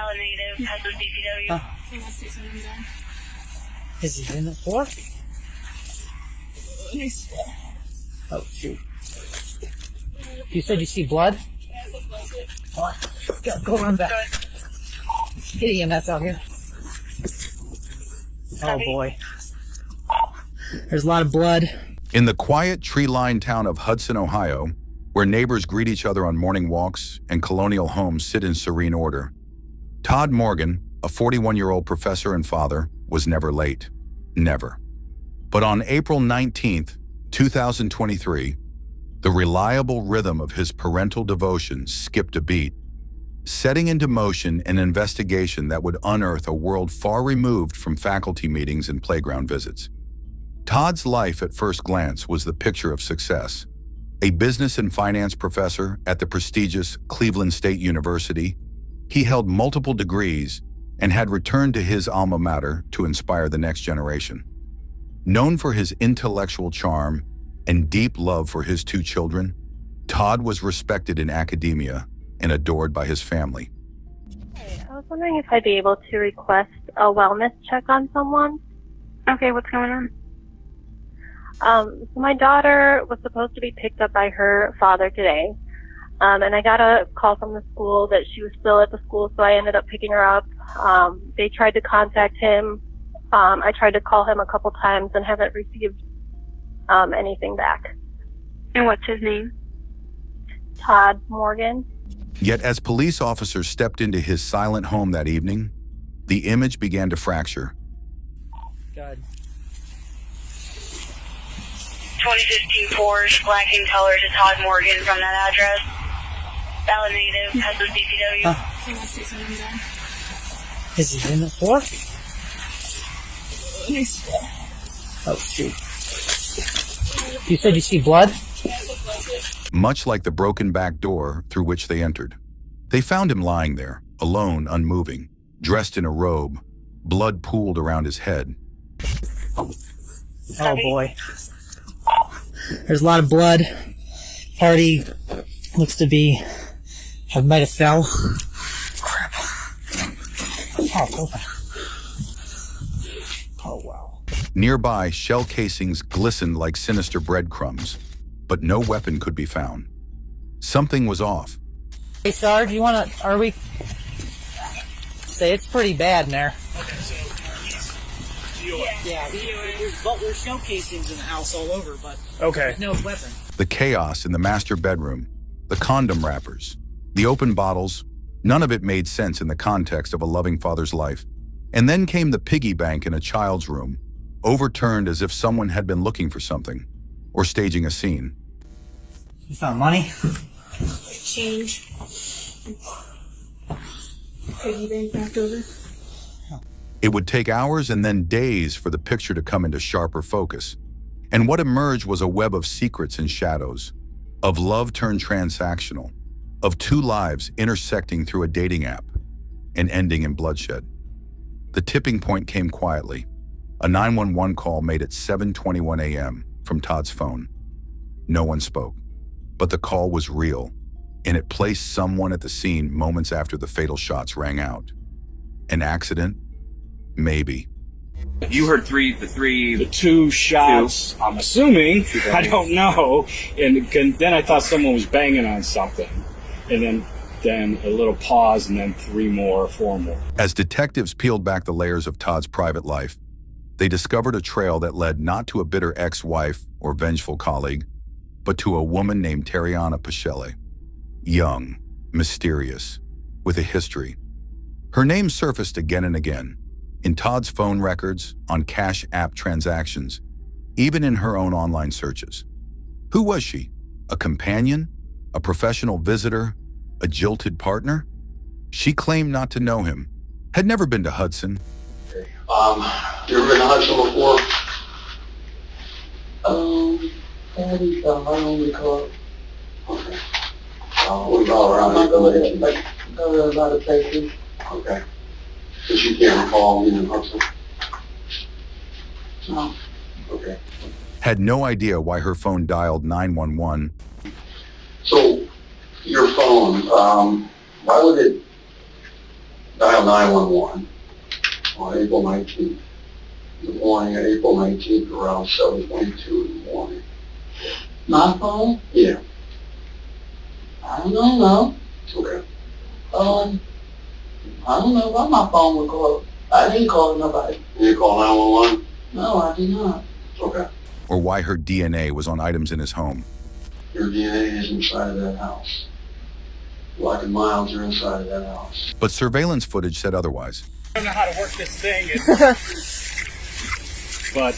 Valid negative. Has with DPW. He wants to say something done. Is he in the floor? Oh, shoot. You said you see blood? What? Go run back. Get EMS out here. Oh boy. There's a lot of blood. In the quiet, tree-lined town of Hudson, Ohio, where neighbors greet each other on morning walks and colonial homes sit in serene order, Todd Morgan, a 41-year-old professor and father, was never late. Never. But on April 19th, 2023, the reliable rhythm of his parental devotion skipped a beat, setting into motion an investigation that would unearth a world far removed from faculty meetings and playground visits. Todd's life at first glance was the picture of success. A business and finance professor at the prestigious Cleveland State University, he held multiple degrees and had returned to his alma mater to inspire the next generation. Known for his intellectual charm and deep love for his two children, Todd was respected in academia and adored by his family. Hey, I was wondering if I'd be able to request a wellness check on someone. Okay, what's going on? So my daughter was supposed to be picked up by her father today. And I got a call from the school that she was still at the school, so I ended up picking her up. They tried to contact him. I tried to call him a couple times and haven't received anything back. And what's his name? Todd Morgan. Yet as police officers stepped into his silent home that evening, the image began to fracture. God. 2015 Porsche, black in color to Todd Morgan from that address. Valid negative. Has with DPW. He wants to say something done. Is he in the floor? Oh, shoot. You said you see blood? Much like the broken back door through which they entered. They found him lying there, alone, unmoving, dressed in a robe, blood pooled around his head. Oh boy. There's a lot of blood. Party looks to be... might have fell. Crap. Oh, it's open. Oh, wow. Nearby, shell casings glistened like sinister breadcrumbs, but no weapon could be found. Something was off. Hey, Sarge, you wanna... Are we... Say, it's pretty bad in there. Okay, so Yeah, there's shell casings in the house all over, but okay. there's no weapon. The chaos in the master bedroom, the condom wrappers, the open bottles, none of it made sense in the context of a loving father's life. And then came the piggy bank in a child's room, overturned as if someone had been looking for something, or staging a scene. You found money? Change. Piggy bank knocked over. It would take hours and then days for the picture to come into sharper focus. And what emerged was a web of secrets and shadows, of love turned transactional, of two lives intersecting through a dating app and ending in bloodshed. The tipping point came quietly. A 911 call made at 7:21 a.m. from Todd's phone. No one spoke, but the call was real, and it placed someone at the scene moments after the fatal shots rang out. An accident? Maybe. You heard The two shots, I'm assuming, I don't know, and then I thought someone was banging on something, and then a little pause, and then four more. As detectives peeled back the layers of Todd's private life, they discovered a trail that led not to a bitter ex-wife or vengeful colleague, but to a woman named Terriana Paschelle. Young, mysterious, with a history. Her name surfaced again and again, in Todd's phone records, on Cash App transactions, even in her own online searches. Who was she? A companion? A professional visitor? A jilted partner? She claimed not to know him, had never been to Hudson. You ever been to Hudson before? I don't recall. Okay. What about around the village? Like, go to a lot of places. Okay. But you can't recall being in Hudson? No. Okay. Had no idea why her phone dialed 911. So, your phone, why would it dial dialed 911 on April 19th. In the morning, at April 19th, around 7:22 in the morning. My phone? Yeah. I don't know. Okay. I don't know why my phone would call. I didn't call nobody. You call 911? No, I did not. Okay. Or why her DNA was on items in his home. Your DNA is inside of that house. Like miles are inside of that house. But surveillance footage said otherwise. I don't know how to work this thing. But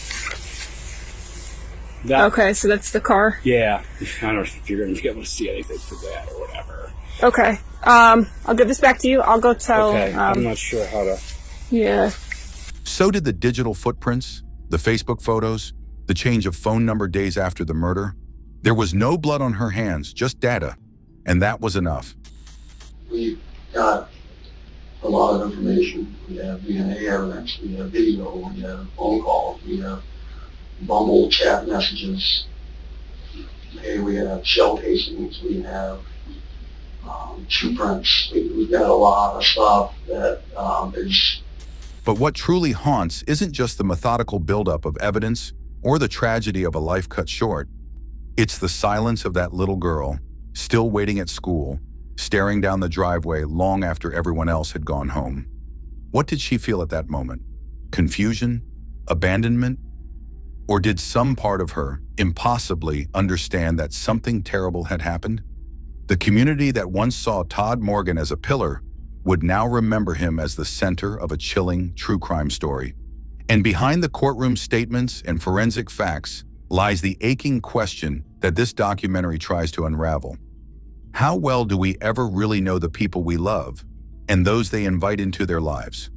that, Okay, so that's the car. yeah, I don't know if you're going to be able to see anything for that or whatever. Okay. I'll give this back to you. I'll go tell. Okay, I'm not sure how to. Yeah. So did the digital footprints, the Facebook photos, the change of phone number days after the murder. There was no blood on her hands, just data, and that was enough. We got a lot of information. We have DNA evidence, we have video, we have phone calls, we have Bumble chat messages. Okay, we have shell casings, we have shoe prints. We've got a lot of stuff that is. But what truly haunts isn't just the methodical buildup of evidence or the tragedy of a life cut short. It's the silence of that little girl, still waiting at school, staring down the driveway long after everyone else had gone home. What did she feel at that moment? Confusion? Abandonment? Or did some part of her impossibly understand that something terrible had happened? The community that once saw Todd Morgan as a pillar would now remember him as the center of a chilling true crime story. And behind the courtroom statements and forensic facts lies the aching question that this documentary tries to unravel. How well do we ever really know the people we love and those they invite into their lives?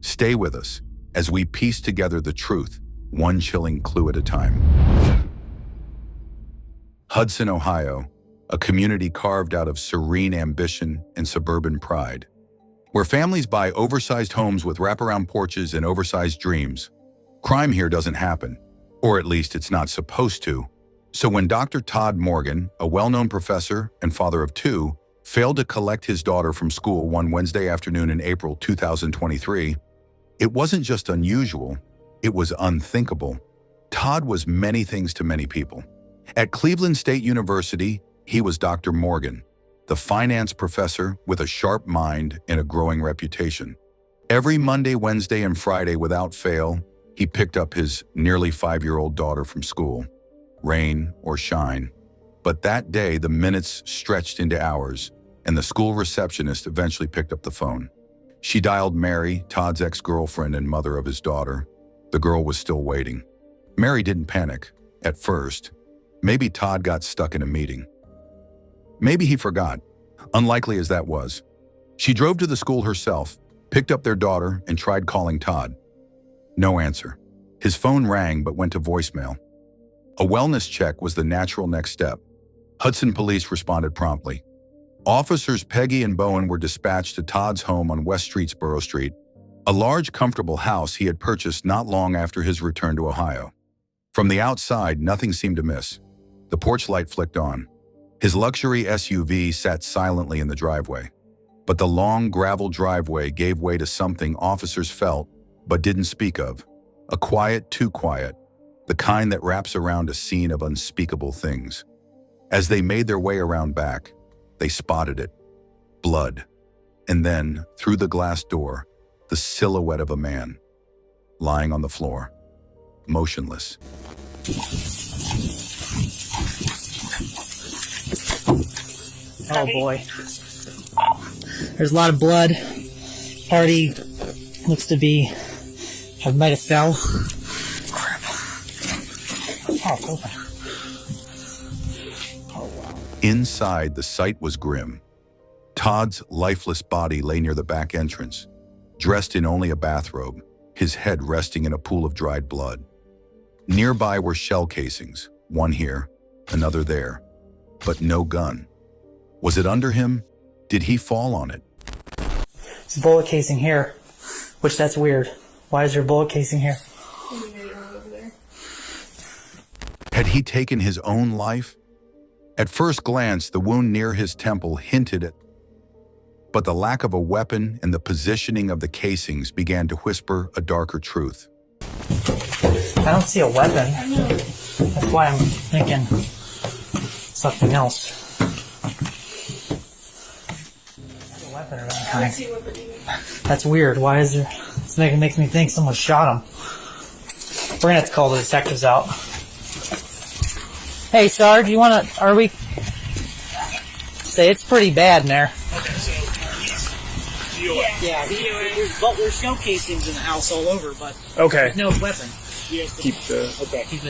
Stay with us as we piece together the truth, one chilling clue at a time. Hudson, Ohio, a community carved out of serene ambition and suburban pride. Where families buy oversized homes with wraparound porches and oversized dreams. Crime here doesn't happen, or at least it's not supposed to. So when Dr. Todd Morgan, a well-known professor and father of two, failed to collect his daughter from school one Wednesday afternoon in April 2023, it wasn't just unusual, it was unthinkable. Todd was many things to many people. At Cleveland State University, he was Dr. Morgan, the finance professor with a sharp mind and a growing reputation. Every Monday, Wednesday, and Friday without fail, he picked up his nearly 5-year-old daughter from school, rain or shine. But that day, the minutes stretched into hours, and the school receptionist eventually picked up the phone. She dialed Mary, Todd's ex-girlfriend and mother of his daughter. The girl was still waiting. Mary didn't panic, at first. Maybe Todd got stuck in a meeting. Maybe he forgot, unlikely as that was. She drove to the school herself, picked up their daughter, and tried calling Todd. No answer. His phone rang but went to voicemail. A wellness check was the natural next step. Hudson police responded promptly. Officers Peggy and Bowen were dispatched to Todd's home on West Streetsboro Street, a large, comfortable house he had purchased not long after his return to Ohio. From the outside, nothing seemed amiss. The porch light flicked on. His luxury SUV sat silently in the driveway. But the long gravel driveway gave way to something officers felt but didn't speak of. A quiet too quiet, the kind that wraps around a scene of unspeakable things. As they made their way around back, they spotted it. Blood. And then, through the glass door, the silhouette of a man, lying on the floor, motionless. Oh boy. There's a lot of blood. Party looks to be, might have fell. Crap. Oh, okay. Oh, wow. Inside, the sight was grim. Todd's lifeless body lay near the back entrance, dressed in only a bathrobe, his head resting in a pool of dried blood. Nearby were shell casings, one here, another there, but no gun. Was it under him? Did he fall on it? It's a bullet casing here, which that's weird. Why is there a bullet casing here? Had he taken his own life? At first glance, the wound near his temple hinted at But the lack of a weapon and the positioning of the casings began to whisper a darker truth. I don't see a weapon. That's why I'm thinking something else. A weapon of any kind. That's weird. Why is there? This makes me think someone shot him. We're gonna have to call the detectives out. Hey, Sarge, you wanna? Are we? Say it's pretty bad in there. Yeah, there's shell casings in the house all over, but there's no weapon. He's been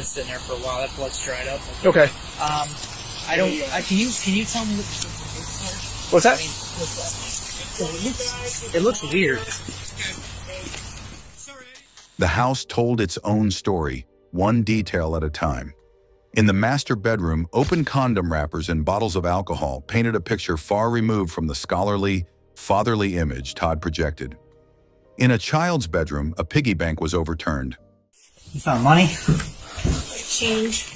sitting there for a while. That blood's dried up. Okay. Can you tell me what the is? What's that? It looks weird. The house told its own story, one detail at a time. In the master bedroom, open condom wrappers and bottles of alcohol painted a picture far removed from the scholarly, fatherly image Todd projected. In a child's bedroom, a piggy bank was overturned. You found money? Change.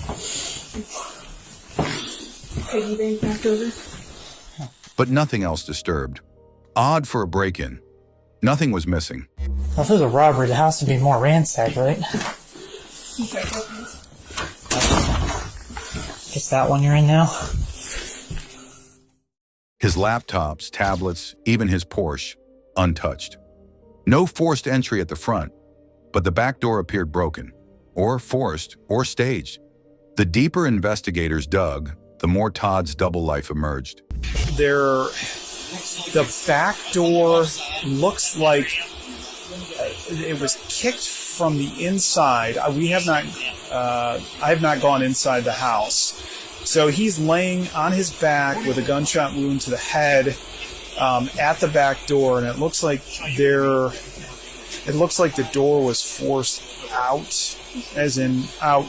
Piggy bank knocked over. But nothing else disturbed. Odd for a break-in. Nothing was missing. Well, if it was a robbery, the house would be more ransacked, right? Guess that one you're in now? His laptops, tablets, even his Porsche, untouched. No forced entry at the front, but the back door appeared broken, or forced, or staged. The deeper investigators dug, the more Todd's double life emerged. The back door looks like it was kicked from the inside. I have not gone inside the house. So he's laying on his back with a gunshot wound to the head at the back door, and it looks like the door was forced out, as in out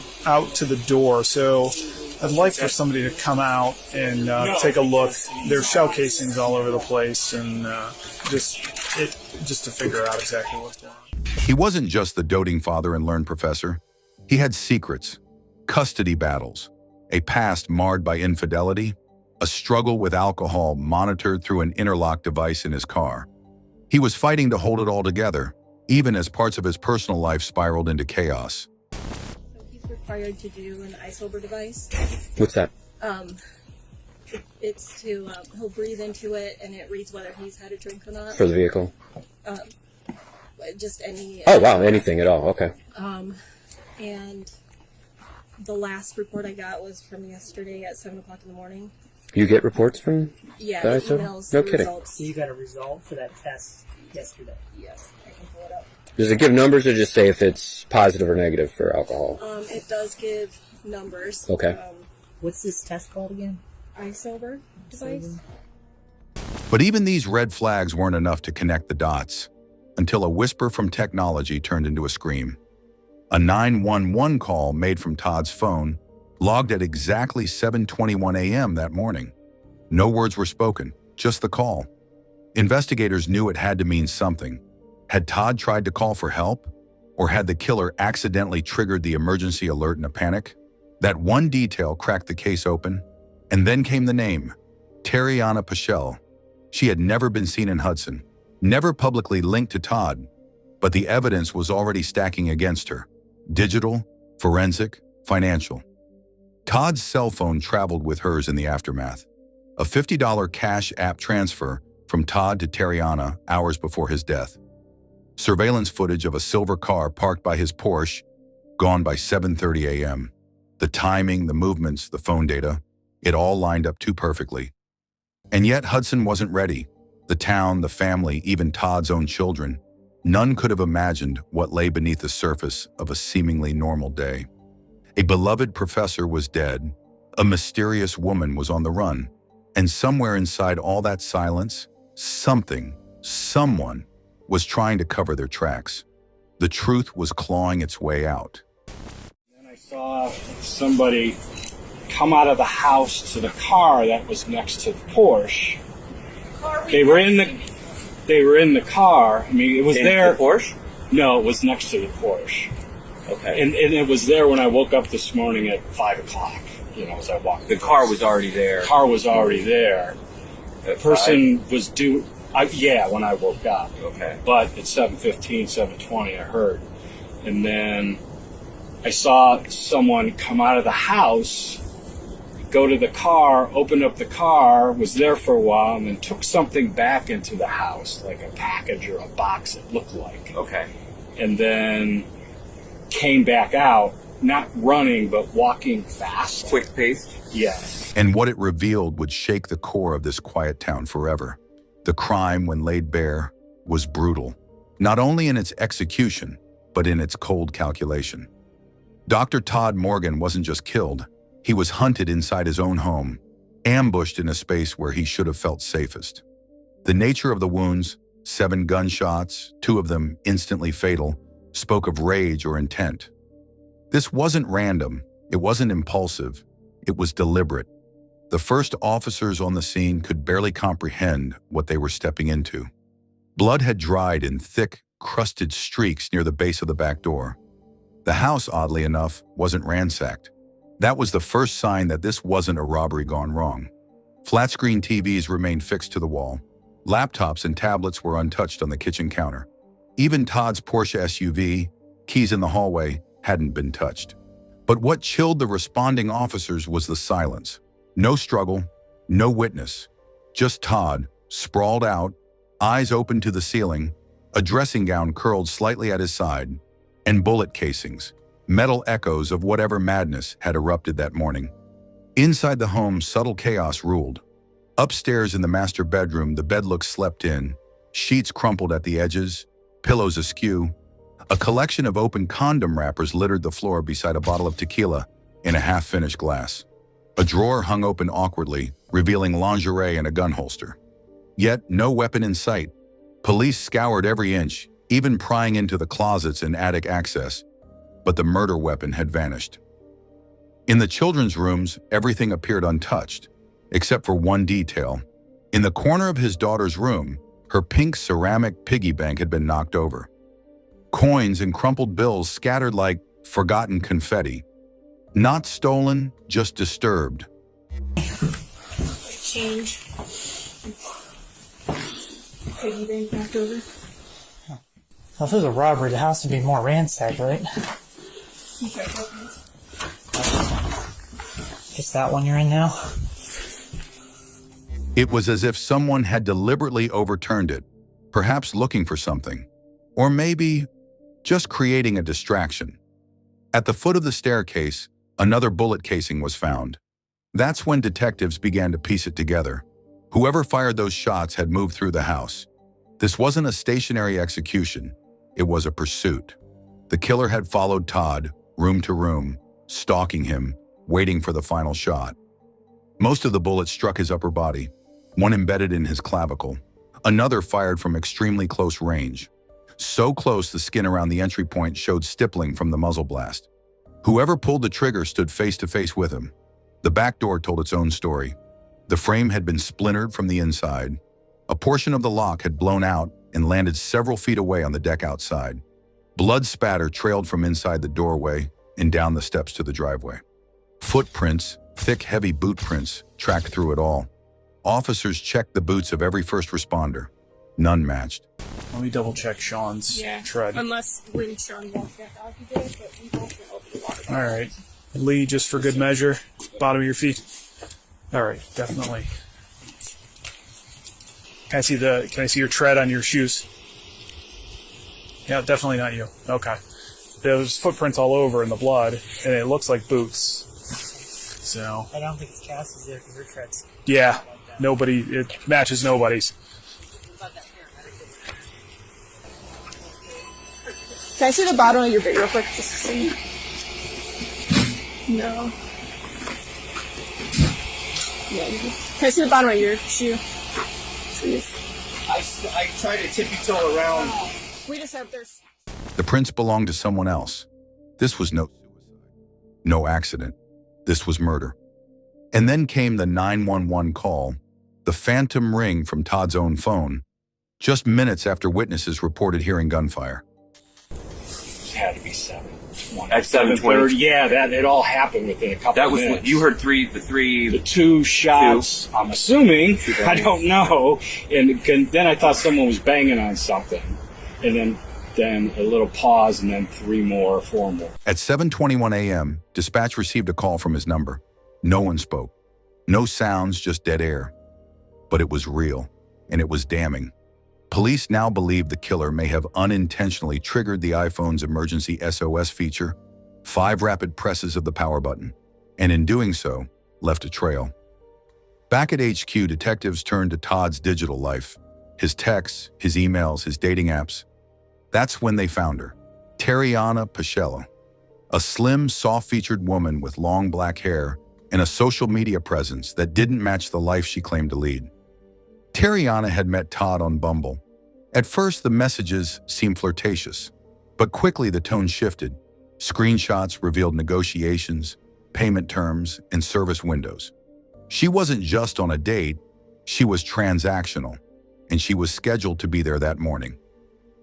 to the door. So I'd like for somebody to come out and take a look. There's shell casings all over the place, and just to figure out exactly what's going on. He wasn't just the doting father and learned professor. He had secrets, custody battles, a past marred by infidelity, a struggle with alcohol monitored through an interlock device in his car. He was fighting to hold it all together, even as parts of his personal life spiraled into chaos. So he's required to do an iSober device. What's that? It's to, he'll breathe into it and it reads whether he's had a drink or not. For the vehicle? Just any... Oh, wow, anything at all, okay. And the last report I got was from yesterday at 7 o'clock in the morning. You get reports from Yeah, the the ISO? emails, No the kidding. results. So you got a result for that test yesterday? Yes, I can pull it up. Does it give numbers or just say if it's positive or negative for alcohol? It does give numbers. Okay. What's this test called again? iSober device. But even these red flags weren't enough to connect the dots, until a whisper from technology turned into a scream. A 911 call made from Todd's phone logged at exactly 7:21 a.m. that morning. No words were spoken, just the call. Investigators knew it had to mean something. Had Todd tried to call for help? Or had the killer accidentally triggered the emergency alert in a panic? That one detail cracked the case open, and then came the name, Tariana Pichelle. She had never been seen in Hudson, never publicly linked to Todd, but the evidence was already stacking against her. Digital, forensic, financial. Todd's cell phone traveled with hers in the aftermath. A $50 cash app transfer from Todd to Tariana hours before his death. Surveillance footage of a silver car parked by his Porsche, gone by 7:30 a.m. The timing, the movements, the phone data, it all lined up too perfectly. And yet Hudson wasn't ready. The town, the family, even Todd's own children, none could have imagined what lay beneath the surface of a seemingly normal day. A beloved professor was dead, a mysterious woman was on the run, and somewhere inside all that silence, someone was trying to cover their tracks. The truth was clawing its way out. Then I saw somebody come out of the house to the car that was next to the Porsche. They were in the car. I mean, it was there. The Porsche? No, it was next to the Porsche. Okay. And it was there when I woke up this morning at 5 o'clock, as I walked. The car was already there. The car was already there. The person was due. Yeah, when I woke up. Okay. But at 7:15, 7:20, I heard. And then I saw someone come out of the house, go to the car, open up the car, was there for a while, and then took something back into the house, like a package or a box, it looked like. Okay. And then came back out, not running, but walking fast. Quick paced? Yes. And what it revealed would shake the core of this quiet town forever. The crime, when laid bare, was brutal, not only in its execution, but in its cold calculation. Dr. Todd Morgan wasn't just killed, he was hunted inside his own home, ambushed in a space where he should have felt safest. The nature of the wounds, 7 gunshots, 2 of them instantly fatal, spoke of rage or intent. This wasn't random, it wasn't impulsive, it was deliberate. The first officers on the scene could barely comprehend what they were stepping into. Blood had dried in thick, crusted streaks near the base of the back door. The house, oddly enough, wasn't ransacked. That was the first sign that this wasn't a robbery gone wrong. Flat-screen TVs remained fixed to the wall. Laptops and tablets were untouched on the kitchen counter. Even Todd's Porsche SUV, keys in the hallway, hadn't been touched. But what chilled the responding officers was the silence. No struggle, no witness. Just Todd, sprawled out, eyes open to the ceiling, a dressing gown curled slightly at his side, and bullet casings, metal echoes of whatever madness had erupted that morning. Inside the home, subtle chaos ruled. Upstairs in the master bedroom, the bed looked slept in, sheets crumpled at the edges, pillows askew. A collection of open condom wrappers littered the floor beside a bottle of tequila in a half-finished glass. A drawer hung open awkwardly, revealing lingerie and a gun holster. Yet no weapon in sight. Police scoured every inch, even prying into the closets and attic access, but the murder weapon had vanished. In the children's rooms, everything appeared untouched, except for one detail. In the corner of his daughter's room, her pink ceramic piggy bank had been knocked over. Coins and crumpled bills scattered like forgotten confetti. Not stolen, just disturbed. Change. Piggy bank knocked over. Well, if it was a robbery, the house would be more ransacked, right? Okay, It's that one you're in now? It was as if someone had deliberately overturned it, perhaps looking for something, or maybe just creating a distraction. At the foot of the staircase, another bullet casing was found. That's when detectives began to piece it together. Whoever fired those shots had moved through the house. This wasn't a stationary execution, it was a pursuit. The killer had followed Todd, room to room, stalking him, waiting for the final shot. Most of the bullets struck his upper body, one embedded in his clavicle, another fired from extremely close range. So close the skin around the entry point showed stippling from the muzzle blast. Whoever pulled the trigger stood face to face with him. The back door told its own story. The frame had been splintered from the inside. A portion of the lock had blown out and landed several feet away on the deck outside. Blood spatter trailed from inside the doorway and down the steps to the driveway. Footprints, thick, heavy boot prints, tracked through it all. Officers checked the boots of every first responder. None matched. Let me double check Sean's tread. Unless when Sean walked back out, he did, but we both went over the water. All right. Lee, just for good measure, bottom of your feet. All right, definitely. Can I see your tread on your shoes? Yeah, definitely not you. Okay. There's footprints all over in the blood, and it looks like boots. So. I don't think it's Cassie's there because her tread's. Yeah, nobody. It matches nobody's. Can I see the bottom of your boot real quick, just to see? No. Yeah. Can I see the bottom of your shoe? Please. I try to tippy-toe around. We just have there's. The prints belonged to someone else. This was no suicide, no accident. This was murder. And then came the 911 call, the phantom ring from Todd's own phone, just minutes after witnesses reported hearing gunfire. It had to be 7. At 7:30. Yeah, that it all happened within a couple That of was minutes. what you heard The two shots. I'm assuming. I don't know. And then I thought someone was banging on something, and then a little pause, and then 3 more, 4 more. At 7:21 a.m., dispatch received a call from his number. No one spoke. No sounds, just dead air. But it was real, and it was damning. Police now believe the killer may have unintentionally triggered the iPhone's emergency SOS feature, 5 rapid presses of the power button, and in doing so, left a trail. Back at HQ, detectives turned to Todd's digital life, his texts, his emails, his dating apps. That's when they found her, Terriana Pacello, a slim, soft-featured woman with long black hair and a social media presence that didn't match the life she claimed to lead. Terriana had met Todd on Bumble. At first, the messages seemed flirtatious, but quickly the tone shifted. Screenshots revealed negotiations, payment terms, and service windows. She wasn't just on a date, she was transactional, and she was scheduled to be there that morning.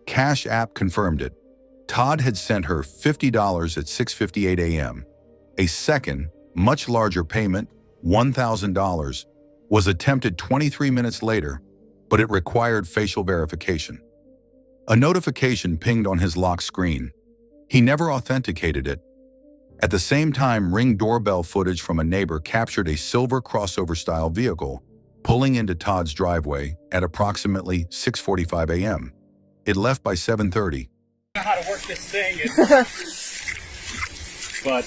Cash App confirmed it. Todd had sent her $50 at 6:58 a.m. A second, much larger payment, $1,000, was attempted 23 minutes later, but it required facial verification. A notification pinged on his lock screen. He never authenticated it. At the same time, Ring doorbell footage from a neighbor captured a silver crossover-style vehicle pulling into Todd's driveway at approximately 6:45 a.m. It left by 7:30. I don't know how to work this thing. But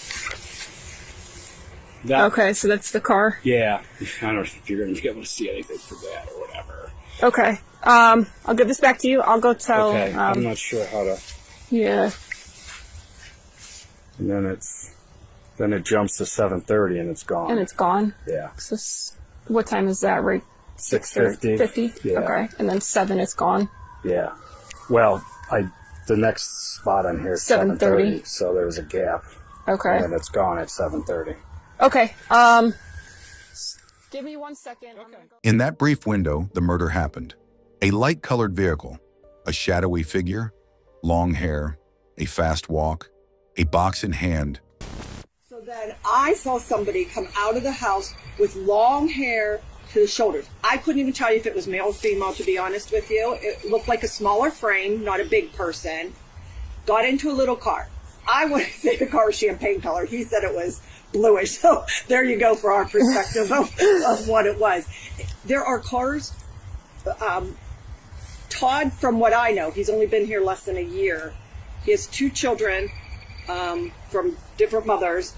that, Okay, so that's the car. yeah, I don't know if you're going to be able to see anything from that or whatever. Okay. I'll give this back to you. I'll go tell. Okay, I'm not sure how to. Yeah. And then it jumps to 7:30 and it's gone. And it's gone. Yeah. So what time is that? Right. 6:50. 50. Yeah. Okay. And then 7, it's gone. Yeah. Well, the next spot on here is 7:30. 7:30, so there's a gap. Okay. And then it's gone at 7:30. Okay. Give me 1 second. Okay. In that brief window, the murder happened. A light-colored vehicle, a shadowy figure, long hair, a fast walk, a box in hand. So then I saw somebody come out of the house with long hair to the shoulders. I couldn't even tell you if it was male or female, to be honest with you. It looked like a smaller frame, not a big person. Got into a little car. I wouldn't say the car was champagne color. He said it was bluish. So there you go for our perspective of what it was. There are cars. Todd, from what I know, he's only been here less than a year. He has 2 children from different mothers.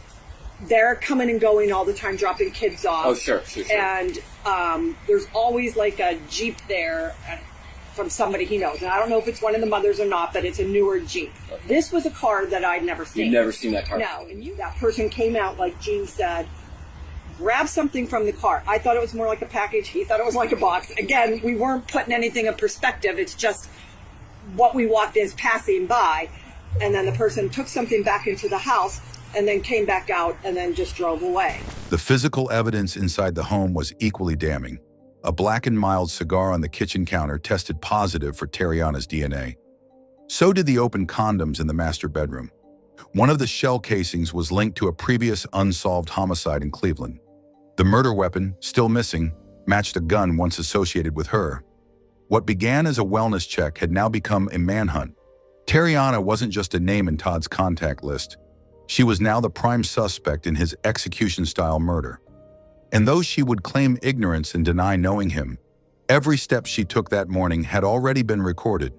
They're coming and going all the time, dropping kids off. Oh, sure. And there's always like a Jeep there from somebody he knows. And I don't know if it's one of the mothers or not, but it's a newer Jeep. Okay. This was a car that I'd never seen. You've never seen that car? No. And that person came out, like Gene said, grabbed something from the car. I thought it was more like a package. He thought it was like a box. Again, we weren't putting anything in perspective. It's just what we walked as passing by. And then the person took something back into the house and then came back out and then just drove away. The physical evidence inside the home was equally damning. A black and mild cigar on the kitchen counter tested positive for Terriana's DNA. So did the open condoms in the master bedroom. One of the shell casings was linked to a previous unsolved homicide in Cleveland. The murder weapon, still missing, matched a gun once associated with her. What began as a wellness check had now become a manhunt. Terriana wasn't just a name in Todd's contact list. She was now the prime suspect in his execution-style murder. And though she would claim ignorance and deny knowing him, every step she took that morning had already been recorded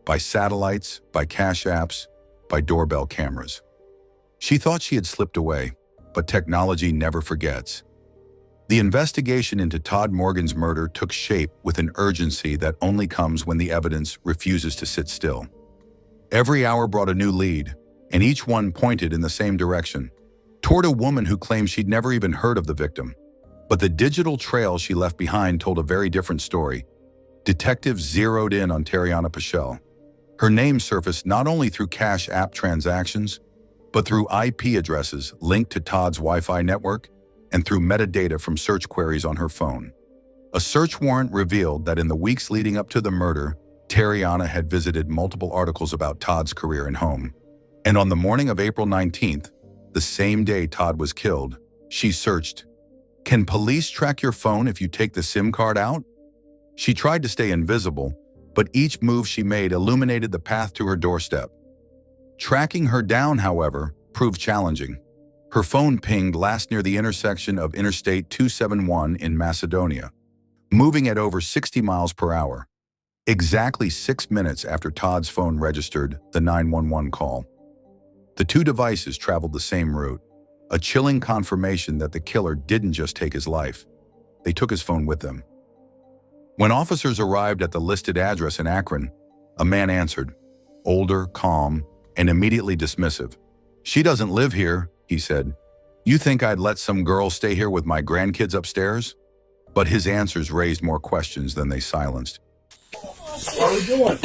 by satellites, by cash apps, by doorbell cameras. She thought she had slipped away, but technology never forgets. The investigation into Todd Morgan's murder took shape with an urgency that only comes when the evidence refuses to sit still. Every hour brought a new lead, and each one pointed in the same direction, toward a woman who claimed she'd never even heard of the victim. But the digital trail she left behind told a very different story. Detectives zeroed in on Terriana Pacello. Her name surfaced not only through cash app transactions, but through IP addresses linked to Todd's Wi-Fi network and through metadata from search queries on her phone. A search warrant revealed that in the weeks leading up to the murder, Terriana had visited multiple articles about Todd's career and home. And on the morning of April 19th, the same day Todd was killed, she searched, "Can police track your phone if you take the SIM card out?" She tried to stay invisible, but each move she made illuminated the path to her doorstep. Tracking her down, however, proved challenging. Her phone pinged last near the intersection of Interstate 271 in Macedonia, moving at over 60 miles per hour, exactly 6 minutes after Todd's phone registered the 911 call. The two devices traveled the same route, a chilling confirmation that the killer didn't just take his life. They took his phone with them. When officers arrived at the listed address in Akron, a man answered, older, calm, and immediately dismissive. "She doesn't live here," he said. "You think I'd let some girl stay here with my grandkids upstairs?" But his answers raised more questions than they silenced. What are we doing?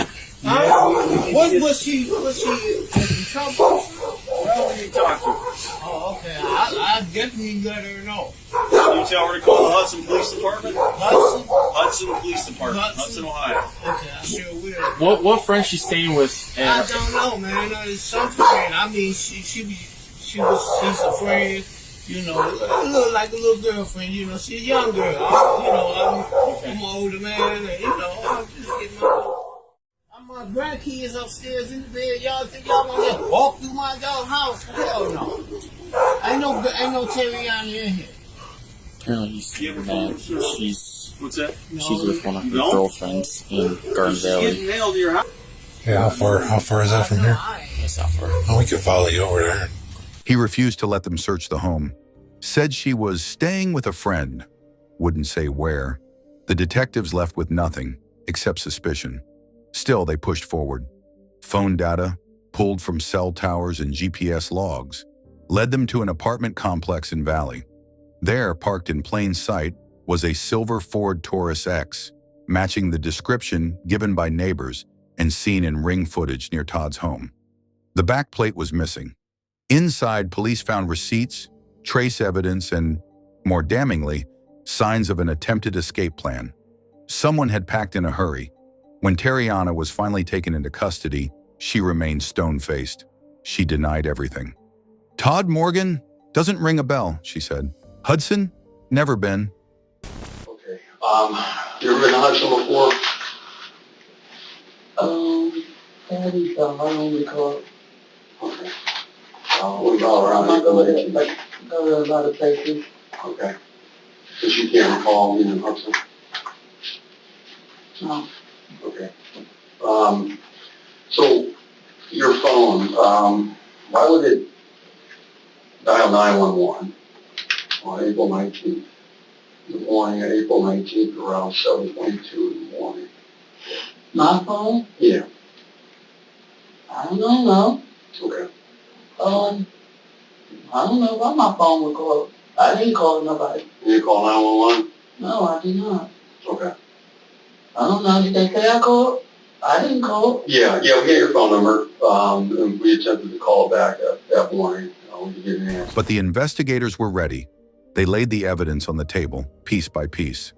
Was she in trouble? Well, when you talk to her. Oh, okay. I definitely let her know. You tell her to call the Hudson Police Department? Hudson Police Department, Hudson, Ohio. Okay, I sure will. What friend she's staying with? I don't know, man. It's some friend. I mean, she's a friend. You know, look like a little girlfriend. You know, she's a young girl. I'm an older man, and I'm just getting my grandkids upstairs in the bed. Y'all think y'all gonna just walk through my dog house? Hell no. Ain't no Terriana in here. Apparently he's mad. She's What's that? She's with one of her girlfriends in Garden Valley. Getting nailed to your house. Yeah, how far is that from here? It's not far. Oh, we could follow you over there. He refused to let them search the home, said she was staying with a friend, wouldn't say where. The detectives left with nothing except suspicion. Still, they pushed forward. Phone data, pulled from cell towers and GPS logs, led them to an apartment complex in Valley. There, parked in plain sight, was a silver Ford Taurus X, matching the description given by neighbors and seen in ring footage near Todd's home. The back plate was missing. Inside, police found receipts, trace evidence, and, more damningly, signs of an attempted escape plan. Someone had packed in a hurry. When Terriana was finally taken into custody, she remained stone-faced. She denied everything. "Todd Morgan? Doesn't ring a bell," she said. "Hudson? Never been." Okay. You ever been to Hudson before? I don't recall. Okay. What about around I go to a lot of places. Okay. But you can't recall being in Hudson? No. Okay. So, your phone, why would it dial 911 on April 19th? In the morning, at April 19th, around 7:22 in the morning. My phone? Yeah. I don't know. Okay. I don't know why my phone would call. I didn't call nobody. Did you call 911? No, I did not. Okay. I don't know. Did they say I called? I didn't call. Yeah, we get your phone number, and we attempted to call back that morning. We could get an answer. But the investigators were ready. They laid the evidence on the table, piece by piece.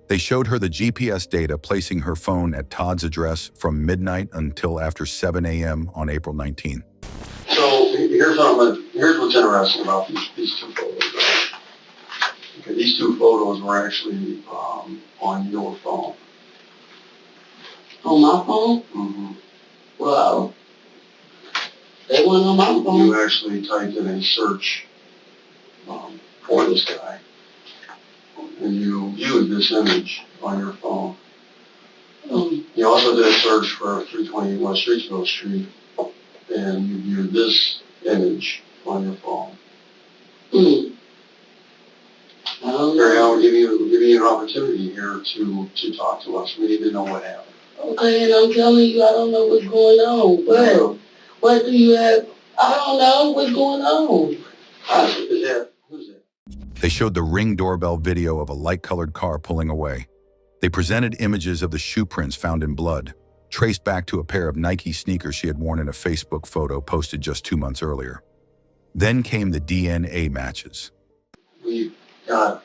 They showed her the GPS data placing her phone at Todd's address from midnight until after 7 a.m. on April 19th. So here's what's interesting about these two photos. Right? Okay, these two photos were actually on your phone. On my phone? Mm-hmm. Well, they weren't on my phone. You actually typed in a search for this guy, and you viewed this image on your phone. You also did a search for 320 West Streetsville Street, and you viewed this image on your phone. Barry, I will give you an opportunity here to talk to us. We need to know what happened. Okay, and I'm telling you, I don't know what's going on. What do you have? I don't know what's going on. Who's that? They showed the Ring doorbell video of a light-colored car pulling away. They presented images of the shoe prints found in blood, traced back to a pair of Nike sneakers she had worn in a Facebook photo posted just 2 months earlier. Then came the DNA matches. We've got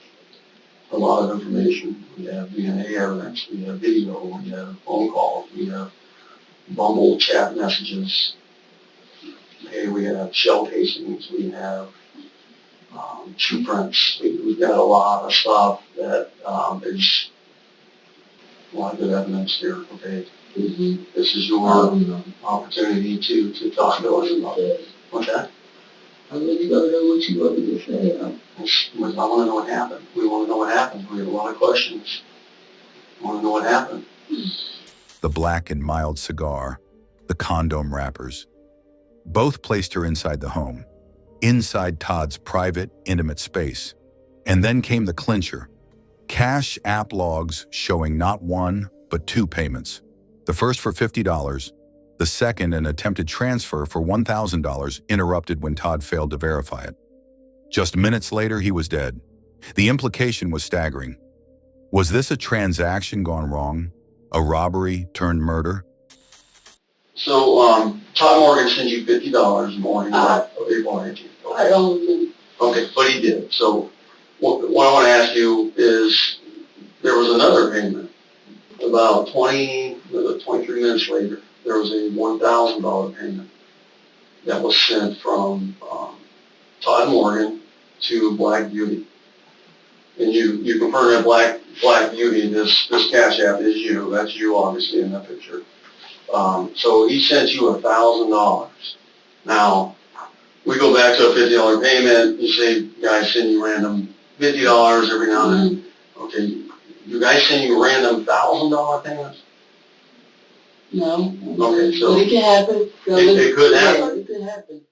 a lot of information. We have DNA evidence, we have video, we have phone calls, we have Bumble chat messages. Okay, we have shell casings, we have shoe prints. We've got a lot of stuff that is a lot of good evidence here. Okay, this is your opportunity to talk to us about it. What's that? I really don't know what you want me to say. I want to know what happened. We want to know what happened. We have a lot of questions. I want to know what happened. The black and mild cigar, the condom wrappers. Both placed her inside the home, inside Todd's private, intimate space. And then came the clincher. Cash app logs showing not one, but two payments. The first for $50, the second an attempted transfer for $1,000 interrupted when Todd failed to verify it. Just minutes later, he was dead. The implication was staggering. Was this a transaction gone wrong? A robbery turned murder? So, Todd Morgan sent you $50 in the morning of April 19th. I don't know. Okay, but he did. So, what I want to ask you is, there was another payment. About 23 minutes later, there was a $1,000 payment that was sent from Todd Morgan to Black Beauty. And you confirm that Black Beauty, this Cash App is you. That's you, obviously, in that picture. So he sent you $1,000. Now, we go back to a $50 payment. You say, guys send you random $50 every now and then. Okay, you guys send you random $1,000 payments? No. Okay, so But it can happen. It could happen. Yeah, it could happen.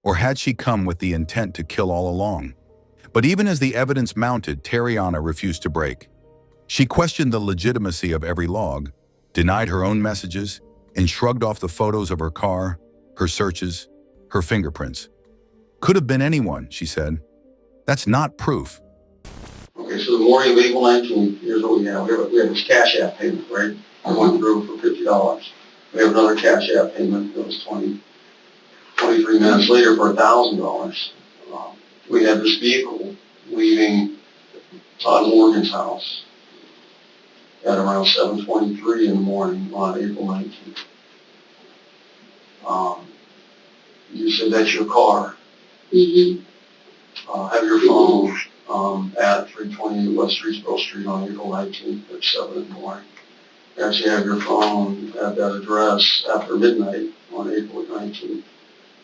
Or had she come with the intent to kill all along? But even as the evidence mounted, Terriana refused to break. She questioned the legitimacy of every log, denied her own messages, and shrugged off the photos of her car, her searches, her fingerprints. Could have been anyone, she said. That's not proof. Okay, so the morning of April 19th, here's what we have. We have this Cash App payment, right? I went through for $50. We have another Cash App payment that was 23 minutes later for $1,000. We have this vehicle leaving Todd Morgan's house at around 7:23 in the morning on April 19th. You said that's your car. Have your phone at 328 West Streetsboro Street on April 19th at 7 in the morning. You actually have your phone at that address after midnight on April 19th,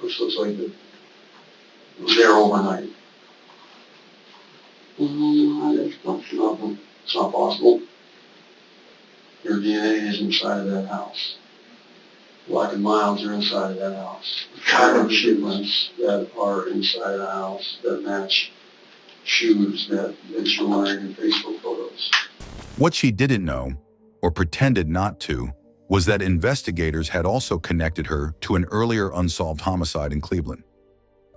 which looks like it was there overnight. It's not possible. Your DNA is inside of that house. Black and Milds are inside of that house. There are shipments that are inside of the house that match shoes that you're wearing in Facebook photos. What she didn't know, or pretended not to, was that investigators had also connected her to an earlier unsolved homicide in Cleveland.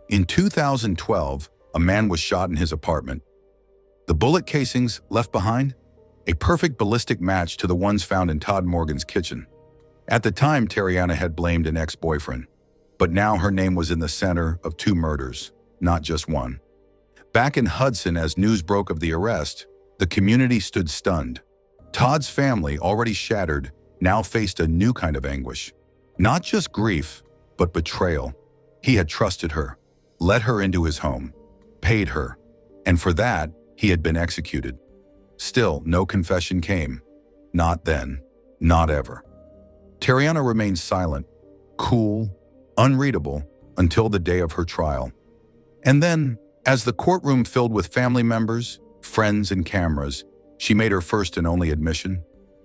In 2012, a man was shot in his apartment. The bullet casings left behind? A perfect ballistic match to the ones found in Todd Morgan's kitchen. At the time, Terriana had blamed an ex-boyfriend, but now her name was in the center of two murders, not just one. Back in Hudson, as news broke of the arrest, the community stood stunned. Todd's family, already shattered, now faced a new kind of anguish. Not just grief, but betrayal. He had trusted her, let her into his home, paid her, and for that, he had been executed. Still, no confession came. Not then, not ever. Terriana remained silent, cool, unreadable, until the day of her trial. And then, as the courtroom filled with family members, friends, and cameras, she made her first and only admission.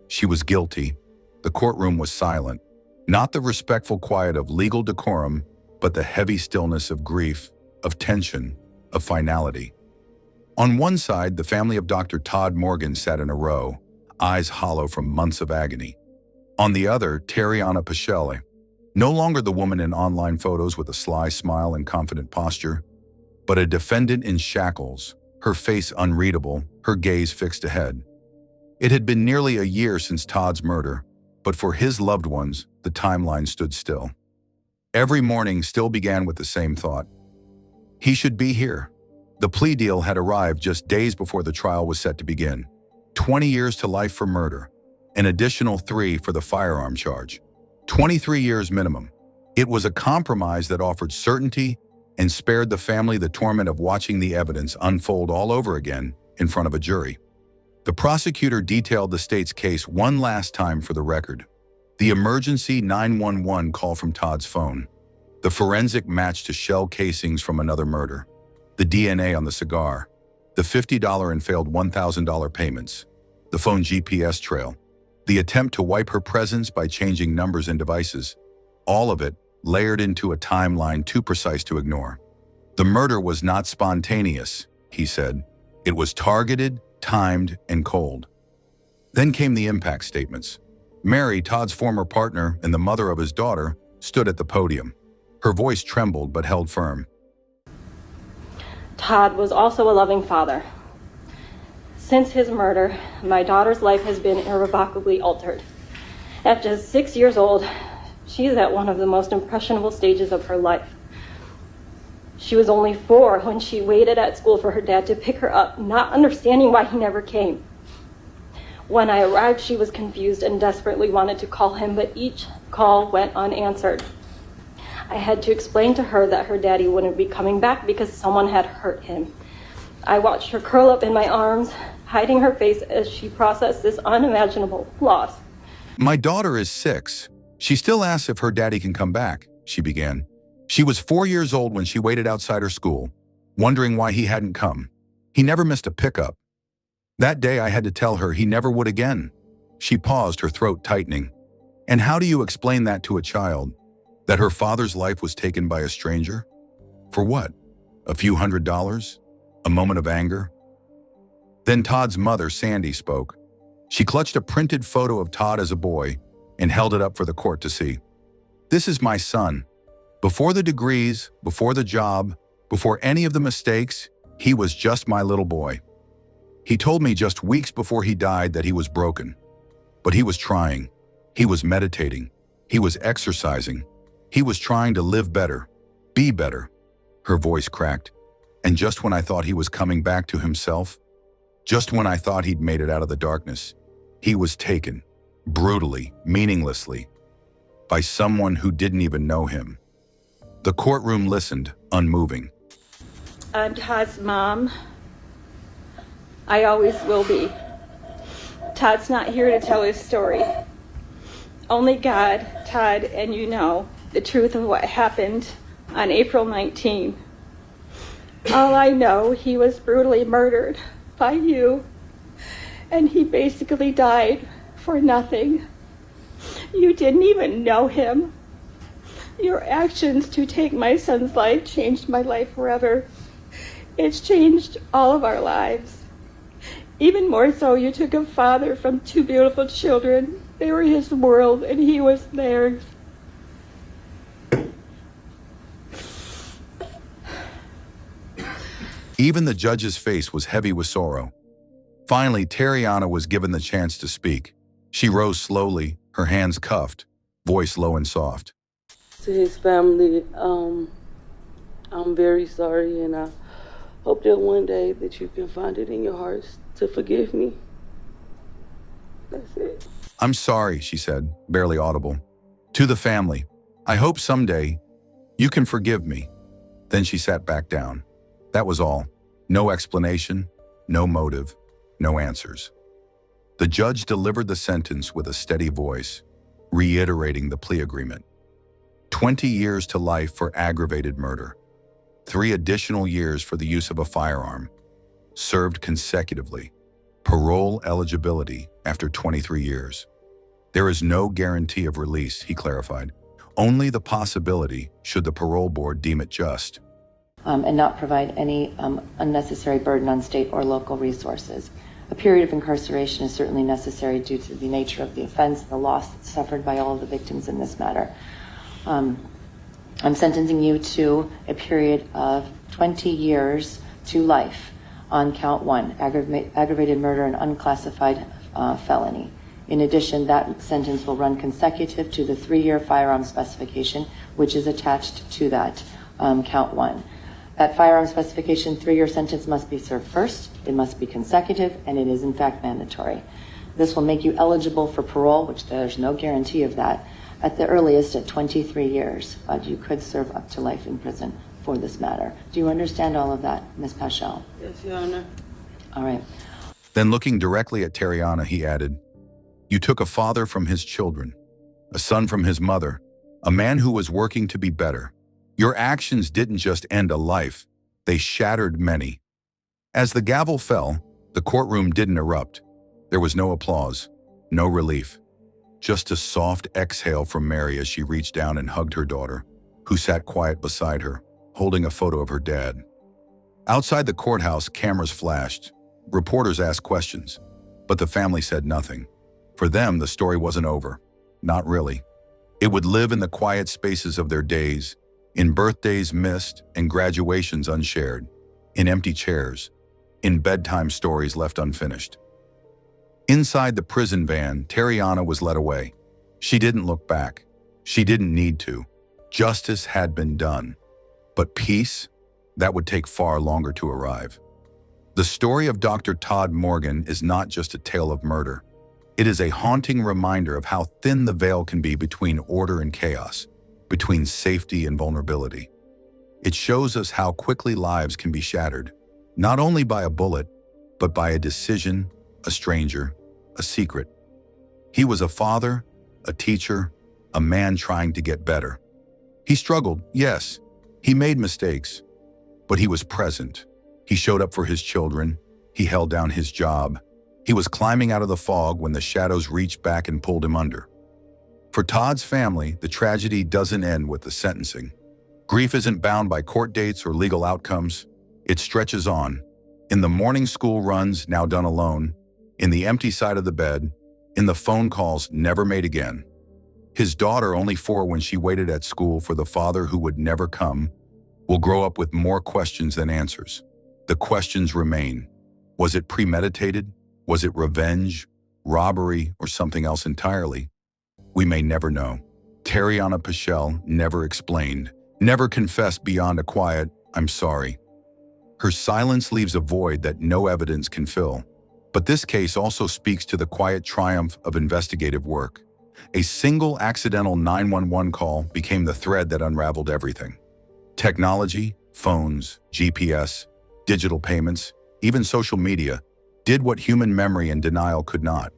She was guilty. The courtroom was silent. Not the respectful quiet of legal decorum, but the heavy stillness of grief, of tension, of finality. On one side, the family of Dr. Todd Morgan sat in a row, eyes hollow from months of agony. On the other, Terriana Pacelli, no longer the woman in online photos with a sly smile and confident posture, but a defendant in shackles, her face unreadable, her gaze fixed ahead. It had been nearly a year since Todd's murder, but for his loved ones, the timeline stood still. Every morning still began with the same thought. He should be here. The plea deal had arrived just days before the trial was set to begin. 20 years to life for murder, an additional 3 for the firearm charge. 23 years minimum. It was a compromise that offered certainty and spared the family the torment of watching the evidence unfold all over again in front of a jury. The prosecutor detailed the state's case one last time for the record. The emergency 911 call from Todd's phone, the forensic match to shell casings from another murder, the DNA on the cigar, the $50 and failed $1,000 payments, the phone GPS trail, the attempt to wipe her presence by changing numbers and devices, all of it layered into a timeline too precise to ignore. The murder was not spontaneous, he said. It was targeted, timed, and cold. Then came the impact statements. Mary, Todd's former partner and the mother of his daughter, stood at the podium. Her voice trembled but held firm. Todd was also a loving father. Since his murder, my daughter's life has been irrevocably altered. At just 6 years old, she's at one of the most impressionable stages of her life. She was only 4 when she waited at school for her dad to pick her up, not understanding why he never came. When I arrived, she was confused and desperately wanted to call him, but each call went unanswered. I had to explain to her that her daddy wouldn't be coming back because someone had hurt him. I watched her curl up in my arms, hiding her face as she processed this unimaginable loss. My daughter is 6. She still asks if her daddy can come back, she began. She was 4 years old when she waited outside her school, wondering why he hadn't come. He never missed a pickup. That day I had to tell her he never would again. She paused, her throat tightening. And how do you explain that to a child? That her father's life was taken by a stranger? For what? A few $100? A moment of anger? Then Todd's mother, Sandy, spoke. She clutched a printed photo of Todd as a boy and held it up for the court to see. This is my son. Before the degrees, before the job, before any of the mistakes, he was just my little boy. He told me just weeks before he died that he was broken. But he was trying. He was meditating. He was exercising. He was trying to live better, be better. Her voice cracked. And just when I thought he was coming back to himself, just when I thought he'd made it out of the darkness, he was taken, brutally, meaninglessly, by someone who didn't even know him. The courtroom listened, unmoving. I'm Todd's mom. I always will be. Todd's not here to tell his story. Only God, Todd, and you know the truth of what happened on April 19. All I know, he was brutally murdered by you, and he basically died for nothing. You didn't even know him. Your actions to take my son's life changed my life forever. It's changed all of our lives. Even more so, you took a father from 2 beautiful children. They were his world, and he was theirs. Even the judge's face was heavy with sorrow. Finally, Tariana was given the chance to speak. She rose slowly, her hands cuffed, voice low and soft. To his family, I'm very sorry, and I hope that one day that you can find it in your hearts to forgive me. That's it. I'm sorry, she said, barely audible. To the family, I hope someday you can forgive me. Then she sat back down. That was all. No explanation, no motive, no answers. The judge delivered the sentence with a steady voice, reiterating the plea agreement. 20 years to life for aggravated murder. 3 additional years for the use of a firearm. Served consecutively. Parole eligibility after 23 years. There is no guarantee of release, he clarified. Only the possibility should the parole board deem it just. And not provide any unnecessary burden on state or local resources. A period of incarceration is certainly necessary due to the nature of the offense, the loss suffered by all of the victims in this matter. I'm sentencing you to a period of 20 years to life on count 1, aggravated murder and unclassified felony. In addition, that sentence will run consecutive to the 3-year firearm specification, which is attached to that count 1. That firearm specification 3-year sentence must be served first, it must be consecutive, and it is in fact mandatory. This will make you eligible for parole, which there's no guarantee of that, at the earliest at 23 years, but you could serve up to life in prison for this matter. Do you understand all of that, Ms. Paschal? Yes, Your Honor. All right. Then looking directly at Tariana, he added, "You took a father from his children, a son from his mother, a man who was working to be better. Your actions didn't just end a life, they shattered many." As the gavel fell, the courtroom didn't erupt. There was no applause, no relief. Just a soft exhale from Mary as she reached down and hugged her daughter, who sat quiet beside her, holding a photo of her dad. Outside the courthouse, cameras flashed. Reporters asked questions, but the family said nothing. For them, the story wasn't over. Not really. It would live in the quiet spaces of their days, in birthdays missed and graduations unshared, in empty chairs, in bedtime stories left unfinished. Inside the prison van, Tariana was led away. She didn't look back. She didn't need to. Justice had been done. But peace? That would take far longer to arrive. The story of Dr. Todd Morgan is not just a tale of murder. It is a haunting reminder of how thin the veil can be between order and chaos, between safety and vulnerability. It shows us how quickly lives can be shattered, not only by a bullet, but by a decision, a stranger, a secret. He was a father, a teacher, a man trying to get better. He struggled, yes. He made mistakes, but he was present. He showed up for his children. He held down his job. He was climbing out of the fog when the shadows reached back and pulled him under. For Todd's family, the tragedy doesn't end with the sentencing. Grief isn't bound by court dates or legal outcomes. It stretches on. In the morning school runs now done alone, in the empty side of the bed, in the phone calls never made again. His daughter, only 4 when she waited at school for the father who would never come, will grow up with more questions than answers. The questions remain. Was it premeditated? Was it revenge, robbery, or something else entirely? We may never know. Tariana Paschal never explained, never confessed beyond a quiet, "I'm sorry." Her silence leaves a void that no evidence can fill. But this case also speaks to the quiet triumph of investigative work. A single accidental 911 call became the thread that unraveled everything. Technology, phones, GPS, digital payments, even social media, did what human memory and denial could not.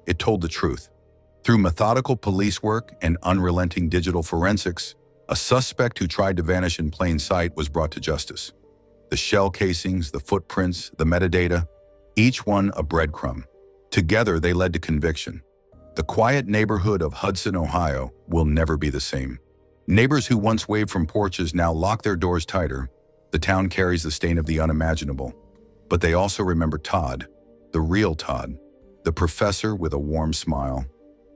It told the truth. Through methodical police work and unrelenting digital forensics, a suspect who tried to vanish in plain sight was brought to justice. The shell casings, the footprints, the metadata, each one a breadcrumb. Together, they led to conviction. The quiet neighborhood of Hudson, Ohio, will never be the same. Neighbors who once waved from porches now lock their doors tighter. The town carries the stain of the unimaginable. But they also remember Todd, the real Todd, the professor with a warm smile,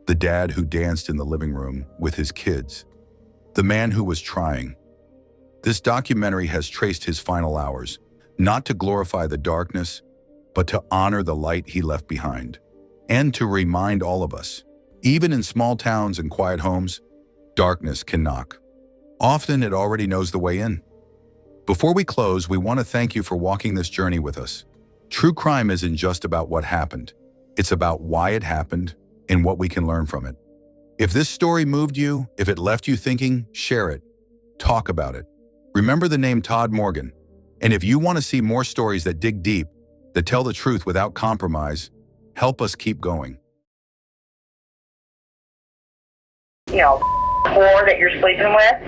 the dad who danced in the living room with his kids, the man who was trying. This documentary has traced his final hours, not to glorify the darkness, but to honor the light he left behind, and to remind all of us, even in small towns and quiet homes, darkness can knock. Often it already knows the way in. Before we close, we want to thank you for walking this journey with us. True crime isn't just about what happened. It's about why it happened and what we can learn from it. If this story moved you, if it left you thinking, share it. Talk about it. Remember the name Todd Morgan. And if you want to see more stories that dig deep, that tell the truth without compromise, help us keep going. You know, floor that you're sleeping with,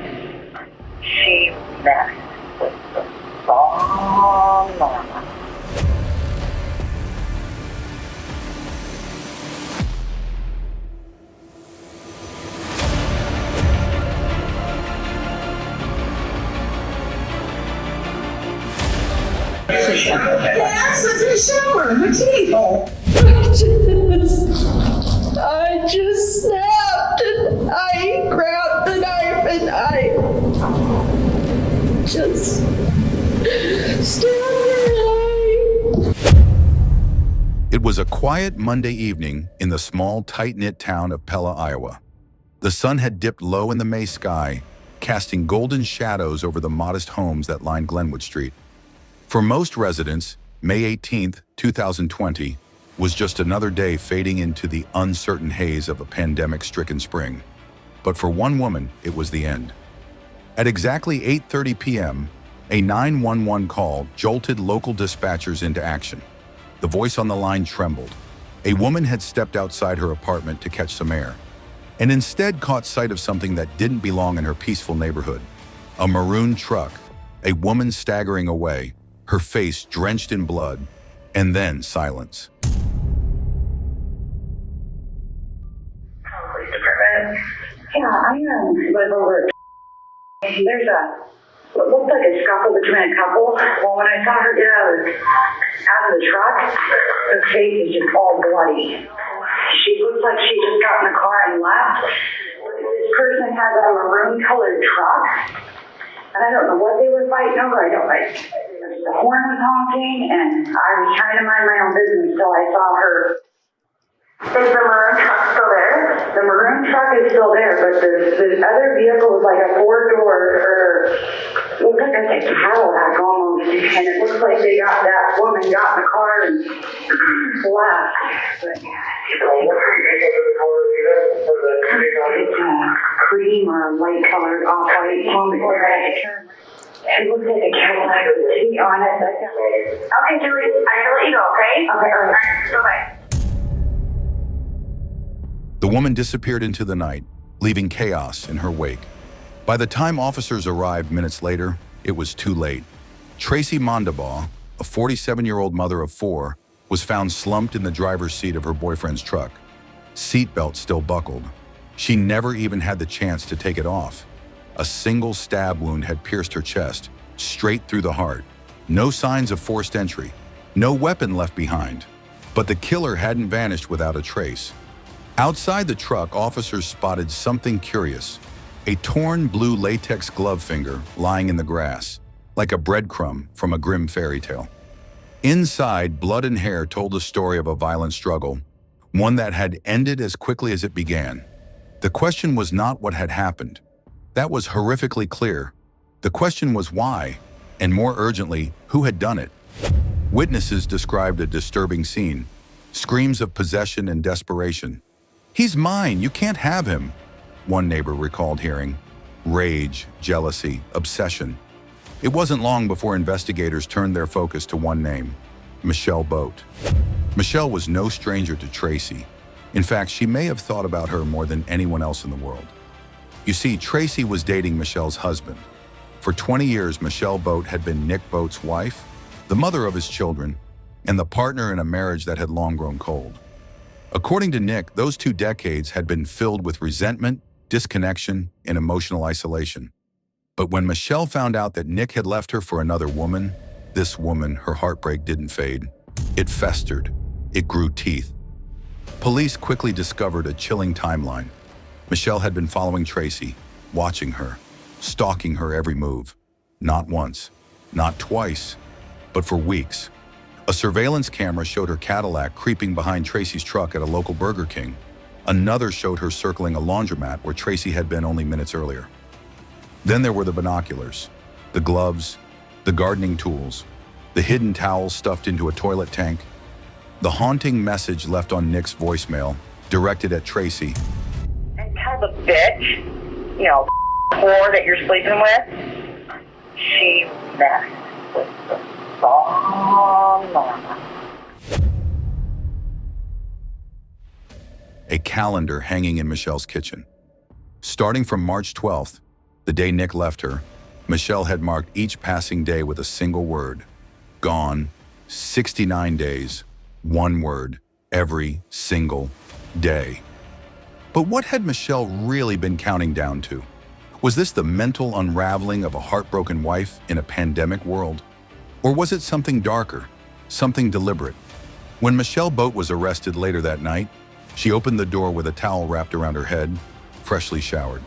she messed with the wrong mama. Yes, it's in the shower, the table. I just snapped and I grabbed the knife and I just stabbed her. It was a quiet Monday evening in the small, tight-knit town of Pella, Iowa. The sun had dipped low in the May sky, casting golden shadows over the modest homes that lined Glenwood Street. For most residents, May 18th, 2020, was just another day fading into the uncertain haze of a pandemic-stricken spring. But for one woman, it was the end. At exactly 8:30 p.m., a 911 call jolted local dispatchers into action. The voice on the line trembled. A woman had stepped outside her apartment to catch some air, and instead caught sight of something that didn't belong in her peaceful neighborhood. A maroon truck, a woman staggering away, her face drenched in blood, and then silence. Police department. Yeah, I live over. There's what looked like a scuffle between a couple. Well, when I saw her get out of the truck, her face is just all bloody. She looks like she just got in the car and left. This person has a maroon-colored truck, and I don't know what they were fighting over. I don't like. The horn was honking, and I was trying to mind my own business until I saw her. Is the maroon truck still there? The maroon truck is still there, but the other vehicle was like a four-door, or looks like a Cadillac almost, and it looks like that woman got in the car and left. But yeah, it's cream or light colored off-white. It looks like a Cadillac with a T on it. Okay, Julie, I gotta let you go, okay? Okay, all right. Bye-bye. The woman disappeared into the night, leaving chaos in her wake. By the time officers arrived minutes later, it was too late. Tracy Mondabaugh, a 47-year-old mother of 4, was found slumped in the driver's seat of her boyfriend's truck. Seatbelt still buckled. She never even had the chance to take it off. A single stab wound had pierced her chest, straight through the heart. No signs of forced entry, no weapon left behind. But the killer hadn't vanished without a trace. Outside the truck, officers spotted something curious. A torn blue latex glove finger lying in the grass, like a breadcrumb from a grim fairy tale. Inside, blood and hair told the story of a violent struggle, one that had ended as quickly as it began. The question was not what had happened. That was horrifically clear. The question was why, and more urgently, who had done it. Witnesses described a disturbing scene, screams of possession and desperation. "He's mine, you can't have him," one neighbor recalled hearing. Rage, jealousy, obsession. It wasn't long before investigators turned their focus to one name, Michelle Boat. Michelle was no stranger to Tracy. In fact, she may have thought about her more than anyone else in the world. You see, Tracy was dating Michelle's husband. For 20 years, Michelle Boat had been Nick Boat's wife, the mother of his children, and the partner in a marriage that had long grown cold. According to Nick, those 2 decades had been filled with resentment, disconnection, and emotional isolation. But when Michelle found out that Nick had left her for another woman, this woman, her heartbreak didn't fade. It festered. It grew teeth. Police quickly discovered a chilling timeline. Michelle had been following Tracy, watching her, stalking her every move. Not once, not twice, but for weeks. A surveillance camera showed her Cadillac creeping behind Tracy's truck at a local Burger King. Another showed her circling a laundromat where Tracy had been only minutes earlier. Then there were the binoculars, the gloves, the gardening tools, the hidden towels stuffed into a toilet tank, the haunting message left on Nick's voicemail, directed at Tracy. And tell the bitch, whore that you're sleeping with, she messed with the wrong mama. A calendar hanging in Michelle's kitchen. Starting from March 12th, the day Nick left her, Michelle had marked each passing day with a single word. Gone. 69 days. One word. Every single day. But what had Michelle really been counting down to? Was this the mental unraveling of a heartbroken wife in a pandemic world? Or was it something darker, something deliberate? When Michelle Boat was arrested later that night, she opened the door with a towel wrapped around her head, freshly showered.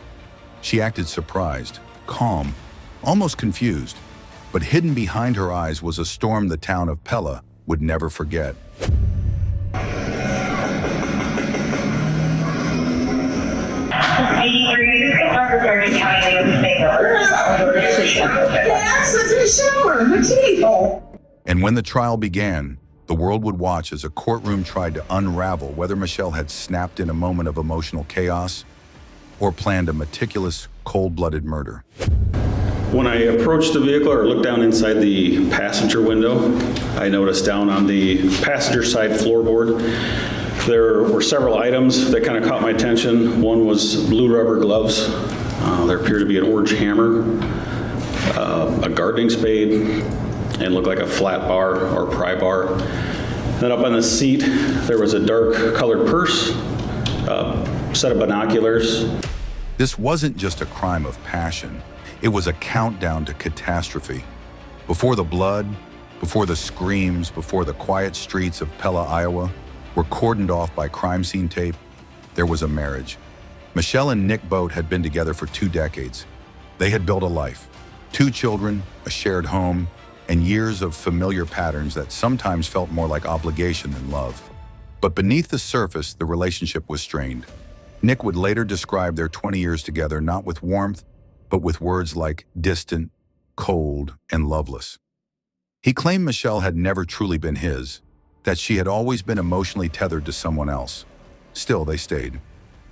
She acted surprised, calm, almost confused, but hidden behind her eyes was a storm the town of Pella would never forget. And when the trial began, the world would watch as a courtroom tried to unravel whether Michelle had snapped in a moment of emotional chaos or planned a meticulous, cold-blooded murder. When I approached the vehicle or looked down inside the passenger window, I noticed down on the passenger side floorboard, there were several items that kind of caught my attention. One was blue rubber gloves. There appeared to be an orange hammer, a gardening spade, and looked like a flat bar or pry bar. Then up on the seat, there was a dark colored purse, a set of binoculars. This wasn't just a crime of passion. It was a countdown to catastrophe. Before the blood, before the screams, before the quiet streets of Pella, Iowa, were cordoned off by crime scene tape, there was a marriage. Michelle and Nick Boat had been together for 2 decades. They had built a life, 2 children, a shared home, and years of familiar patterns that sometimes felt more like obligation than love. But beneath the surface, the relationship was strained. Nick would later describe their 20 years together not with warmth, but with words like distant, cold, and loveless. He claimed Michelle had never truly been his, that she had always been emotionally tethered to someone else. Still, they stayed,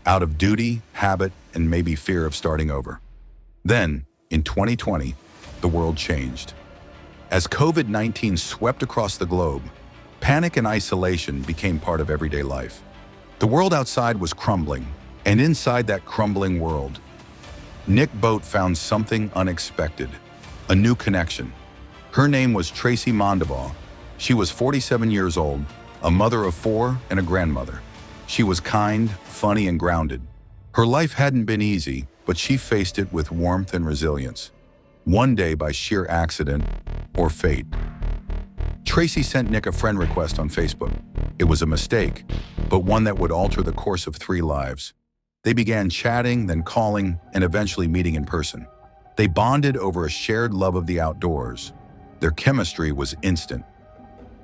out of duty, habit, and maybe fear of starting over. Then, in 2020, the world changed. As COVID-19 swept across the globe, panic and isolation became part of everyday life. The world outside was crumbling, and inside that crumbling world, Nick Boat found something unexpected, a new connection. Her name was Tracy Mondabaugh. She was 47 years old, a mother of 4 and a grandmother. She was kind, funny, and grounded. Her life hadn't been easy, but she faced it with warmth and resilience. One day by sheer accident or fate. Tracy sent Nick a friend request on Facebook. It was a mistake, but one that would alter the course of 3 lives. They began chatting, then calling, and eventually meeting in person. They bonded over a shared love of the outdoors. Their chemistry was instant.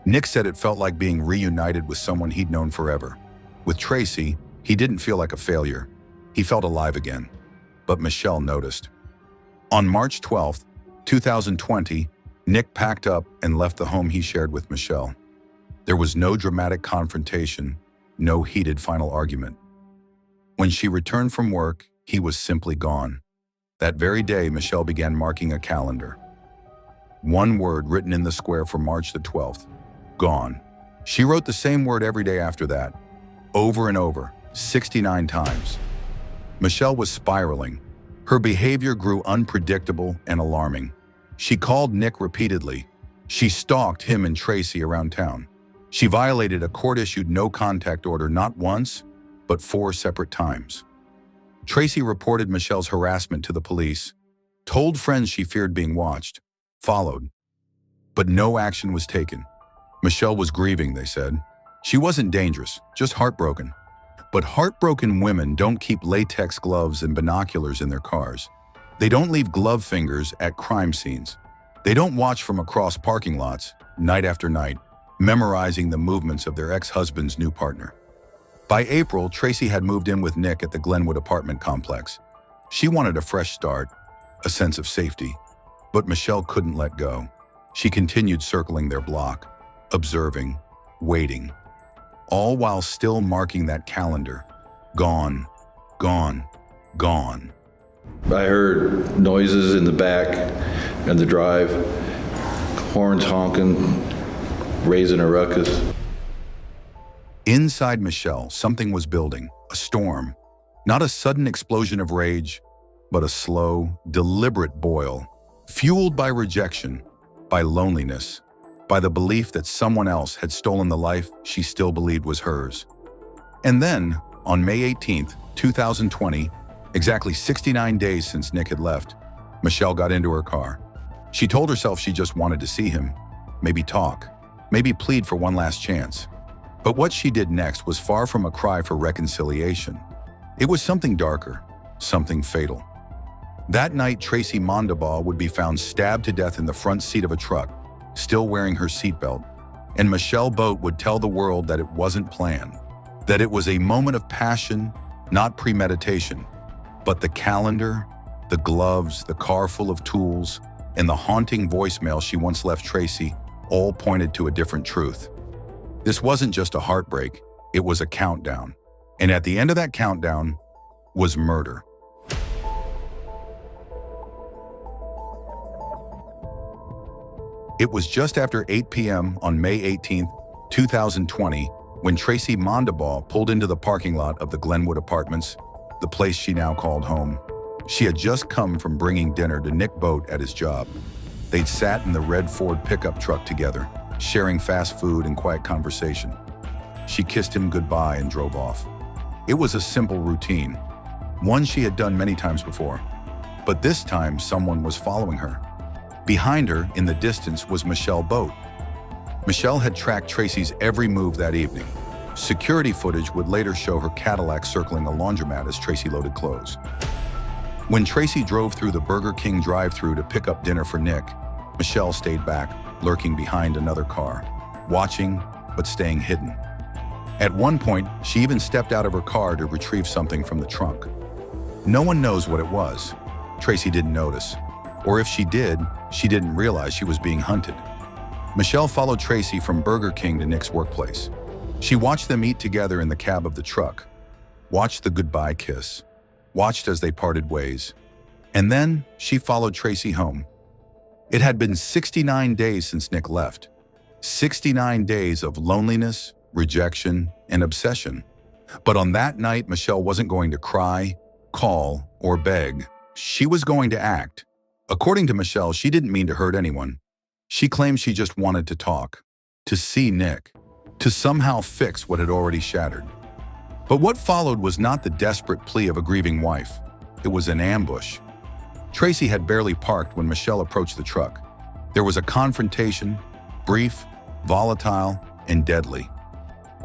Nick said it felt like being reunited with someone he'd known forever. With Tracy, he didn't feel like a failure. He felt alive again. But Michelle noticed. On March 12th, 2020, Nick packed up and left the home he shared with Michelle. There was no dramatic confrontation, no heated final argument. When she returned from work, he was simply gone. That very day, Michelle began marking a calendar. One word written in the square for March the 12th, gone. She wrote the same word every day after that, over and over, 69 times. Michelle was spiraling. Her behavior grew unpredictable and alarming. She called Nick repeatedly. She stalked him and Tracy around town. She violated a court-issued no-contact order not once, but 4 separate times. Tracy reported Michelle's harassment to the police, told friends she feared being watched, followed. But no action was taken. Michelle was grieving, they said. She wasn't dangerous, just heartbroken. But heartbroken women don't keep latex gloves and binoculars in their cars. They don't leave glove fingers at crime scenes. They don't watch from across parking lots, night after night, memorizing the movements of their ex-husband's new partner. By April, Tracy had moved in with Nick at the Glenwood apartment complex. She wanted a fresh start, a sense of safety. But Michelle couldn't let go. She continued circling their block, observing, waiting, all while still marking that calendar. Gone, gone, gone. I heard noises in the back and the drive, horns honking, raising a ruckus. Inside Michelle, something was building, a storm. Not a sudden explosion of rage, but a slow, deliberate boil, fueled by rejection, by loneliness, by the belief that someone else had stolen the life she still believed was hers. And then, on May 18th, 2020, exactly 69 days since Nick had left, Michelle got into her car. She told herself she just wanted to see him, maybe talk, maybe plead for one last chance. But what she did next was far from a cry for reconciliation. It was something darker, something fatal. That night, Tracy Mondabaugh would be found stabbed to death in the front seat of a truck, still wearing her seatbelt. And Michelle Boat would tell the world that it wasn't planned, that it was a moment of passion, not premeditation. But the calendar, the gloves, the car full of tools, and the haunting voicemail she once left Tracy all pointed to a different truth. This wasn't just a heartbreak, it was a countdown. And at the end of that countdown was murder. It was just after 8 p.m. on May 18, 2020, when Tracy Mondabaugh pulled into the parking lot of the Glenwood Apartments, the place she now called home. She had just come from bringing dinner to Nick Boat at his job. They'd sat in the red Ford pickup truck together, sharing fast food and quiet conversation. She kissed him goodbye and drove off. It was a simple routine, one she had done many times before. But this time, someone was following her. Behind her, in the distance, was Michelle Boat. Michelle had tracked Tracy's every move that evening. Security footage would later show her Cadillac circling a laundromat as Tracy loaded clothes. When Tracy drove through the Burger King drive-thru to pick up dinner for Nick, Michelle stayed back, lurking behind another car, watching but staying hidden. At one point, she even stepped out of her car to retrieve something from the trunk. No one knows what it was. Tracy didn't notice. Or if she did, she didn't realize she was being hunted. Michelle followed Tracy from Burger King to Nick's workplace. She watched them eat together in the cab of the truck, watched the goodbye kiss, watched as they parted ways. And then she followed Tracy home. It had been 69 days since Nick left. 69 days of loneliness, rejection, and obsession. But on that night, Michelle wasn't going to cry, call, or beg. She was going to act. According to Michelle, she didn't mean to hurt anyone. She claimed she just wanted to talk, to see Nick, to somehow fix what had already shattered. But what followed was not the desperate plea of a grieving wife. It was an ambush. Tracy had barely parked when Michelle approached the truck. There was a confrontation, brief, volatile, and deadly.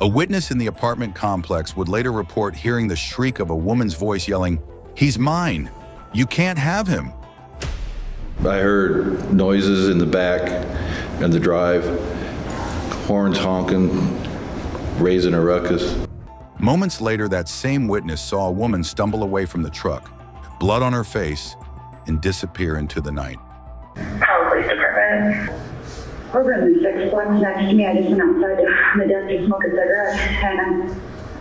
A witness in the apartment complex would later report hearing the shriek of a woman's voice yelling, "He's mine! You can't have him!" I heard noises in the back and the drive, horns honking, raising a ruckus. Moments later, that same witness saw a woman stumble away from the truck, blood on her face, and disappear into the night. Power Police Department. Over in the sixplex next to me, I just went outside to the desk to smoke a cigarette, and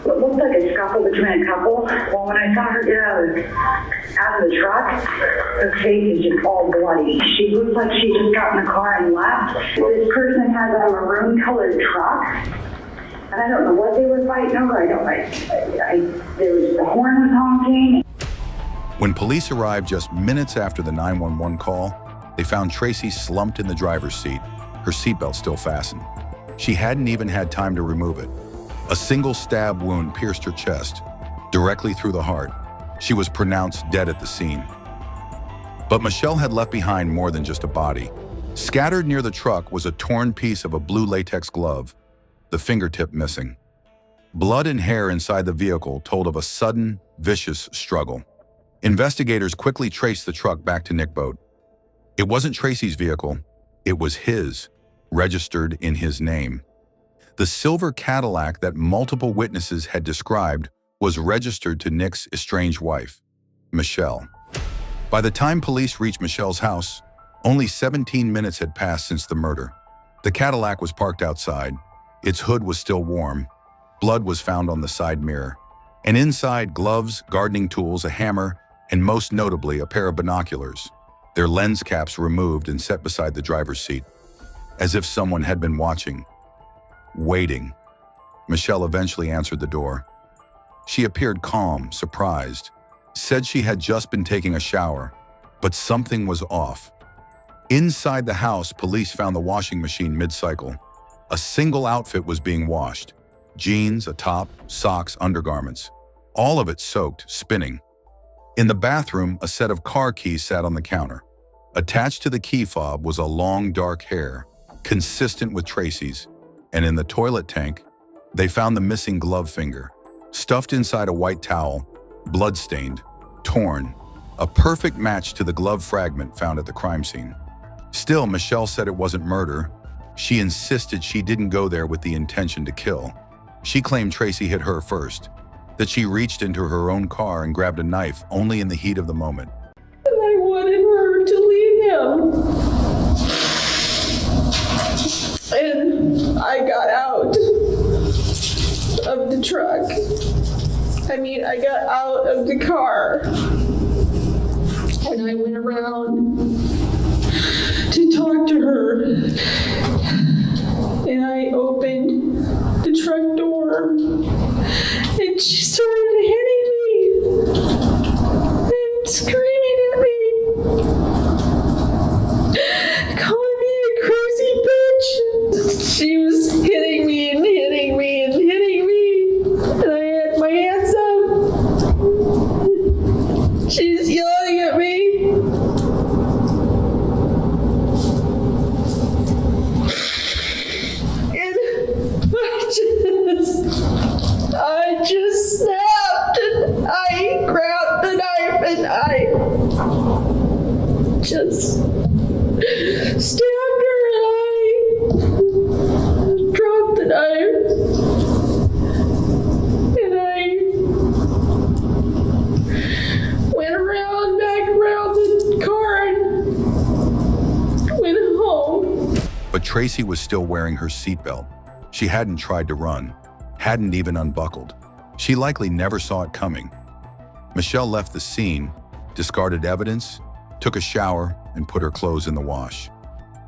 it looked like a scuffle between a couple. Well, when I saw her get out of the truck, her face is just all bloody. She looks like she just got in the car and left. This person has a maroon-colored truck, and I don't know what they were fighting over. The horn was honking. When police arrived just minutes after the 911 call, they found Tracy slumped in the driver's seat, her seatbelt still fastened. She hadn't even had time to remove it. A single stab wound pierced her chest, directly through the heart. She was pronounced dead at the scene. But Michelle had left behind more than just a body. Scattered near the truck was a torn piece of a blue latex glove, the fingertip missing. Blood and hair inside the vehicle told of a sudden, vicious struggle. Investigators quickly traced the truck back to Nick Boat. It wasn't Tracy's vehicle, it was his, registered in his name. The silver Cadillac that multiple witnesses had described was registered to Nick's estranged wife, Michelle. By the time police reached Michelle's house, only 17 minutes had passed since the murder. The Cadillac was parked outside. Its hood was still warm. Blood was found on the side mirror. And inside, gloves, gardening tools, a hammer, and most notably, a pair of binoculars, their lens caps removed and set beside the driver's seat, as if someone had been watching, waiting. Michelle eventually answered the door. She appeared calm, surprised, said she had just been taking a shower, but something was off. Inside the house, police found the washing machine mid-cycle. A single outfit was being washed. Jeans, a top, socks, undergarments. All of it soaked, spinning. In the bathroom, a set of car keys sat on the counter. Attached to the key fob was a long, dark hair, consistent with Tracy's. And in the toilet tank, they found the missing glove finger, stuffed inside a white towel, blood-stained, torn, a perfect match to the glove fragment found at the crime scene. Still, Michelle said it wasn't murder. She insisted she didn't go there with the intention to kill. She claimed Tracy hit her first, that she reached into her own car and grabbed a knife only in the heat of the moment. And I wanted her to leave him. And I got out of the truck. I got out of the car. And I went around to talk to her. And I opened the truck door and she started hitting me and screaming at me, calling me a crazy bitch. She was hitting me and hitting me and hitting me, and I had my hands up. She's yelling at me. I just snapped and I grabbed the knife and I just stabbed her and I dropped the knife and I went back around the car and went home. But Tracy was still wearing her seatbelt. She hadn't tried to run, hadn't even unbuckled. She likely never saw it coming. Michelle left the scene, discarded evidence, took a shower, and put her clothes in the wash.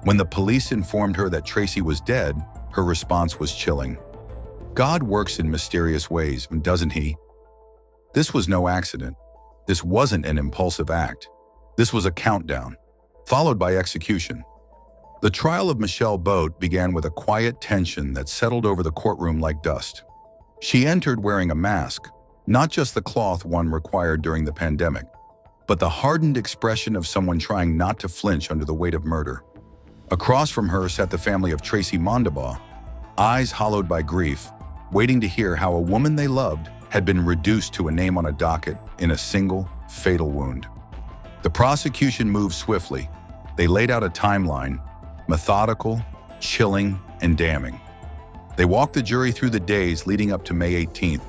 When the police informed her that Tracy was dead, her response was chilling. God works in mysterious ways, doesn't he? This was no accident. This wasn't an impulsive act. This was a countdown, followed by execution. The trial of Michelle Boat began with a quiet tension that settled over the courtroom like dust. She entered wearing a mask, not just the cloth one required during the pandemic, but the hardened expression of someone trying not to flinch under the weight of murder. Across from her sat the family of Tracy Mondabaugh, eyes hollowed by grief, waiting to hear how a woman they loved had been reduced to a name on a docket in a single, fatal wound. The prosecution moved swiftly. They laid out a timeline, methodical, chilling, and damning. They walked the jury through the days leading up to May 18th,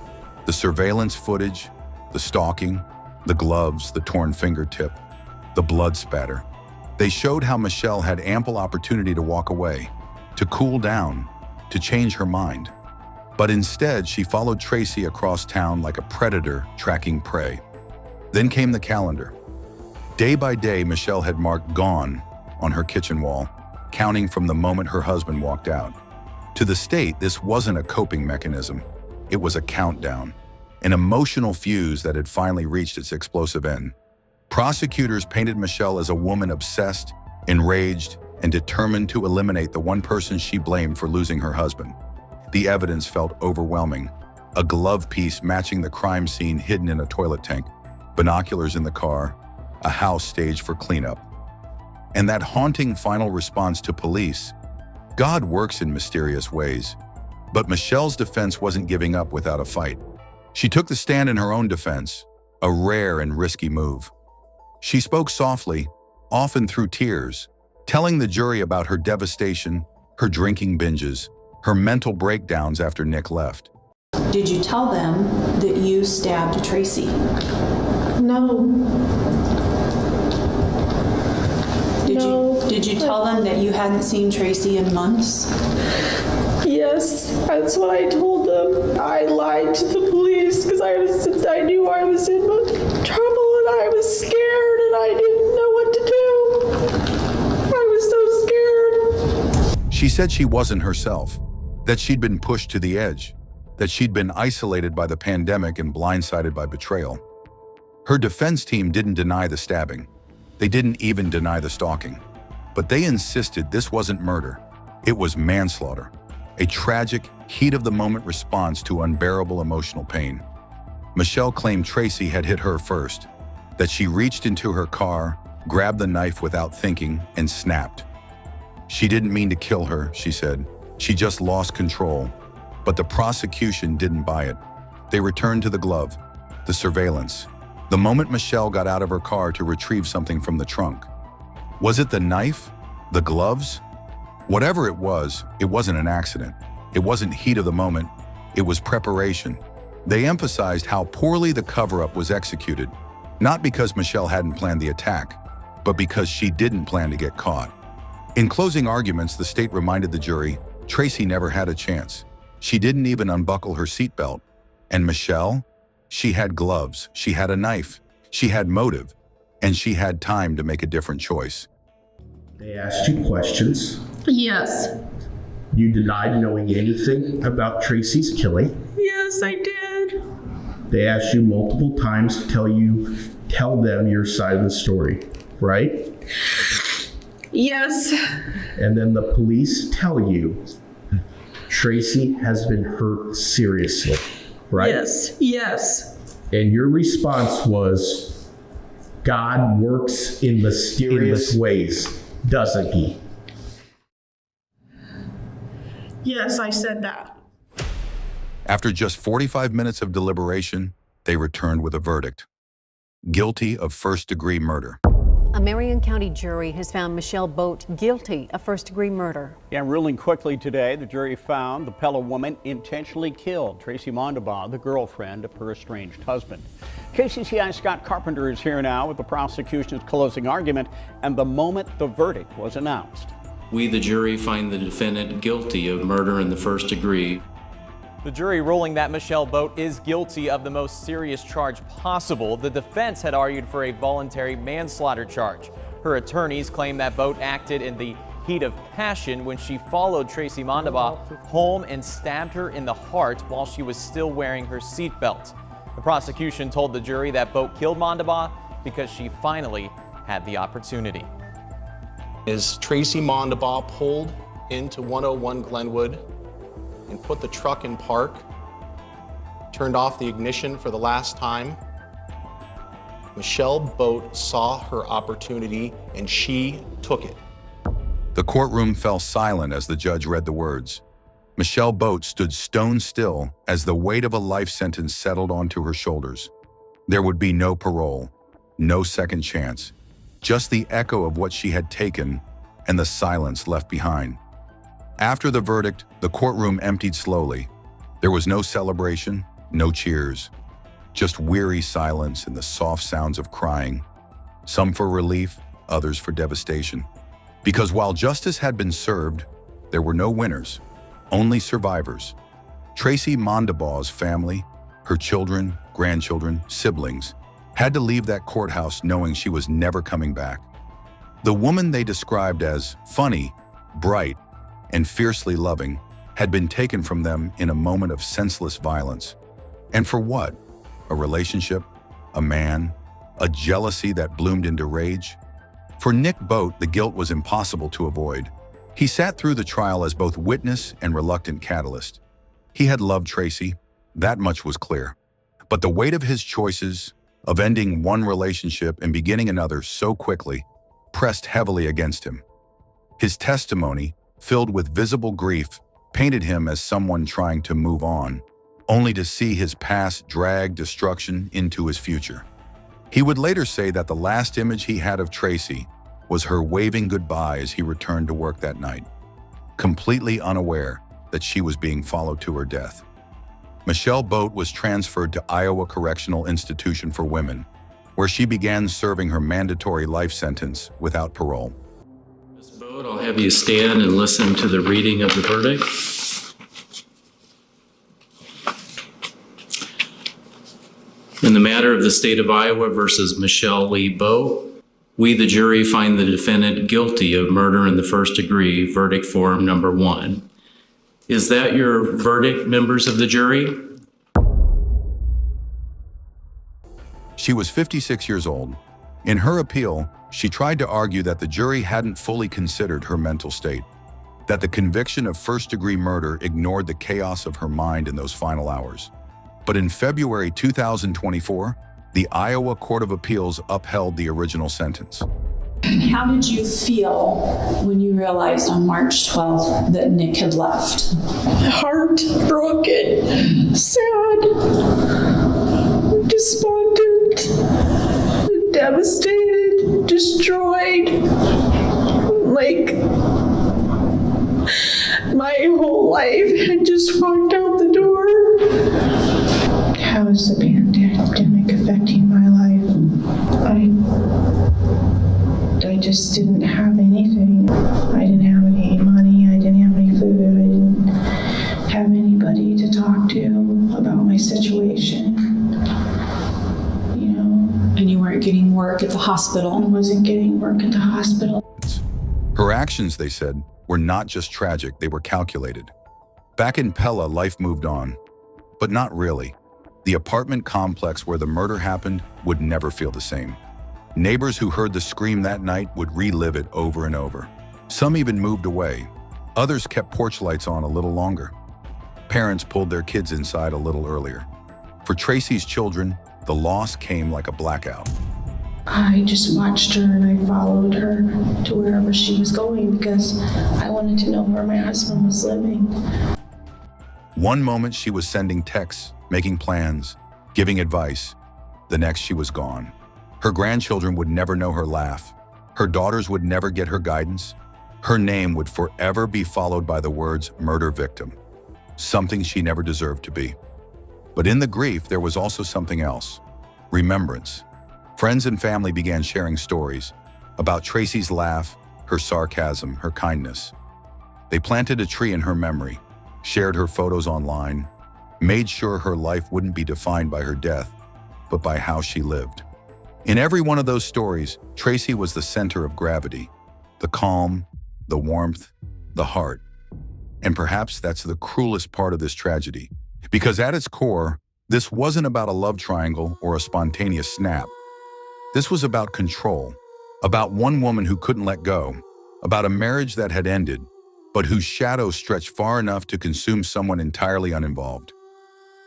the surveillance footage, the stalking, the gloves, the torn fingertip, the blood spatter. They showed how Michelle had ample opportunity to walk away, to cool down, to change her mind. But instead, she followed Tracy across town like a predator tracking prey. Then came the calendar. Day by day, Michelle had marked "gone" on her kitchen wall, counting from the moment her husband walked out. To the state, this wasn't a coping mechanism. It was a countdown, an emotional fuse that had finally reached its explosive end. Prosecutors painted Michelle as a woman obsessed, enraged, and determined to eliminate the one person she blamed for losing her husband. The evidence felt overwhelming. A glove piece matching the crime scene hidden in a toilet tank, binoculars in the car, a house staged for cleanup. And that haunting final response to police. God works in mysterious ways. But Michelle's defense wasn't giving up without a fight. She took the stand in her own defense, a rare and risky move. She spoke softly, often through tears, telling the jury about her devastation, her drinking binges, her mental breakdowns after Nick left. Did you tell them that you stabbed Tracy? No. Did you tell them that you hadn't seen Tracy in months? Yes, that's what I told them. I lied to the police because I knew I was in trouble and I was scared and I didn't know what to do. I was so scared. She said she wasn't herself, that she'd been pushed to the edge, that she'd been isolated by the pandemic and blindsided by betrayal. Her defense team didn't deny the stabbing. They didn't even deny the stalking. But they insisted this wasn't murder. It was manslaughter, a tragic, heat-of-the-moment response to unbearable emotional pain. Michelle claimed Tracy had hit her first, that she reached into her car, grabbed the knife without thinking, and snapped. She didn't mean to kill her, she said. She just lost control. But the prosecution didn't buy it. They returned to the glove, the surveillance, the moment Michelle got out of her car to retrieve something from the trunk. Was it the knife? The gloves? Whatever it wasn't an accident. It wasn't heat of the moment. It was preparation. They emphasized how poorly the cover-up was executed, not because Michelle hadn't planned the attack, but because she didn't plan to get caught. In closing arguments, the state reminded the jury, Tracy never had a chance. She didn't even unbuckle her seatbelt. And Michelle? She had gloves, she had a knife, she had motive, and she had time to make a different choice. They asked you questions. Yes. You denied knowing anything about Tracy's killing. Yes, I did. They asked you multiple times to tell them your side of the story, right? Yes. And then the police tell you Tracy has been hurt seriously, right? Yes. Yes. And your response was, God works in mysterious ways, doesn't he? Yes, I said that. After just 45 minutes of deliberation, they returned with a verdict. Guilty of first-degree murder. A Marion County jury has found Michelle Boat guilty of first-degree murder. Yeah, ruling quickly today, the jury found the Pella woman intentionally killed Tracy Mondabaugh, the girlfriend of her estranged husband. KCCI's Scott Carpenter is here now with the prosecution's closing argument and the moment the verdict was announced. We, the jury, find the defendant guilty of murder in the first degree. The jury ruling that Michelle Boat is guilty of the most serious charge possible. The defense had argued for a voluntary manslaughter charge. Her attorneys claim that Boat acted in the heat of passion when she followed Tracy Mondabaugh home and stabbed her in the heart while she was still wearing her seatbelt. The prosecution told the jury that Boat killed Mondabaugh because she finally had the opportunity. As Tracy Mondabaugh pulled into 101 Glenwood and put the truck in park, turned off the ignition for the last time, Michelle Boat saw her opportunity and she took it. The courtroom fell silent as the judge read the words. Michelle Boat stood stone still as the weight of a life sentence settled onto her shoulders. There would be no parole, no second chance, just the echo of what she had taken and the silence left behind. After the verdict, the courtroom emptied slowly. There was no celebration, no cheers, just weary silence and the soft sounds of crying, some for relief, others for devastation. Because while justice had been served, there were no winners, only survivors. Tracy Mondabaugh's family, her children, grandchildren, siblings, had to leave that courthouse knowing she was never coming back. The woman they described as funny, bright, and fiercely loving had been taken from them in a moment of senseless violence. And for what? A relationship? A man? A jealousy that bloomed into rage? For Nick Boat, the guilt was impossible to avoid. He sat through the trial as both witness and reluctant catalyst. He had loved Tracy, that much was clear. But the weight of his choices, of ending one relationship and beginning another so quickly, pressed heavily against him. His testimony, filled with visible grief, painted him as someone trying to move on, only to see his past drag destruction into his future. He would later say that the last image he had of Tracy was her waving goodbye as he returned to work that night, completely unaware that she was being followed to her death. Michelle Boat was transferred to Iowa Correctional Institution for Women, where she began serving her mandatory life sentence without parole. Ms. Boat, I'll have you stand and listen to the reading of the verdict. In the matter of the state of Iowa versus Michelle Lee Boat, we, the jury, find the defendant guilty of murder in the first degree, verdict form number 1. Is that your verdict, members of the jury? She was 56 years old. In her appeal, she tried to argue that the jury hadn't fully considered her mental state, that the conviction of first-degree murder ignored the chaos of her mind in those final hours. But in February 2024, the Iowa Court of Appeals upheld the original sentence. How did you feel when you realized on March 12th that Nick had left? Heartbroken, sad, despondent, devastated, destroyed. Like my whole life had just walked out the door. How is the pandemic affecting my life? I just didn't have anything. I didn't have any money, I didn't have any food, I didn't have anybody to talk to about my situation. You know. And you weren't getting work at the hospital? I wasn't getting work at the hospital. Her actions, they said, were not just tragic, they were calculated. Back in Pella, life moved on. But not really. The apartment complex where the murder happened would never feel the same. Neighbors who heard the scream that night would relive it over and over. Some even moved away. Others kept porch lights on a little longer. Parents pulled their kids inside a little earlier. For Tracy's children, the loss came like a blackout. I just watched her and I followed her to wherever she was going because I wanted to know where my husband was living. One moment she was sending texts, making plans, giving advice. The next she was gone. Her grandchildren would never know her laugh. Her daughters would never get her guidance. Her name would forever be followed by the words murder victim, something she never deserved to be. But in the grief, there was also something else, remembrance. Friends and family began sharing stories about Tracy's laugh, her sarcasm, her kindness. They planted a tree in her memory, shared her photos online, made sure her life wouldn't be defined by her death, but by how she lived. In every one of those stories, Tracy was the center of gravity, the calm, the warmth, the heart. And perhaps that's the cruelest part of this tragedy, because at its core, this wasn't about a love triangle or a spontaneous snap. This was about control, about one woman who couldn't let go, about a marriage that had ended, but whose shadow stretched far enough to consume someone entirely uninvolved.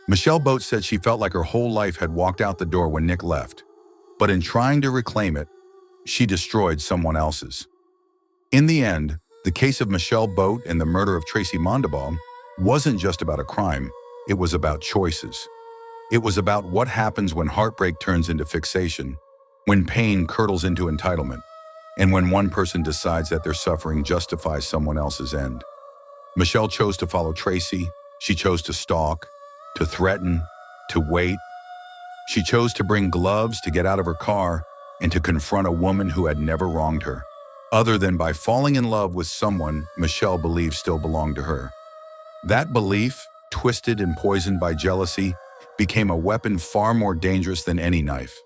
Michelle Boat said she felt like her whole life had walked out the door when Nick left, but in trying to reclaim it, she destroyed someone else's. In the end, the case of Michelle Boat and the murder of Tracy Mondabaugh wasn't just about a crime, it was about choices. It was about what happens when heartbreak turns into fixation, when pain curdles into entitlement, and when one person decides that their suffering justifies someone else's end. Michelle chose to follow Tracy. She chose to stalk, to threaten, to wait. She chose to bring gloves to get out of her car and to confront a woman who had never wronged her, other than by falling in love with someone Michelle believed still belonged to her. That belief, twisted and poisoned by jealousy, became a weapon far more dangerous than any knife.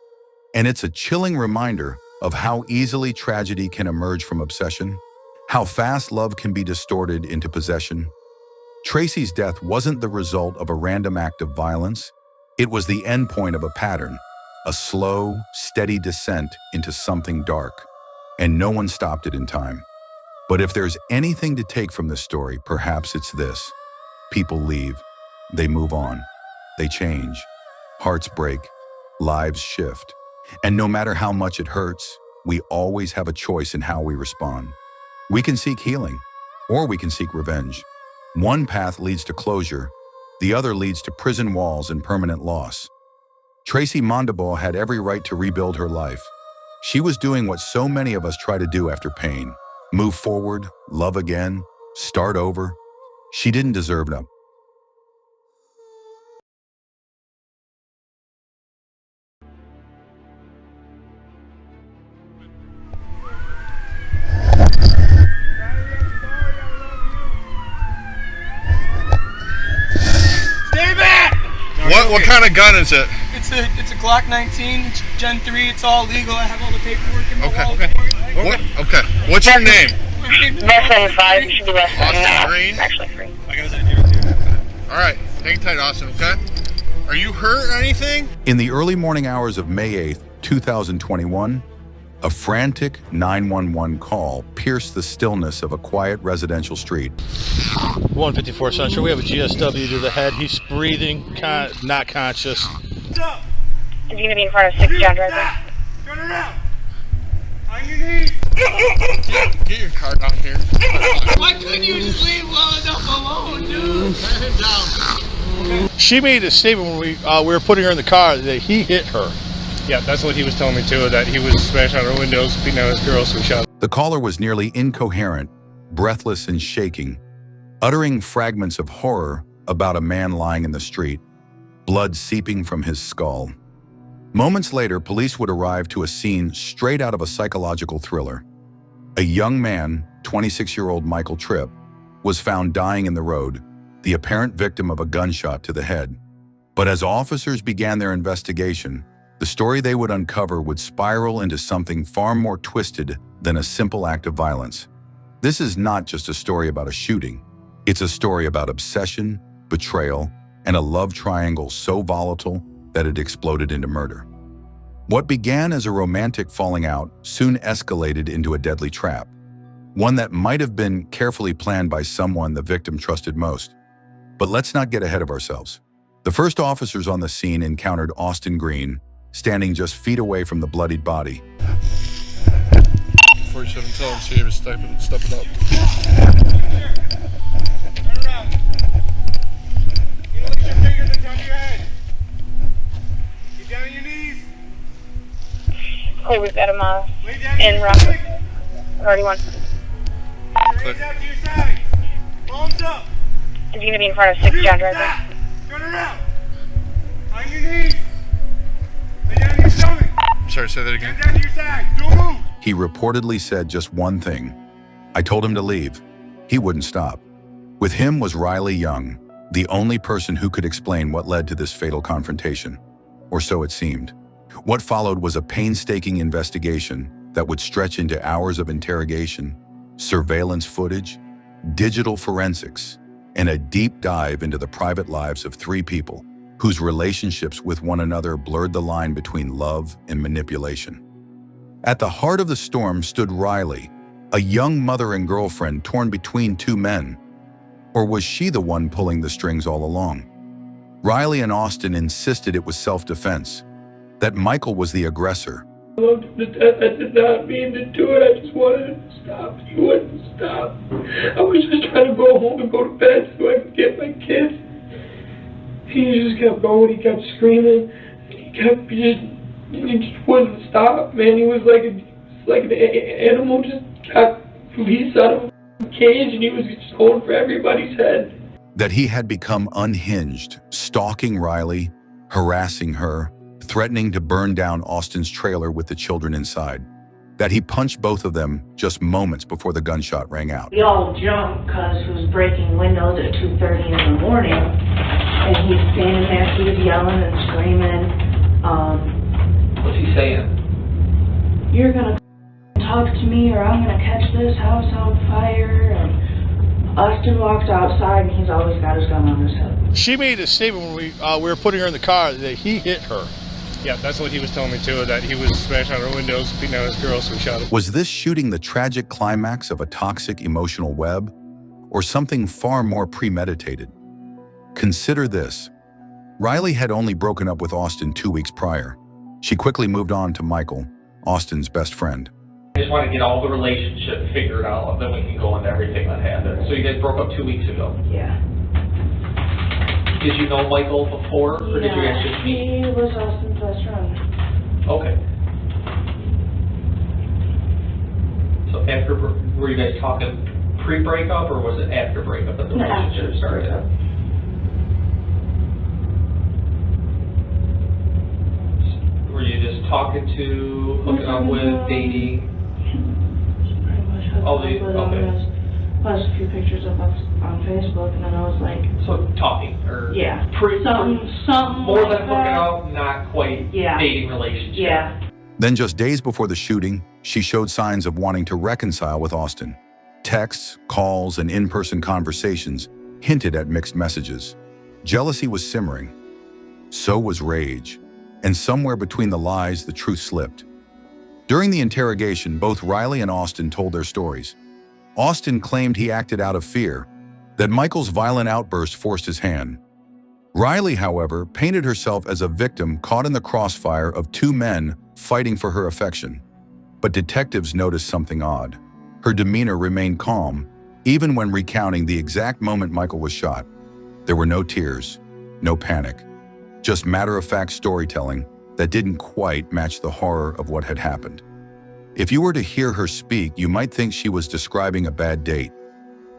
And it's a chilling reminder of how easily tragedy can emerge from obsession, how fast love can be distorted into possession. Tracy's death wasn't the result of a random act of violence. It was the endpoint of a pattern, a slow, steady descent into something dark, and no one stopped it in time. But if there's anything to take from this story, perhaps it's this. People leave, they move on, they change, hearts break, lives shift. And no matter how much it hurts, we always have a choice in how we respond. We can seek healing, or we can seek revenge. One path leads to closure, the other leads to prison walls and permanent loss. Tracy Mondabaugh had every right to rebuild her life. She was doing what so many of us try to do after pain. Move forward, love again, start over. She didn't deserve them. What kind of gun is it? It's a Glock 19, it's Gen 3. It's all legal. I have all the paperwork in my wallet. Okay. What's your name? Austin Green. Actually, All right. Hang tight, Austin. Okay. Are you hurt or anything? In the early morning hours of May 8th, 2021, a frantic 911 call pierced the stillness of a quiet residential street. 154 Central, we have a GSW to the head. He's breathing, not conscious. Is he going to be in front of 6 John Driver? Turn around! On your knees! Get your car down here. Why couldn't you just leave well enough alone, dude? Pat him down. She made a statement when we were putting her in the car that he hit her. Yeah, that's what he was telling me too, that he was smashing out her windows, beating out his girl, so we shot. The caller was nearly incoherent, breathless and shaking, uttering fragments of horror about a man lying in the street, blood seeping from his skull. Moments later, police would arrive to a scene straight out of a psychological thriller. A young man, 26-year-old Michael Tripp, was found dying in the road, the apparent victim of a gunshot to the head. But as officers began their investigation, the story they would uncover would spiral into something far more twisted than a simple act of violence. This is not just a story about a shooting. It's a story about obsession, betrayal, and a love triangle so volatile that it exploded into murder. What began as a romantic falling out soon escalated into a deadly trap, one that might have been carefully planned by someone the victim trusted most. But let's not get ahead of ourselves. The first officers on the scene encountered Austin Green, standing just feet away from the bloodied body. 47, tell him Shave is stepping up. Okay, we've got him in Rockford. Already one. Click. Is he going to be in front of 6 John Driver? Turn around. On your knees. Lay down your stomach. Sorry, say that again. Get down to your side. Don't move. He reportedly said just one thing. I told him to leave. He wouldn't stop. With him was Riley Young, the only person who could explain what led to this fatal confrontation. Or so it seemed. What followed was a painstaking investigation that would stretch into hours of interrogation, surveillance footage, digital forensics, and a deep dive into the private lives of 3 people whose relationships with one another blurred the line between love and manipulation. At the heart of the storm stood Riley, a young mother and girlfriend torn between 2 men. Or was she the one pulling the strings all along? Riley and Austin insisted it was self-defense, that Michael was the aggressor. I loved him to death. I did not mean to do it. I just wanted him to stop. He wouldn't stop. I was just trying to go home and go to bed so I could get my kids. He just kept going. He kept screaming. He just wouldn't stop, man. He was like an animal just got released out of a cage, and he was just going for everybody's head. That he had become unhinged, stalking Riley, harassing her, threatening to burn down Austin's trailer with the children inside. That he punched both of them just moments before the gunshot rang out. We all jumped because he was breaking windows at 2:30 in the morning, and he's standing there, he was yelling and screaming. What's he saying? You're gonna talk to me or I'm gonna catch this house on fire. And Austin walked outside and he's always got his gun on his hip. She made a statement when we were putting her in the car that he hit her. Yeah, that's what he was telling me too, that he was smashing on her windows, beating out his girl, so he shot him. Was this shooting the tragic climax of a toxic emotional web, or something far more premeditated? Consider this. Riley had only broken up with Austin 2 weeks prior. She quickly moved on to Michael, Austin's best friend. I just want to get all the relationship figured out, and then we can go into everything that happened. So you guys broke up 2 weeks ago? Yeah. Did you know Michael before, or did you guys just meet? He was Austin's best friend. Okay. So after, were you guys talking pre-breakup, or was it after breakup that the relationship started? Were you just talking to, hooking up with, dating? Pretty much hooked up with him. Post a few pictures up on Facebook, and then I was like... So talking, or... Yeah. Something more like than hooking that. up, not quite dating relationship. Yeah. Then just days before the shooting, she showed signs of wanting to reconcile with Austin. Texts, calls, and in-person conversations hinted at mixed messages. Jealousy was simmering. So was rage. And somewhere between the lies, the truth slipped. During the interrogation, both Riley and Austin told their stories. Austin claimed he acted out of fear, that Michael's violent outburst forced his hand. Riley, however, painted herself as a victim caught in the crossfire of 2 men fighting for her affection. But detectives noticed something odd. Her demeanor remained calm, even when recounting the exact moment Michael was shot. There were no tears, no panic, just matter-of-fact storytelling that didn't quite match the horror of what had happened. If you were to hear her speak, you might think she was describing a bad date,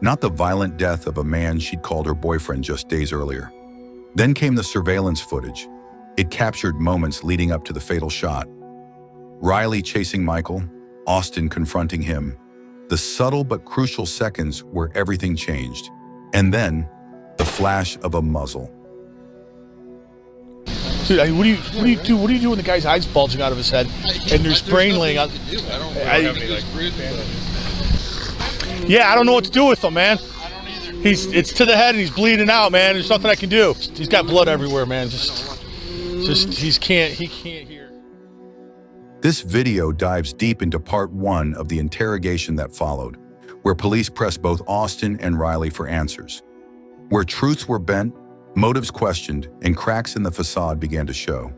not the violent death of a man she'd called her boyfriend just days earlier. Then came the surveillance footage. It captured moments leading up to the fatal shot. Riley chasing Michael, Austin confronting him. The subtle but crucial seconds where everything changed. And then, the flash of a muzzle. Dude, what do you do? What do you do when the guy's eyes bulging out of his head and there's brain laying on? I don't have any like Yeah, I don't know what to do with him, man. It's to the head and he's bleeding out, man. There's nothing I can do. He's got blood everywhere, man. He can't hear. This video dives deep into part 1 of the interrogation that followed, where police pressed both Austin and Riley for answers. Where truths were bent, motives questioned, and cracks in the facade began to show.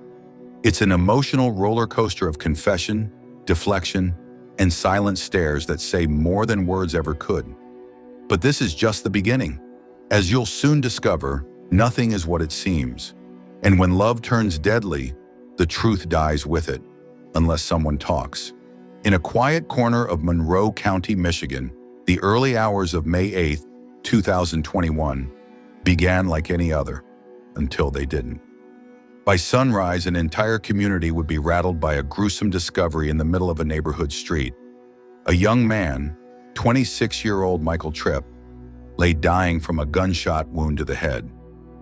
It's an emotional roller coaster of confession, deflection, and silent stares that say more than words ever could. But this is just the beginning. As you'll soon discover, nothing is what it seems. And when love turns deadly, the truth dies with it, unless someone talks. In a quiet corner of Monroe County, Michigan, the early hours of May 8, 2021, began like any other, until they didn't. By sunrise, an entire community would be rattled by a gruesome discovery in the middle of a neighborhood street. A young man, 26-year-old Michael Tripp, lay dying from a gunshot wound to the head.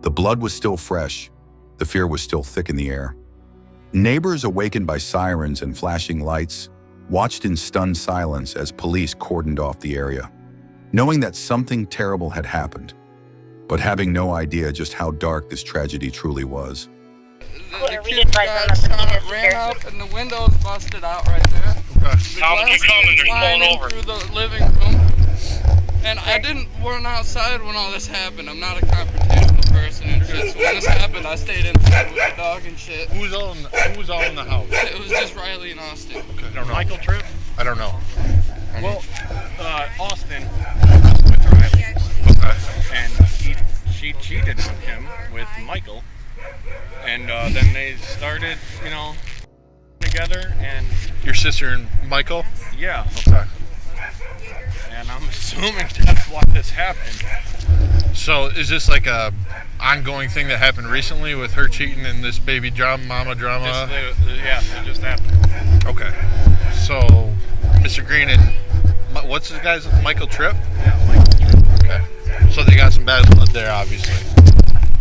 The blood was still fresh. The fear was still thick in the air. Neighbors, awakened by sirens and flashing lights, watched in stunned silence as police cordoned off the area, knowing that something terrible had happened, but having no idea just how dark this tragedy truly was. The kid ran up and the windows busted out right there. The glass was flying in through the living room. And I didn't run outside when all this happened. I'm not a confrontational person and shit. So when this happened, I stayed inside with the dog and shit. Who was all in the house? It was just Riley and Austin. Okay, I don't know. Michael Tripp? I don't know. Well, Austin was with Riley. And she cheated with him, with Michael. And then they started, together, and... Your sister and Michael? Yeah. Okay. And I'm assuming that's why this happened. So is this like a ongoing thing that happened recently with her cheating and this baby mama drama? Yeah, it just happened. Okay. So, Mr. Green and... What's his guy's... Michael Tripp? Yeah, Michael Tripp. Okay. So they got some bad blood there, obviously.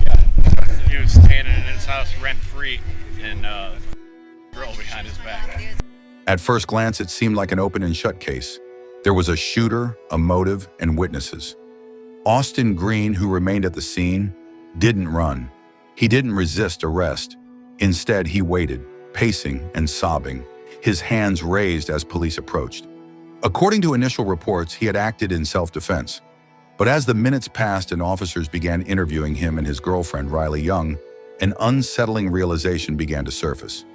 Yeah. He was staying in his house rent-free and girl behind his back. At first glance, it seemed like an open and shut case. There was a shooter, a motive, and witnesses. Austin Green, who remained at the scene, didn't run. He didn't resist arrest. Instead, he waited, pacing and sobbing, his hands raised as police approached. According to initial reports, he had acted in self-defense. But as the minutes passed and officers began interviewing him and his girlfriend, Riley Young, an unsettling realization began to surface.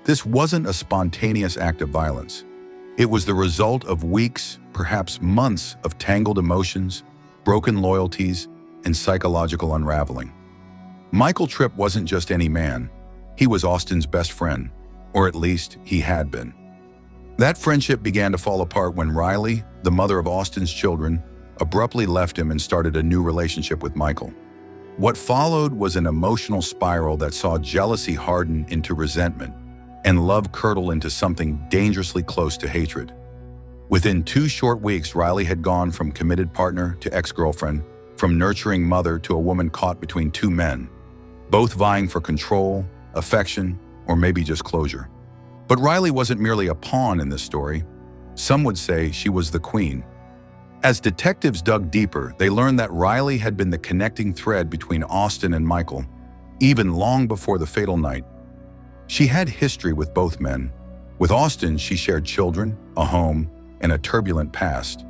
This wasn't a spontaneous act of violence. It was the result of weeks, perhaps months, of tangled emotions, broken loyalties, and psychological unraveling. Michael Tripp wasn't just any man. He was Austin's best friend, or at least he had been. That friendship began to fall apart when Riley, the mother of Austin's children, abruptly left him and started a new relationship with Michael. What followed was an emotional spiral that saw jealousy harden into resentment and love curdle into something dangerously close to hatred. Within 2 short weeks, Riley had gone from committed partner to ex-girlfriend, from nurturing mother to a woman caught between 2 men, both vying for control, affection, or maybe just closure. But Riley wasn't merely a pawn in this story. Some would say she was the queen. As detectives dug deeper, they learned that Riley had been the connecting thread between Austin and Michael, even long before the fatal night. She had history with both men. With Austin, she shared children, a home, and a turbulent past.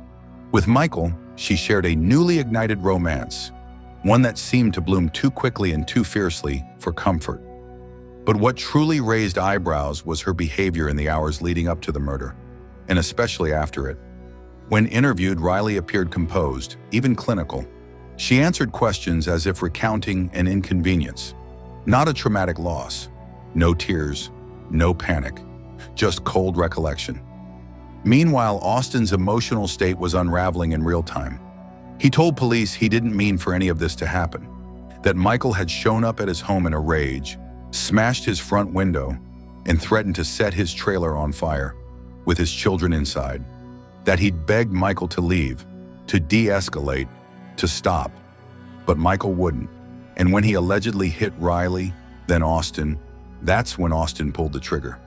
With Michael, she shared a newly ignited romance, one that seemed to bloom too quickly and too fiercely for comfort. But what truly raised eyebrows was her behavior in the hours leading up to the murder, and especially after it. When interviewed, Riley appeared composed, even clinical. She answered questions as if recounting an inconvenience, not a traumatic loss. No tears, no panic, just cold recollection. Meanwhile, Austin's emotional state was unraveling in real time. He told police he didn't mean for any of this to happen, that Michael had shown up at his home in a rage, smashed his front window, and threatened to set his trailer on fire, with his children inside, that he'd begged Michael to leave, to de-escalate, to stop. But Michael wouldn't, and when he allegedly hit Riley, then Austin, that's when Austin pulled the trigger.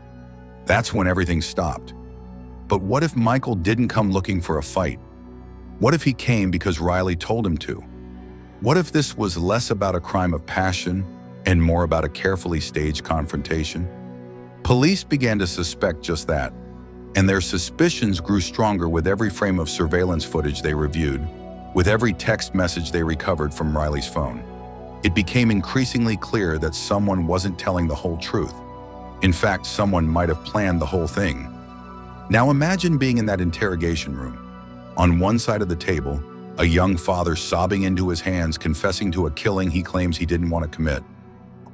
That's when everything stopped. But what if Michael didn't come looking for a fight? What if he came because Riley told him to? What if this was less about a crime of passion and more about a carefully staged confrontation? Police began to suspect just that, and their suspicions grew stronger with every frame of surveillance footage they reviewed, with every text message they recovered from Riley's phone. It became increasingly clear that someone wasn't telling the whole truth. In fact, someone might have planned the whole thing. Now imagine being in that interrogation room. On one side of the table, a young father sobbing into his hands, confessing to a killing he claims he didn't want to commit.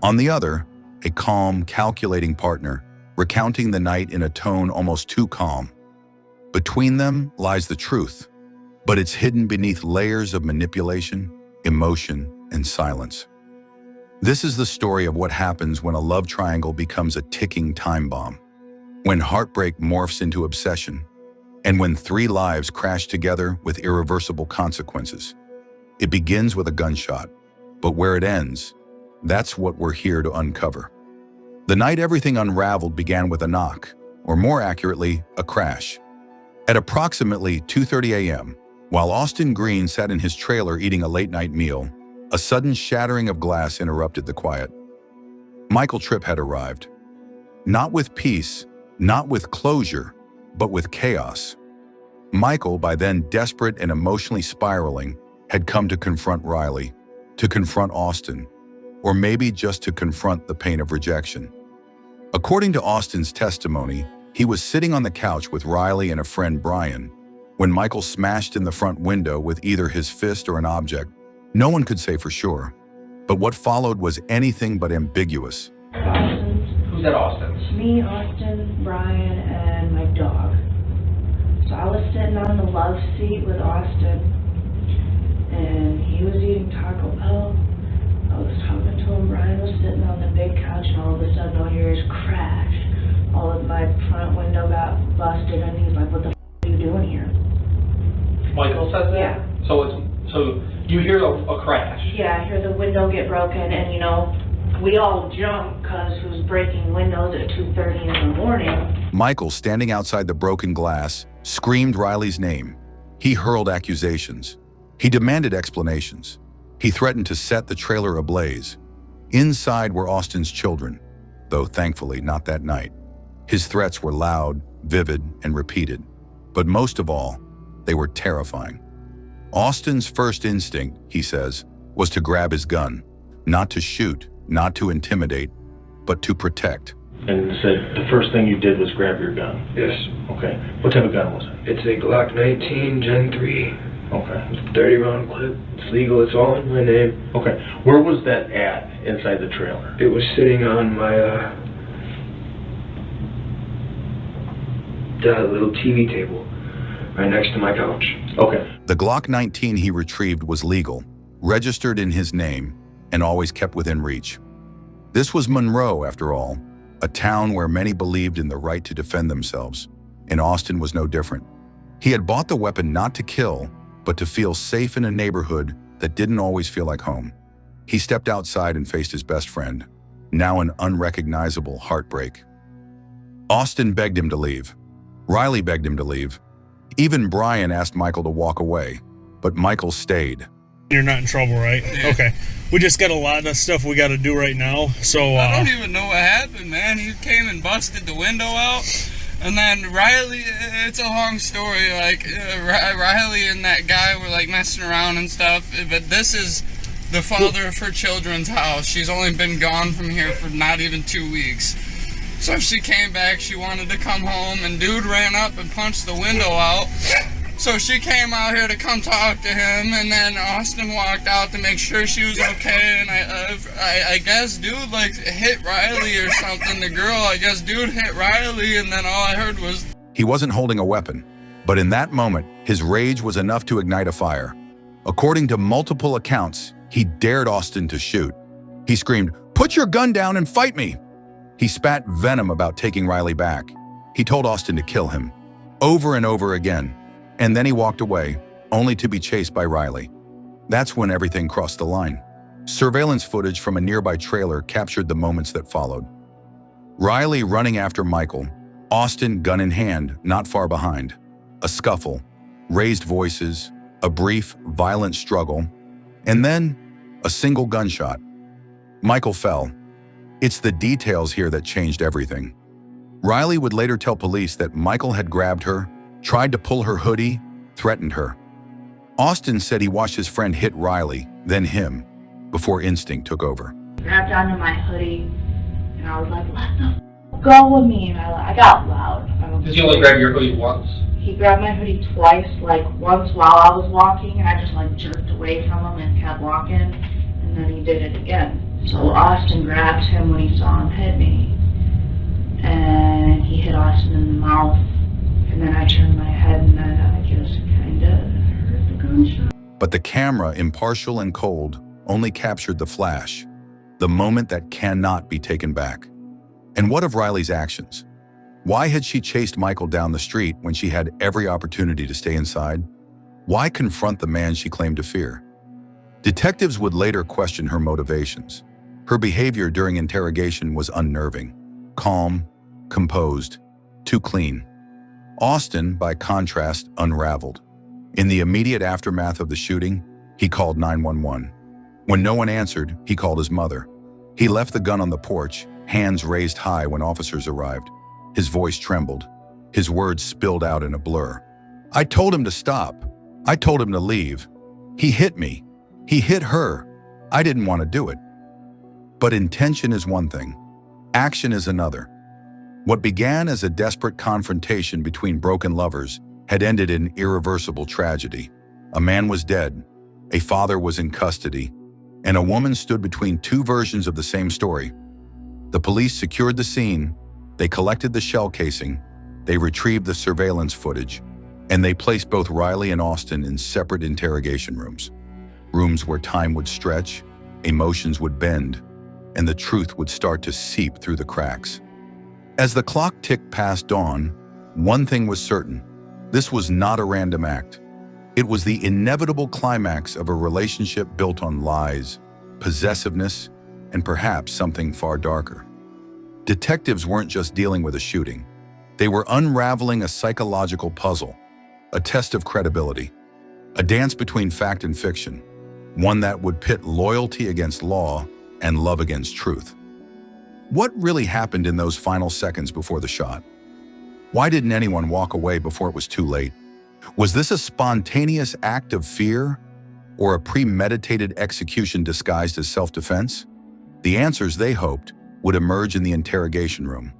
On the other, a calm, calculating partner, recounting the night in a tone almost too calm. Between them lies the truth, but it's hidden beneath layers of manipulation, emotion, and silence. This is the story of what happens when a love triangle becomes a ticking time bomb, when heartbreak morphs into obsession, and when three lives crash together with irreversible consequences. It begins with a gunshot, but where it ends, that's what we're here to uncover. The night everything unraveled began with a knock, or more accurately, a crash. At approximately 2:30 a.m., while Austin Green sat in his trailer eating a late-night meal, a sudden shattering of glass interrupted the quiet. Michael Tripp had arrived. Not with peace, not with closure, but with chaos. Michael, by then desperate and emotionally spiraling, had come to confront Riley, to confront Austin, or maybe just to confront the pain of rejection. According to Austin's testimony, he was sitting on the couch with Riley and a friend, Brian, when Michael smashed in the front window with either his fist or an object. No one could say for sure, but what followed was anything but ambiguous. Austin's. Who's at Austin's? Me, Austin, Brian, and my dog. So I was sitting on the love seat with Austin, and he was eating Taco Bell. I was talking to him. Brian was sitting on the big couch, and all of a sudden all I hear is crash. All of my front window got busted, and he's like, "What the f*** are you doing here?" Michael says that? Yeah. So you hear a crash? Yeah, I hear the window get broken, and we all jump because who's breaking windows at 2:30 in the morning? Michael, standing outside the broken glass, screamed Riley's name. He hurled accusations. He demanded explanations. He threatened to set the trailer ablaze. Inside were Austin's children, though thankfully not that night. His threats were loud, vivid, and repeated. But most of all, they were terrifying. Austin's first instinct, he says, was to grab his gun, not to shoot, not to intimidate, but to protect. And said the first thing you did was grab your gun? Yes. Okay. What type of gun was it? It's a Glock 19 Gen 3. Okay. It's a 30-round clip. It's legal. It's all in my name. Okay. Where was that at inside the trailer? It was sitting on my the little TV table right next to my couch. Okay. The Glock 19 he retrieved was legal, registered in his name, and always kept within reach. This was Monroe, after all, a town where many believed in the right to defend themselves, and Austin was no different. He had bought the weapon not to kill, but to feel safe in a neighborhood that didn't always feel like home. He stepped outside and faced his best friend, now an unrecognizable heartbreak. Austin begged him to leave. Riley begged him to leave. Even Brian asked Michael to walk away, but Michael stayed. You're not in trouble, right? Yeah. Okay. We just got a lot of stuff we got to do right now, so... I don't even know what happened, man. He came and busted the window out, and then Riley, it's a long story, Riley and that guy were, messing around and stuff, but this is the father of her children's house. She's only been gone from here for not even 2 weeks. So she came back, she wanted to come home, and dude ran up and punched the window out. So she came out here to come talk to him, and then Austin walked out to make sure she was okay, and I guess dude hit Riley or something. The girl, I guess dude hit Riley, and then all I heard was... He wasn't holding a weapon, but in that moment, his rage was enough to ignite a fire. According to multiple accounts, he dared Austin to shoot. He screamed, "Put your gun down and fight me!" He spat venom about taking Riley back. He told Austin to kill him, over and over again. And then he walked away, only to be chased by Riley. That's when everything crossed the line. Surveillance footage from a nearby trailer captured the moments that followed. Riley running after Michael, Austin gun in hand, not far behind. A scuffle, raised voices, a brief, violent struggle, and then a single gunshot. Michael fell. It's the details here that changed everything. Riley would later tell police that Michael had grabbed her, tried to pull her hoodie, threatened her. Austin said he watched his friend hit Riley, then him, before instinct took over. Grabbed onto my hoodie, and I was like, let the f go with me, and I got loud. Did he only grab your hoodie once? He grabbed my hoodie twice, like once while I was walking, and I just like jerked away from him and kept walking, and then he did it again. So Austin grabbed him when he saw him hit me, and he hit Austin in the mouth, and then I turned my head, and then I just kind of heard the gunshot. But the camera, impartial and cold, only captured the flash, the moment that cannot be taken back. And what of Riley's actions? Why had she chased Michael down the street when she had every opportunity to stay inside? Why confront the man she claimed to fear? Detectives would later question her motivations. Her behavior during interrogation was unnerving, calm, composed, too clean. Austin, by contrast, unraveled. In the immediate aftermath of the shooting, he called 911. When no one answered, he called his mother. He left the gun on the porch, hands raised high when officers arrived. His voice trembled. His words spilled out in a blur. I told him to stop. I told him to leave. He hit me. He hit her. I didn't want to do it. But intention is one thing. Action is another. What began as a desperate confrontation between broken lovers had ended in irreversible tragedy. A man was dead. A father was in custody. And a woman stood between two versions of the same story. The police secured the scene. They collected the shell casing, they retrieved the surveillance footage, and they placed both Riley and Austin in separate interrogation rooms. Rooms where time would stretch, emotions would bend, and the truth would start to seep through the cracks. As the clock ticked past dawn, one thing was certain. This was not a random act. It was the inevitable climax of a relationship built on lies, possessiveness, and perhaps something far darker. Detectives weren't just dealing with a shooting. They were unraveling a psychological puzzle, a test of credibility, a dance between fact and fiction, one that would pit loyalty against law and love against truth. What really happened in those final seconds before the shot? Why didn't anyone walk away before it was too late? Was this a spontaneous act of fear or a premeditated execution disguised as self-defense? The answers, they hoped, would emerge in the interrogation room.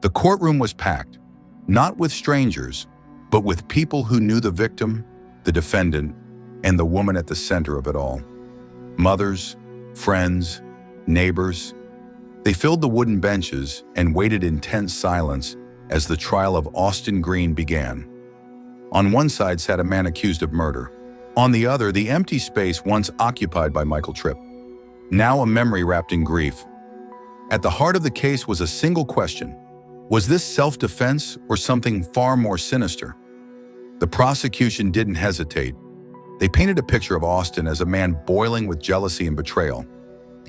The courtroom was packed, not with strangers, but with people who knew the victim, the defendant, and the woman at the center of it all. Mothers, friends, neighbors. They filled the wooden benches and waited in tense silence as the trial of Austin Green began. On one side sat a man accused of murder. On the other, the empty space once occupied by Michael Tripp. Now a memory wrapped in grief. At the heart of the case was a single question. Was this self-defense or something far more sinister? The prosecution didn't hesitate. They painted a picture of Austin as a man boiling with jealousy and betrayal.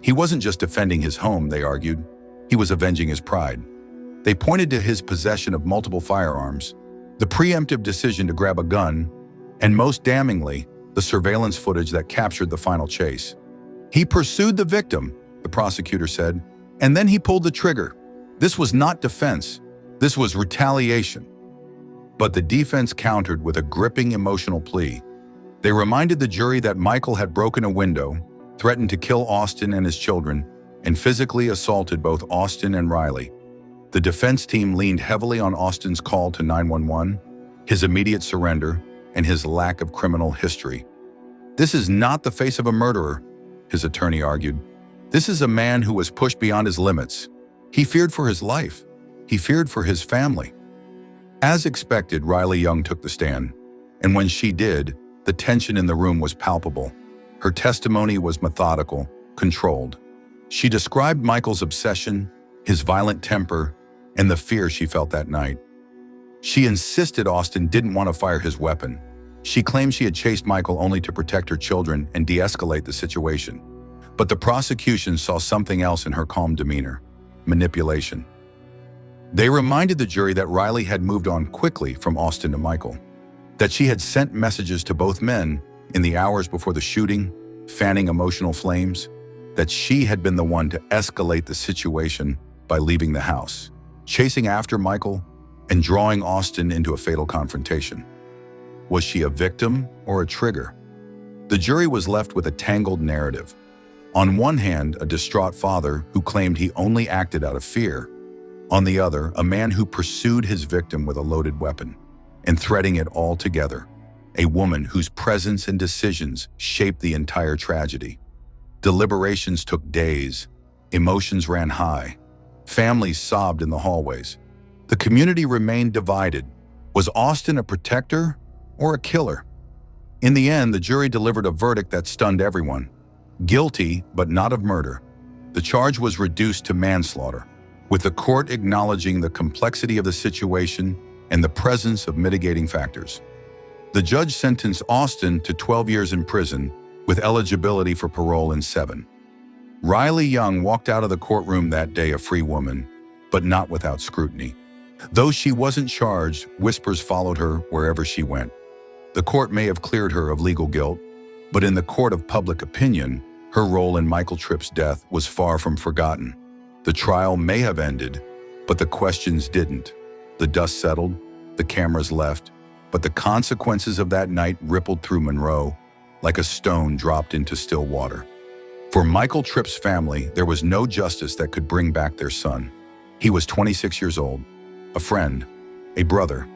He wasn't just defending his home, they argued. He was avenging his pride. They pointed to his possession of multiple firearms, the preemptive decision to grab a gun, and most damningly, the surveillance footage that captured the final chase. He pursued the victim, the prosecutor said, and then he pulled the trigger. This was not defense. This was retaliation. But the defense countered with a gripping emotional plea. They reminded the jury that Michael had broken a window, threatened to kill Austin and his children, and physically assaulted both Austin and Riley. The defense team leaned heavily on Austin's call to 911, his immediate surrender, and his lack of criminal history. This is not the face of a murderer, his attorney argued. This is a man who was pushed beyond his limits. He feared for his life. He feared for his family. As expected, Riley Young took the stand, and when she did, the tension in the room was palpable. Her testimony was methodical, controlled. She described Michael's obsession, his violent temper, and the fear she felt that night. She insisted Austin didn't want to fire his weapon. She claimed she had chased Michael only to protect her children and de-escalate the situation. But the prosecution saw something else in her calm demeanor: manipulation. They reminded the jury that Riley had moved on quickly from Austin to Michael, that she had sent messages to both men in the hours before the shooting, fanning emotional flames, that she had been the one to escalate the situation by leaving the house, chasing after Michael, and drawing Austin into a fatal confrontation. Was she a victim or a trigger? The jury was left with a tangled narrative. On one hand, a distraught father who claimed he only acted out of fear. On the other, a man who pursued his victim with a loaded weapon and threading it all together. A woman whose presence and decisions shaped the entire tragedy. Deliberations took days. Emotions ran high. Families sobbed in the hallways. The community remained divided. Was Austin a protector or a killer? In the end, the jury delivered a verdict that stunned everyone. Guilty, but not of murder. The charge was reduced to manslaughter, with the court acknowledging the complexity of the situation and the presence of mitigating factors. The judge sentenced Austin to 12 years in prison, with eligibility for parole in 7. Riley Young walked out of the courtroom that day a free woman, but not without scrutiny. Though she wasn't charged, whispers followed her wherever she went. The court may have cleared her of legal guilt, but in the court of public opinion, her role in Michael Tripp's death was far from forgotten. The trial may have ended, but the questions didn't. The dust settled, the cameras left, but the consequences of that night rippled through Monroe like a stone dropped into still water. For Michael Tripp's family, there was no justice that could bring back their son. He was 26 years old, a friend, a brother,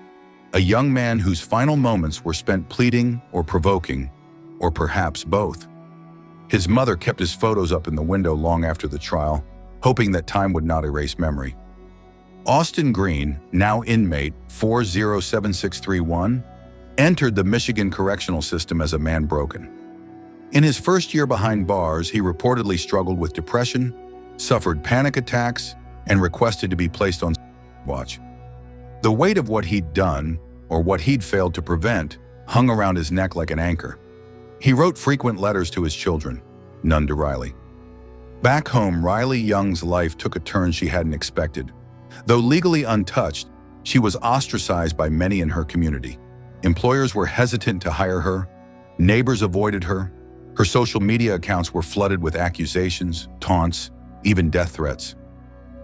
a young man whose final moments were spent pleading or provoking, or perhaps both. His mother kept his photos up in the window long after the trial, hoping that time would not erase memory. Austin Green, now inmate 407631, entered the Michigan correctional system as a man broken. In his first year behind bars, he reportedly struggled with depression, suffered panic attacks, and requested to be placed on watch. The weight of what he'd done, or what he'd failed to prevent, hung around his neck like an anchor. He wrote frequent letters to his children, none to Riley. Back home, Riley Young's life took a turn she hadn't expected. Though legally untouched, she was ostracized by many in her community. Employers were hesitant to hire her, neighbors avoided her, her social media accounts were flooded with accusations, taunts, even death threats.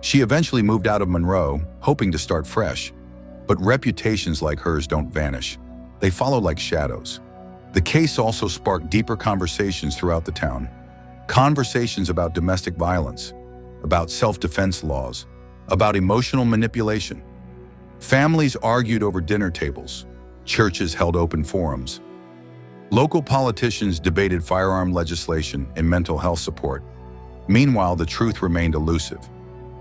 She eventually moved out of Monroe, hoping to start fresh. But reputations like hers don't vanish. They follow like shadows. The case also sparked deeper conversations throughout the town. Conversations about domestic violence, about self-defense laws, about emotional manipulation. Families argued over dinner tables. Churches held open forums. Local politicians debated firearm legislation and mental health support. Meanwhile, the truth remained elusive.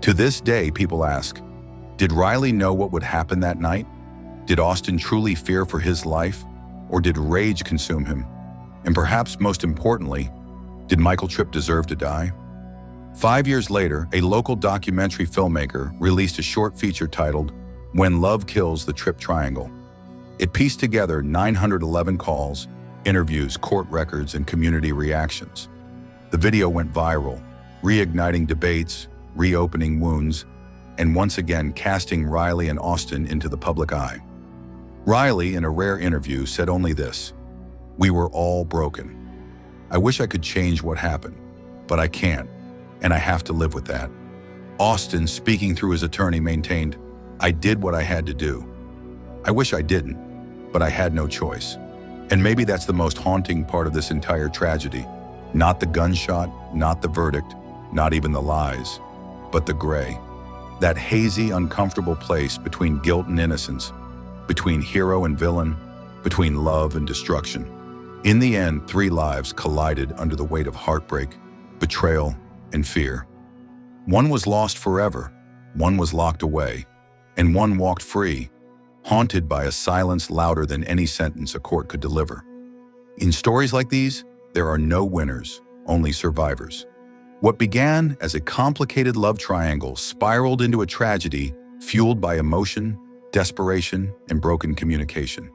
To this day, people ask, did Riley know what would happen that night? Did Austin truly fear for his life? Or did rage consume him? And perhaps most importantly, did Michael Tripp deserve to die? 5 years later, a local documentary filmmaker released a short feature titled, When Love Kills the Tripp Triangle. It pieced together 911 calls, interviews, court records, and community reactions. The video went viral, reigniting debates, reopening wounds, and once again casting Riley and Austin into the public eye. Riley, in a rare interview, said only this: "We were all broken. I wish I could change what happened, but I can't, and I have to live with that." Austin, speaking through his attorney, maintained, "I did what I had to do. I wish I didn't, but I had no choice." And maybe that's the most haunting part of this entire tragedy. Not the gunshot, not the verdict, not even the lies, but the gray. That hazy, uncomfortable place between guilt and innocence, between hero and villain, between love and destruction. In the end, 3 lives collided under the weight of heartbreak, betrayal, and fear. One was lost forever, one was locked away, and one walked free, haunted by a silence louder than any sentence a court could deliver. In stories like these, there are no winners, only survivors. What began as a complicated love triangle spiraled into a tragedy fueled by emotion, desperation, and broken communication.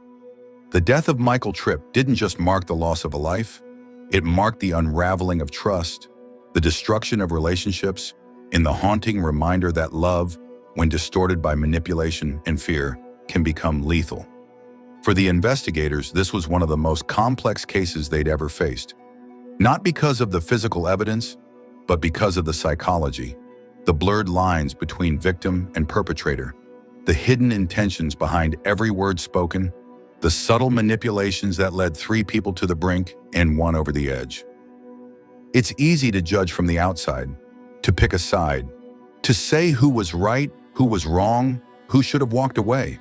The death of Michael Tripp didn't just mark the loss of a life, it marked the unraveling of trust, the destruction of relationships, and the haunting reminder that love, when distorted by manipulation and fear, can become lethal. For the investigators, this was one of the most complex cases they'd ever faced. Not because of the physical evidence, but because of the psychology, the blurred lines between victim and perpetrator, the hidden intentions behind every word spoken, the subtle manipulations that led 3 people to the brink and 1 over the edge. It's easy to judge from the outside, to pick a side, to say who was right, who was wrong, who should have walked away.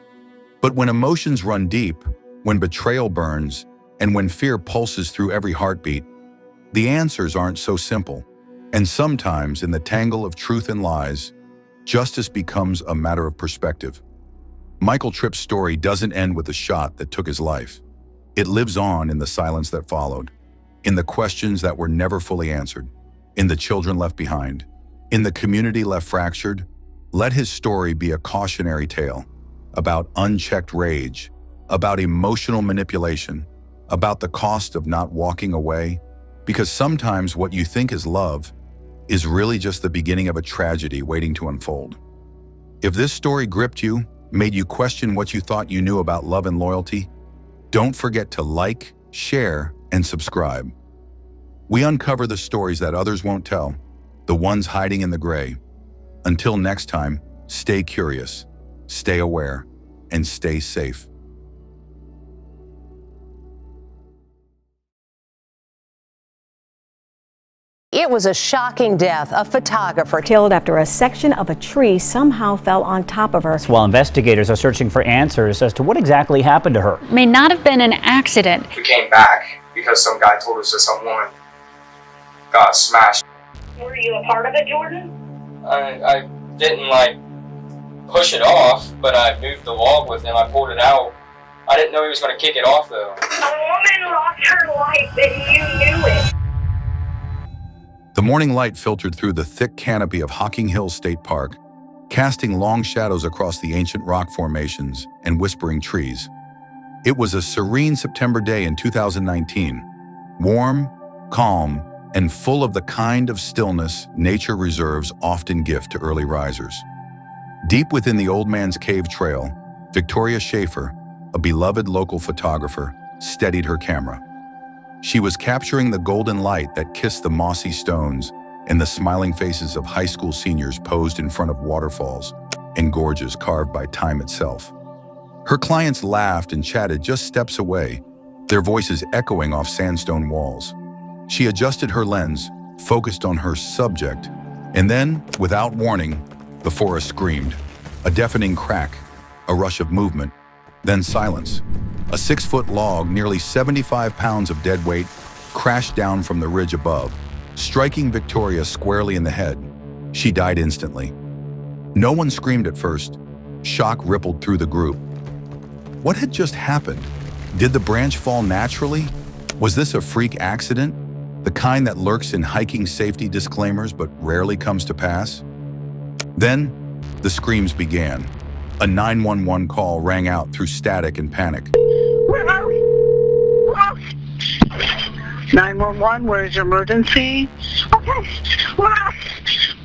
But when emotions run deep, when betrayal burns, and when fear pulses through every heartbeat, the answers aren't so simple. And sometimes, in the tangle of truth and lies, justice becomes a matter of perspective. Michael Tripp's story doesn't end with the shot that took his life. It lives on in the silence that followed, in the questions that were never fully answered, in the children left behind, in the community left fractured. Let his story be a cautionary tale about unchecked rage, about emotional manipulation, about the cost of not walking away, because sometimes what you think is love is really just the beginning of a tragedy waiting to unfold. If this story gripped you, made you question what you thought you knew about love and loyalty, don't forget to like, share, and subscribe. We uncover the stories that others won't tell, the ones hiding in the gray. Until next time, stay curious, stay aware, and stay safe. It was a shocking death. A photographer killed after a section of a tree somehow fell on top of her. While investigators are searching for answers as to what exactly happened to her. May not have been an accident. We came back because some guy told us that some woman got smashed. Were you a part of it, Jordan? I didn't push it off, but I moved the log with him. I pulled it out. I didn't know he was going to kick it off though. A woman lost her life and you knew it. The morning light filtered through the thick canopy of Hocking Hills State Park, casting long shadows across the ancient rock formations and whispering trees. It was a serene September day in 2019, warm, calm, and full of the kind of stillness nature reserves often gift to early risers. Deep within the Old Man's Cave Trail, Victoria Schaefer, a beloved local photographer, steadied her camera. She was capturing the golden light that kissed the mossy stones and the smiling faces of high school seniors posed in front of waterfalls and gorges carved by time itself. Her clients laughed and chatted just steps away, their voices echoing off sandstone walls. She adjusted her lens, focused on her subject, and then, without warning, the forest screamed. A deafening crack, a rush of movement, then silence. A 6-foot log, nearly 75 pounds of dead weight, crashed down from the ridge above, striking Victoria squarely in the head. She died instantly. No one screamed at first. Shock rippled through the group. What had just happened? Did the branch fall naturally? Was this a freak accident? The kind that lurks in hiking safety disclaimers but rarely comes to pass? Then, the screams began. A 911 call rang out through static and panic. Where are we? 911, where's your emergency? Okay, we're at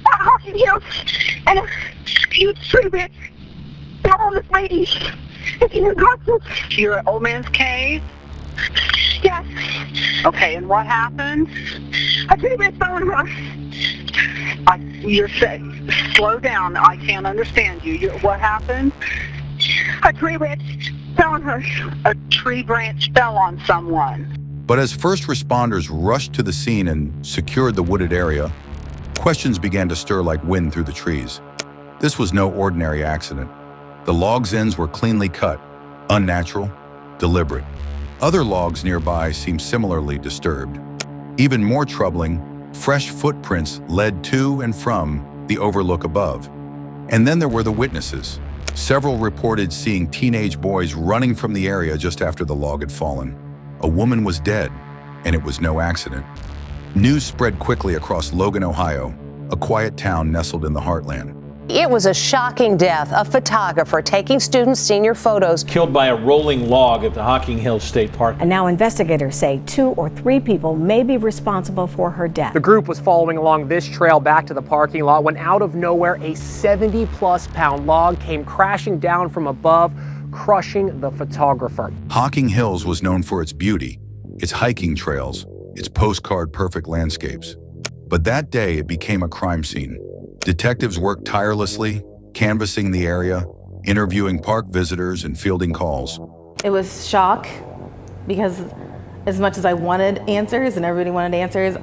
Hocking Hills, and a huge tree branch fell on this lady. You're at Old Man's Cave? Yes. Okay, and what happened? A tree branch fell on her. You're safe. Slow down. I can't understand you. What happened? A tree branch fell on her. A tree branch fell on someone. But as first responders rushed to the scene and secured the wooded area, questions began to stir like wind through the trees. This was no ordinary accident. The log's ends were cleanly cut, unnatural, deliberate. Other logs nearby seemed similarly disturbed. Even more troubling, fresh footprints led to and from the overlook above. And then there were the witnesses. Several reported seeing teenage boys running from the area just after the log had fallen. A woman was dead, and it was no accident. News spread quickly across Logan, Ohio, a quiet town nestled in the heartland. It was a shocking death. A photographer taking students' senior photos. Killed by a rolling log at the Hocking Hills State Park. And now investigators say 2 or 3 people may be responsible for her death. The group was following along this trail back to the parking lot when out of nowhere a 70-plus pound log came crashing down from above, crushing the photographer. Hocking Hills was known for its beauty, its hiking trails, its postcard-perfect landscapes. But that day, it became a crime scene. Detectives worked tirelessly, canvassing the area, interviewing park visitors, and fielding calls. It was shock, because as much as I wanted answers and everybody wanted answers,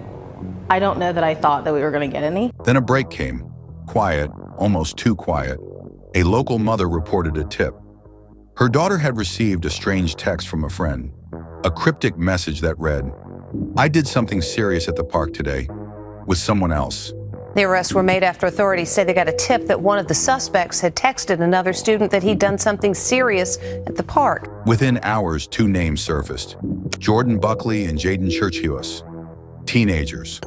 I don't know that I thought that we were going to get any. Then a break came. Quiet, almost too quiet. A local mother reported a tip. Her daughter had received a strange text from a friend, a cryptic message that read, "I did something serious at the park today with someone else." The arrests were made after authorities say they got a tip that one of the suspects had texted another student that he'd done something serious at the park. Within hours, two names surfaced: Jordan Buckley and Jaden Churchhuis. Teenagers,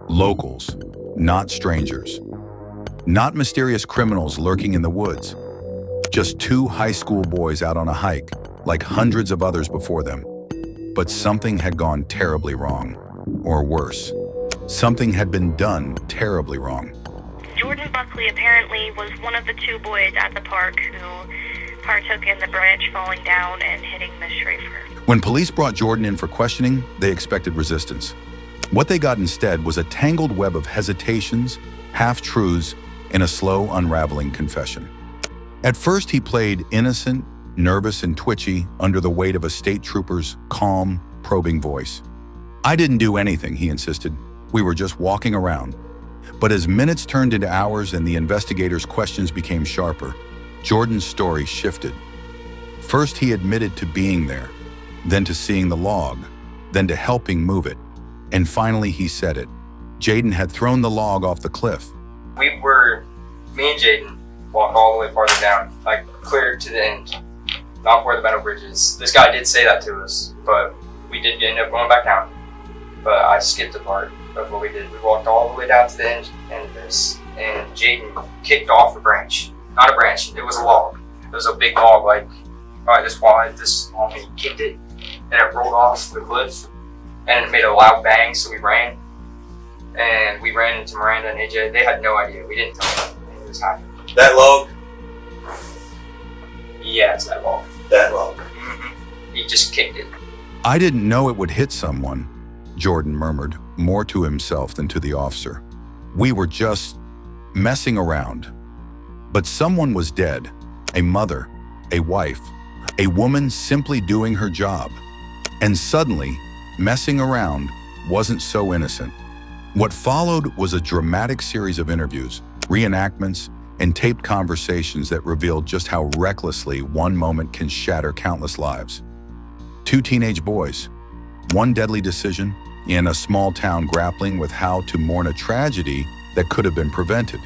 locals, not strangers. Not mysterious criminals lurking in the woods. Just two high school boys out on a hike, like hundreds of others before them. But something had gone terribly wrong. Or worse, something had been done terribly wrong. Jordan Buckley apparently was one of the two boys at the park who partook in the branch falling down and hitting Miss Schrafer. When police brought Jordan in for questioning, they expected resistance. What they got instead was a tangled web of hesitations, half-truths, and a slow, unraveling confession. At first, he played innocent, nervous, and twitchy under the weight of a state trooper's calm, probing voice. "I didn't do anything," he insisted. "We were just walking around." But as minutes turned into hours and the investigators' questions became sharper, Jordan's story shifted. First, he admitted to being there, then to seeing the log, then to helping move it. And finally, he said it. Jaden had thrown the log off the cliff. Me and Jaden walked all the way farther down, like clear to the end, not where the metal bridge is. This guy did say that to us, but we did end up going back down. But I skipped a part of what we did. We walked all the way down to the end of this, and Jaden kicked off a branch. Not a branch, it was a log. It was a big log, like probably this wide, this long, and he kicked it, and it rolled off the cliff, and it made a loud bang, so we ran. And we ran into Miranda and AJ. They had no idea. We didn't tell them anything was happening. That log? Yeah, it's that log. That log. Mm-hmm. He just kicked it. "I didn't know it would hit someone," Jordan murmured, more to himself than to the officer. "We were just messing around." But someone was dead. A mother, a wife, a woman simply doing her job. And suddenly, messing around wasn't so innocent. What followed was a dramatic series of interviews, reenactments, and taped conversations that revealed just how recklessly one moment can shatter countless lives. Two teenage boys, one deadly decision, and a small town grappling with how to mourn a tragedy that could have been prevented.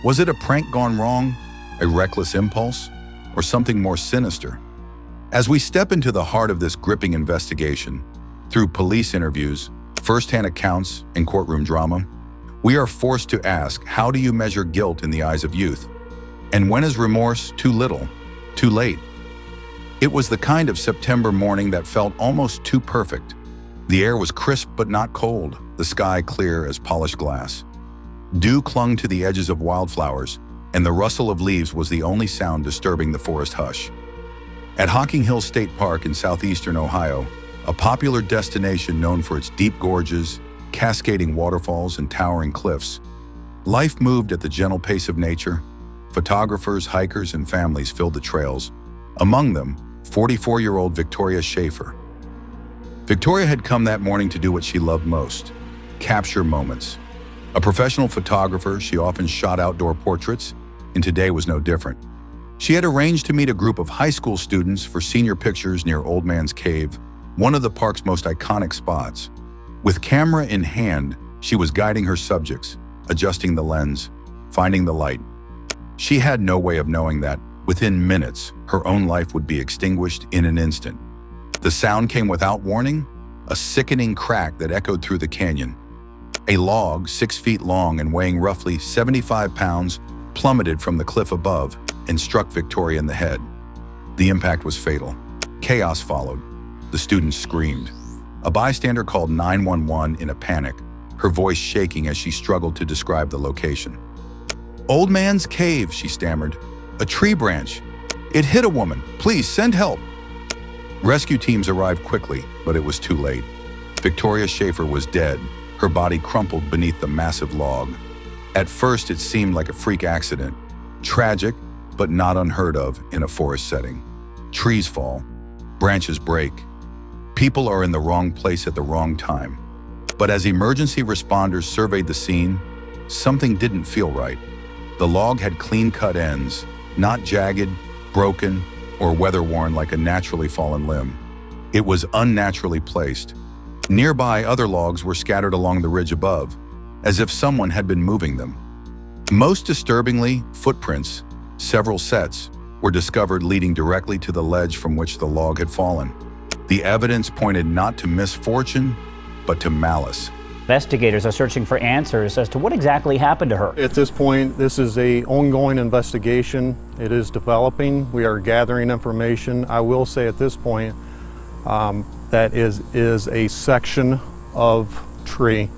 Was it a prank gone wrong, a reckless impulse, or something more sinister? As we step into the heart of this gripping investigation, through police interviews, first-hand accounts, and courtroom drama, we are forced to ask, how do you measure guilt in the eyes of youth? And when is remorse too little, too late? It was the kind of September morning that felt almost too perfect. The air was crisp but not cold, the sky clear as polished glass. Dew clung to the edges of wildflowers, and the rustle of leaves was the only sound disturbing the forest hush. At Hocking Hills State Park in southeastern Ohio, a popular destination known for its deep gorges, cascading waterfalls, and towering cliffs, life moved at the gentle pace of nature. Photographers, hikers, and families filled the trails. Among them, 44-year-old Victoria Schaefer. Victoria had come that morning to do what she loved most: capture moments. A professional photographer, she often shot outdoor portraits, and today was no different. She had arranged to meet a group of high school students for senior pictures near Old Man's Cave, one of the park's most iconic spots. With camera in hand, she was guiding her subjects, adjusting the lens, finding the light. She had no way of knowing that, within minutes, her own life would be extinguished in an instant. The sound came without warning, a sickening crack that echoed through the canyon. A log, 6 feet long and weighing roughly 75 pounds, plummeted from the cliff above and struck Victoria in the head. The impact was fatal. Chaos followed. The students screamed. A bystander called 911 in a panic, her voice shaking as she struggled to describe the location. "Old Man's Cave," she stammered. "A tree branch. It hit a woman. Please send help. Rescue teams arrived quickly, but it was too late. Victoria Schaefer was dead, her body crumpled beneath the massive log. At first, it seemed like a freak accident. Tragic, but not unheard of in a forest setting. Trees fall, branches break. People are in the wrong place at the wrong time. But as emergency responders surveyed the scene, something didn't feel right. The log had clean-cut ends, not jagged, broken, or weather-worn like a naturally fallen limb. It was unnaturally placed. Nearby, other logs were scattered along the ridge above, as if someone had been moving them. Most disturbingly, footprints, several sets, were discovered leading directly to the ledge from which the log had fallen. The evidence pointed not to misfortune, but to malice. Investigators are searching for answers as to what exactly happened to her. At this point, this is an ongoing investigation. It is developing. We are gathering information. I will say at this point, that is a section of tree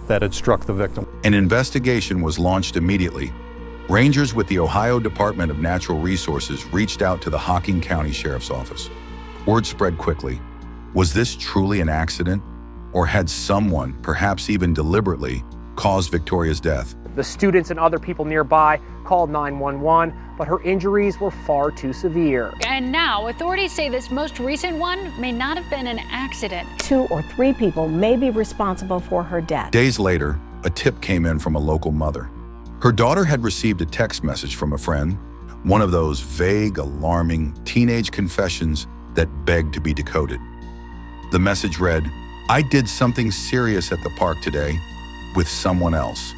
that had struck the victim. An investigation was launched immediately. Rangers with the Ohio Department of Natural Resources reached out to the Hocking County Sheriff's Office. Word spread quickly. Was this truly an accident? Or had someone, perhaps even deliberately, caused Victoria's death? The students and other people nearby called 911, but her injuries were far too severe. And now authorities say this most recent one may not have been an accident. 2 or 3 people may be responsible for her death. Days later, a tip came in from a local mother. Her daughter had received a text message from a friend, one of those vague, alarming teenage confessions that begged to be decoded. The message read, "I did something serious at the park today with someone else."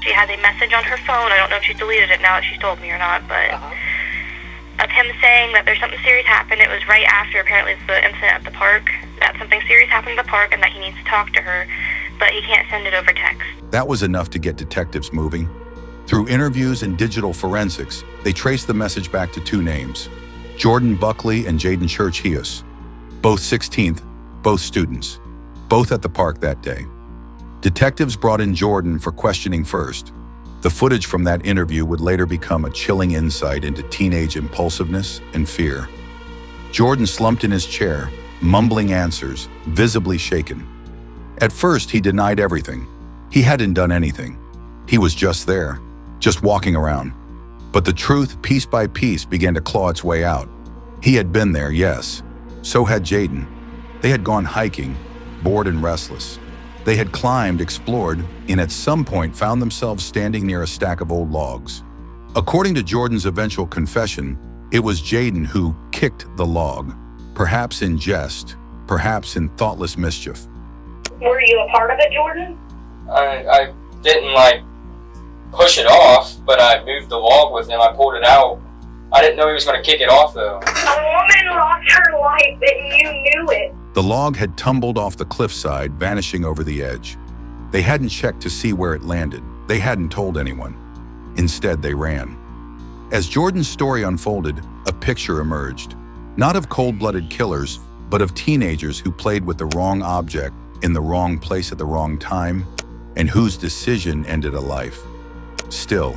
She has a message on her phone. I don't know if she deleted it now that she's told me or not, but of him saying that there's something serious happened. It was right after apparently the incident at the park, that something serious happened at the park and that he needs to talk to her, but he can't send it over text. That was enough to get detectives moving. Through interviews and digital forensics, they traced the message back to 2 names, Jordan Buckley and Jaden Church-Heus, both 16th, both students, both at the park that day. Detectives brought in Jordan for questioning first. The footage from that interview would later become a chilling insight into teenage impulsiveness and fear. Jordan slumped in his chair, mumbling answers, visibly shaken. At first, he denied everything. He hadn't done anything. He was just there, just walking around. But the truth, piece by piece, began to claw its way out. He had been there, yes. So had Jaden. They had gone hiking, bored and restless. They had climbed, explored, and at some point found themselves standing near a stack of old logs. According to Jordan's eventual confession, it was Jaden who kicked the log, perhaps in jest, perhaps in thoughtless mischief. Were you a part of it, Jordan? I didn't push it off, but I moved the log with him. I pulled it out. I didn't know he was going to kick it off though. A woman lost her life and you knew it. The log had tumbled off the cliffside, vanishing over the edge. They hadn't checked to see where it landed. They hadn't told anyone. Instead, they ran. As Jordan's story unfolded, a picture emerged. Not of cold-blooded killers, but of teenagers who played with the wrong object in the wrong place at the wrong time, and whose decision ended a life. Still,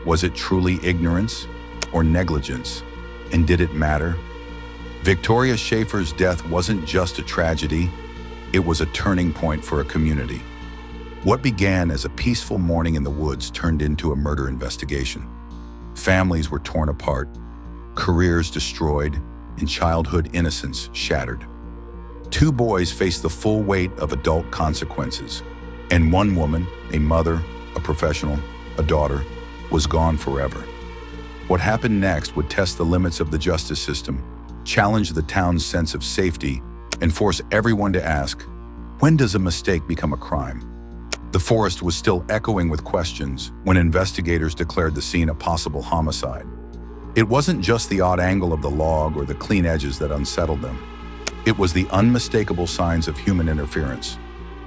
was it truly ignorance or negligence? And did it matter? Victoria Schaefer's death wasn't just a tragedy, it was a turning point for a community. What began as a peaceful morning in the woods turned into a murder investigation. Families were torn apart, careers destroyed, and childhood innocence shattered. 2 boys faced the full weight of adult consequences, and 1 woman, a mother, a professional, a daughter, was gone forever. What happened next would test the limits of the justice system, challenge the town's sense of safety, and force everyone to ask, when does a mistake become a crime? The forest was still echoing with questions when investigators declared the scene a possible homicide. It wasn't just the odd angle of the log or the clean edges that unsettled them. It was the unmistakable signs of human interference.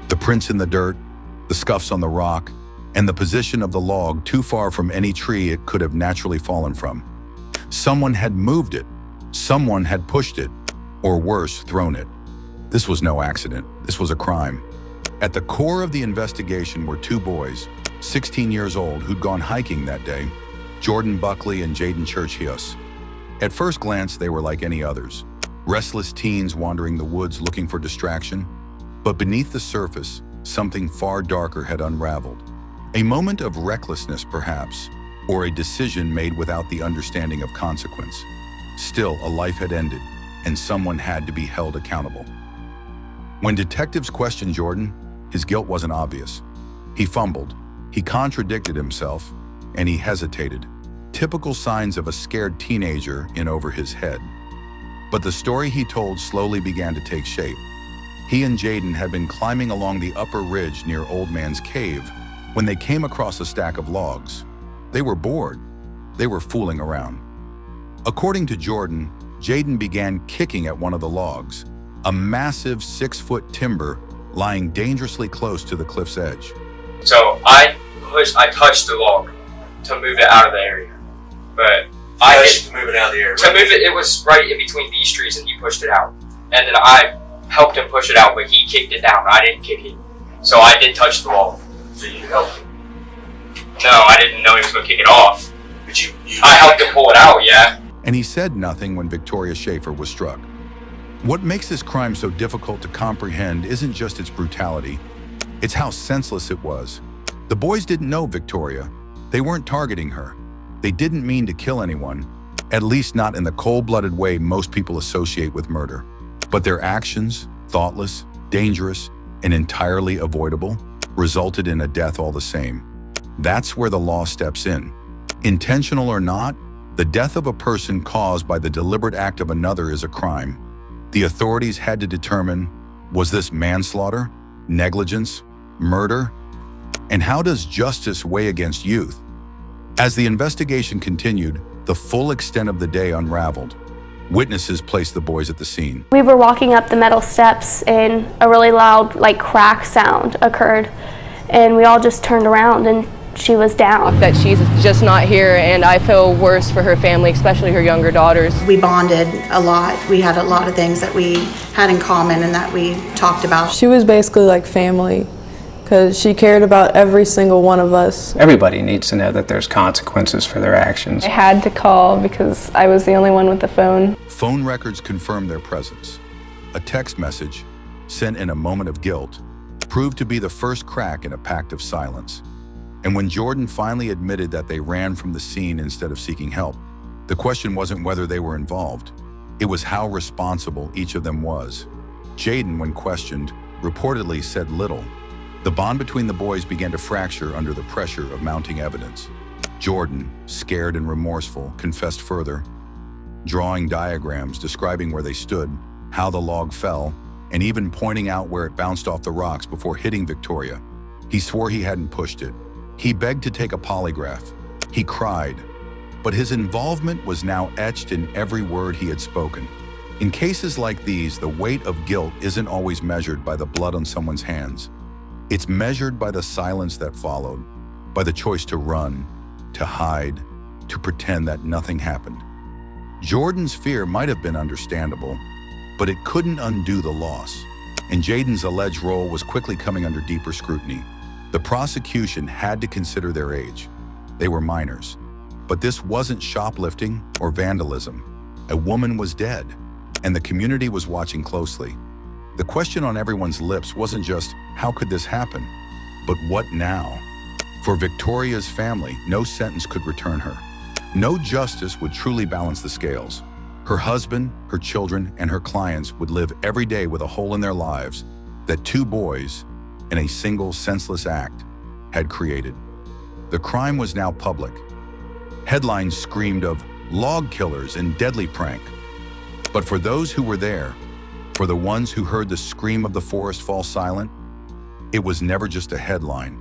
The prints in the dirt, the scuffs on the rock, and the position of the log too far from any tree it could have naturally fallen from. Someone had moved it. Someone had pushed it, or worse, thrown it. This was no accident. This was a crime. At the core of the investigation were 2 boys, 16 years old, who'd gone hiking that day, Jordan Buckley and Jaden Church-Heus. At first glance, they were like any others. Restless teens wandering the woods looking for distraction. But beneath the surface, something far darker had unraveled. A moment of recklessness, perhaps, or a decision made without the understanding of consequence. Still, a life had ended, and someone had to be held accountable. When detectives questioned Jordan, his guilt wasn't obvious. He fumbled, he contradicted himself, and he hesitated. Typical signs of a scared teenager in over his head. But the story he told slowly began to take shape. He and Jaden had been climbing along the upper ridge near Old Man's Cave when they came across a stack of logs. They were bored. They were fooling around. According to Jordan, Jaden began kicking at one of the logs, a massive 6-foot timber lying dangerously close to the cliff's edge. So I touched the log to move it out of the area. But I didn't move it out of the area. To move it, it was right in between these trees and he pushed it out. And then I helped him push it out, but he kicked it down. I didn't kick it. So I did touch the log. So you helped him? No, I didn't know he was going to kick it off. But I helped him pull it out, yeah. And he said nothing when Victoria Schaefer was struck. What makes this crime so difficult to comprehend isn't just its brutality, it's how senseless it was. The boys didn't know Victoria. They weren't targeting her. They didn't mean to kill anyone, at least not in the cold-blooded way most people associate with murder. But their actions, thoughtless, dangerous, and entirely avoidable, resulted in a death all the same. That's where the law steps in. Intentional or not, the death of a person caused by the deliberate act of another is a crime. The authorities had to determine, was this manslaughter, negligence, murder? And how does justice weigh against youth? As the investigation continued, the full extent of the day unraveled. Witnesses placed the boys at the scene. We were walking up the metal steps and a really loud, crack sound occurred. And we all just turned around and she was down. That she's just not here, and I feel worse for her family, especially her younger daughters. We bonded a lot. We had a lot of things that we had in common and that we talked about. She was basically like family, because she cared about every single one of us. Everybody needs to know that there's consequences for their actions. I had to call because I was the only one with the phone. Phone records confirmed their presence. A text message, sent in a moment of guilt, proved to be the first crack in a pact of silence. And when Jordan finally admitted that they ran from the scene instead of seeking help, the question wasn't whether they were involved. It was how responsible each of them was. Jaden, when questioned, reportedly said little. The bond between the boys began to fracture under the pressure of mounting evidence. Jordan, scared and remorseful, confessed further, drawing diagrams describing where they stood, how the log fell, and even pointing out where it bounced off the rocks before hitting Victoria. He swore he hadn't pushed it. He begged to take a polygraph. He cried, but his involvement was now etched in every word he had spoken. In cases like these, the weight of guilt isn't always measured by the blood on someone's hands. It's measured by the silence that followed, by the choice to run, to hide, to pretend that nothing happened. Jordan's fear might have been understandable, but it couldn't undo the loss, and Jaden's alleged role was quickly coming under deeper scrutiny. The prosecution had to consider their age. They were minors. But this wasn't shoplifting or vandalism. A woman was dead, and the community was watching closely. The question on everyone's lips wasn't just, how could this happen? But what now? For Victoria's family, no sentence could return her. No justice would truly balance the scales. Her husband, her children, and her clients would live every day with a hole in their lives that two boys, in a single senseless act, had created. The crime was now public. Headlines screamed of log killers and deadly prank. But for those who were there, for the ones who heard the scream of the forest fall silent, it was never just a headline.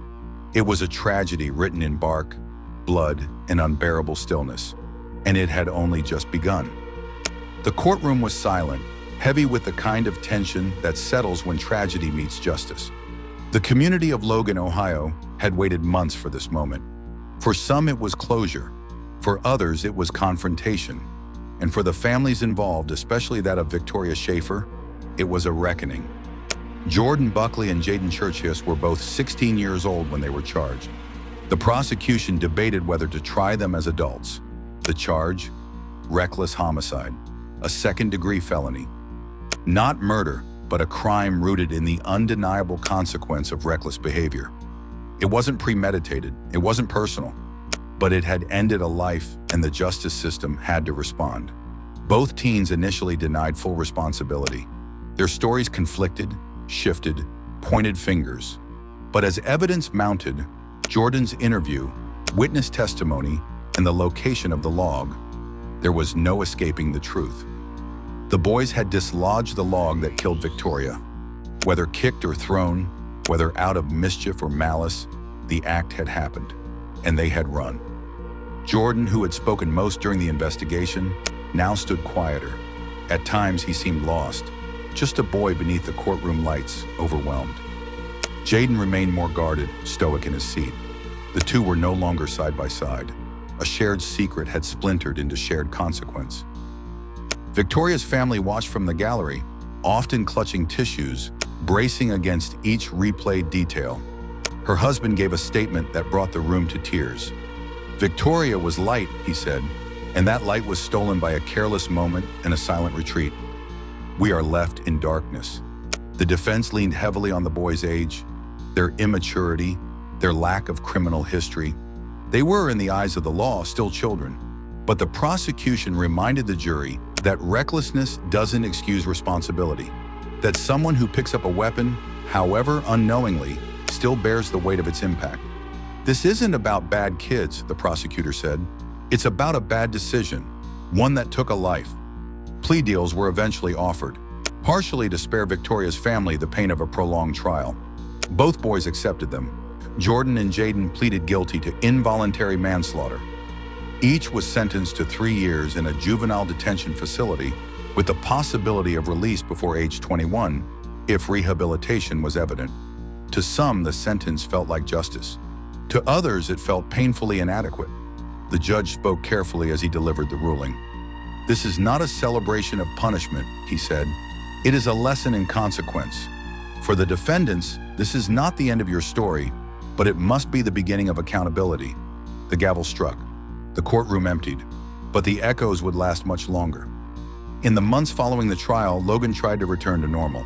It was a tragedy written in bark, blood, and unbearable stillness. And it had only just begun. The courtroom was silent, heavy with the kind of tension that settles when tragedy meets justice. The community of Logan, Ohio, had waited months for this moment. For some, it was closure. For others, it was confrontation. And for the families involved, especially that of Victoria Schaefer, it was a reckoning. Jordan Buckley and Jaden Churchhiss were both 16 years old when they were charged. The prosecution debated whether to try them as adults. The charge, reckless homicide, a second-degree felony. Not murder, but a crime rooted in the undeniable consequence of reckless behavior. It wasn't premeditated, it wasn't personal, but it had ended a life and the justice system had to respond. Both teens initially denied full responsibility. Their stories conflicted, shifted, pointed fingers. But as evidence mounted, Jordan's interview, witness testimony, and the location of the log, there was no escaping the truth. The boys had dislodged the log that killed Victoria. Whether kicked or thrown, whether out of mischief or malice, the act had happened, and they had run. Jordan, who had spoken most during the investigation, now stood quieter. At times he seemed lost, just a boy beneath the courtroom lights, overwhelmed. Jaden remained more guarded, stoic in his seat. The two were no longer side by side. A shared secret had splintered into shared consequence. Victoria's family watched from the gallery, often clutching tissues, bracing against each replayed detail. Her husband gave a statement that brought the room to tears. Victoria was light, he said, and that light was stolen by a careless moment and a silent retreat. We are left in darkness. The defense leaned heavily on the boys' age, their immaturity, their lack of criminal history. They were, in the eyes of the law, still children. But the prosecution reminded the jury that recklessness doesn't excuse responsibility, that someone who picks up a weapon, however unknowingly, still bears the weight of its impact. This isn't about bad kids, the prosecutor said. It's about a bad decision, one that took a life. Plea deals were eventually offered, partially to spare Victoria's family the pain of a prolonged trial. Both boys accepted them. Jordan and Jaden pleaded guilty to involuntary manslaughter. Each was sentenced to 3 years in a juvenile detention facility with the possibility of release before age 21 if rehabilitation was evident. To some, the sentence felt like justice. To others, it felt painfully inadequate. The judge spoke carefully as he delivered the ruling. "This is not a celebration of punishment," he said. "It is a lesson in consequence. For the defendants, this is not the end of your story, but it must be the beginning of accountability." The gavel struck. The courtroom emptied, but the echoes would last much longer. In the months following the trial, Logan tried to return to normal.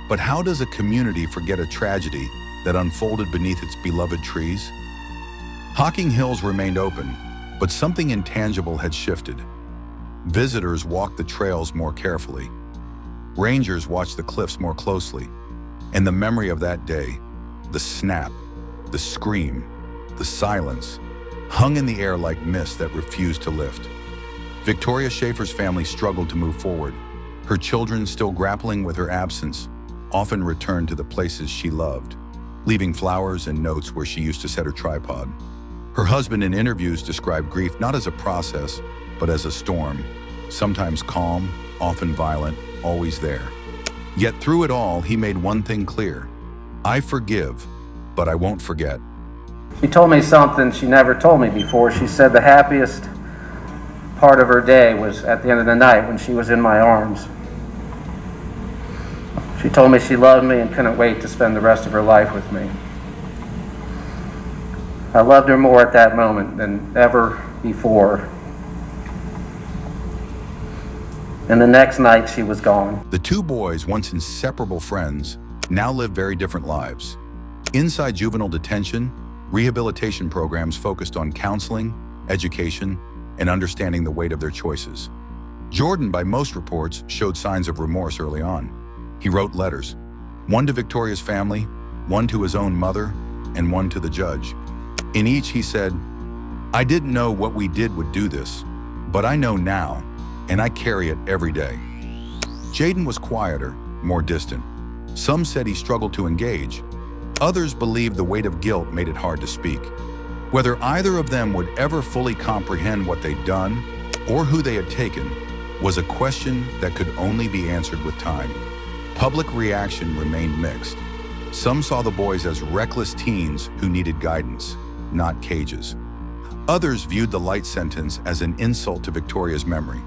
But how does a community forget a tragedy that unfolded beneath its beloved trees? Hocking Hills remained open, but something intangible had shifted. Visitors walked the trails more carefully. Rangers watched the cliffs more closely. And the memory of that day, the snap, the scream, the silence, hung in the air like mist that refused to lift. Victoria Schaefer's family struggled to move forward. Her children, still grappling with her absence, often returned to the places she loved, leaving flowers and notes where she used to set her tripod. Her husband in interviews described grief not as a process, but as a storm, sometimes calm, often violent, always there. Yet through it all, he made one thing clear: "I forgive, but I won't forget." She told me something she never told me before. She said the happiest part of her day was at the end of the night when she was in my arms. She told me she loved me and couldn't wait to spend the rest of her life with me. I loved her more at that moment than ever before. And the next night she was gone. The two boys, once inseparable friends, now live very different lives. Inside juvenile detention, rehabilitation programs focused on counseling, education, and understanding the weight of their choices. Jordan, by most reports, showed signs of remorse early on. He wrote letters, one to Victoria's family, one to his own mother, and one to the judge. In each he said, "I didn't know what we did would do this, but I know now, and I carry it every day." Jaden was quieter, more distant. Some said he struggled to engage. Others believed the weight of guilt made it hard to speak. Whether either of them would ever fully comprehend what they'd done or who they had taken was a question that could only be answered with time. Public reaction remained mixed. Some saw the boys as reckless teens who needed guidance, not cages. Others viewed the light sentence as an insult to Victoria's memory.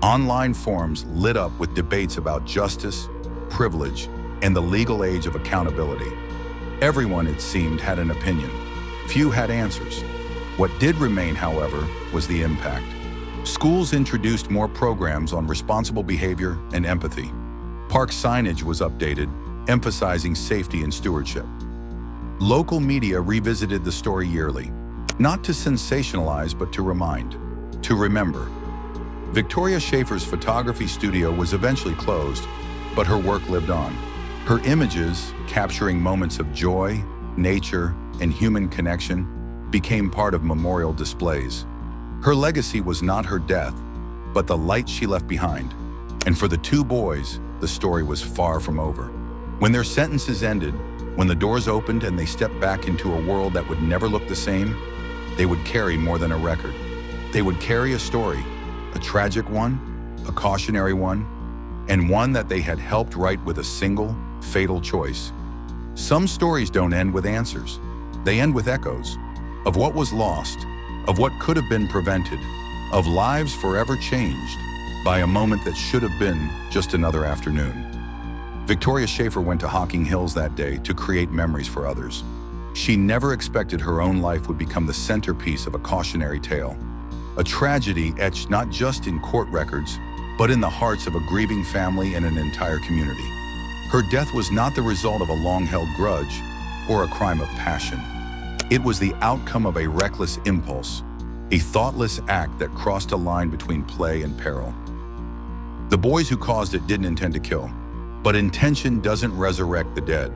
Online forums lit up with debates about justice, privilege, and the legal age of accountability. Everyone, it seemed, had an opinion. Few had answers. What did remain, however, was the impact. Schools introduced more programs on responsible behavior and empathy. Park signage was updated, emphasizing safety and stewardship. Local media revisited the story yearly, not to sensationalize, but to remind, to remember. Victoria Schaefer's photography studio was eventually closed, but her work lived on. Her images, capturing moments of joy, nature, and human connection, became part of memorial displays. Her legacy was not her death, but the light she left behind. And for the two boys, the story was far from over. When their sentences ended, when the doors opened and they stepped back into a world that would never look the same, they would carry more than a record. They would carry a story, a tragic one, a cautionary one, and one that they had helped write with a single, fatal choice. Some stories don't end with answers. They end with echoes of what was lost, of what could have been prevented, of lives forever changed by a moment that should have been just another afternoon. Victoria Schaefer went to Hocking Hills that day to create memories for others. She never expected her own life would become the centerpiece of a cautionary tale, a tragedy etched not just in court records, but in the hearts of a grieving family and an entire community. Her death was not the result of a long-held grudge or a crime of passion. It was the outcome of a reckless impulse, a thoughtless act that crossed a line between play and peril. The boys who caused it didn't intend to kill, but intention doesn't resurrect the dead.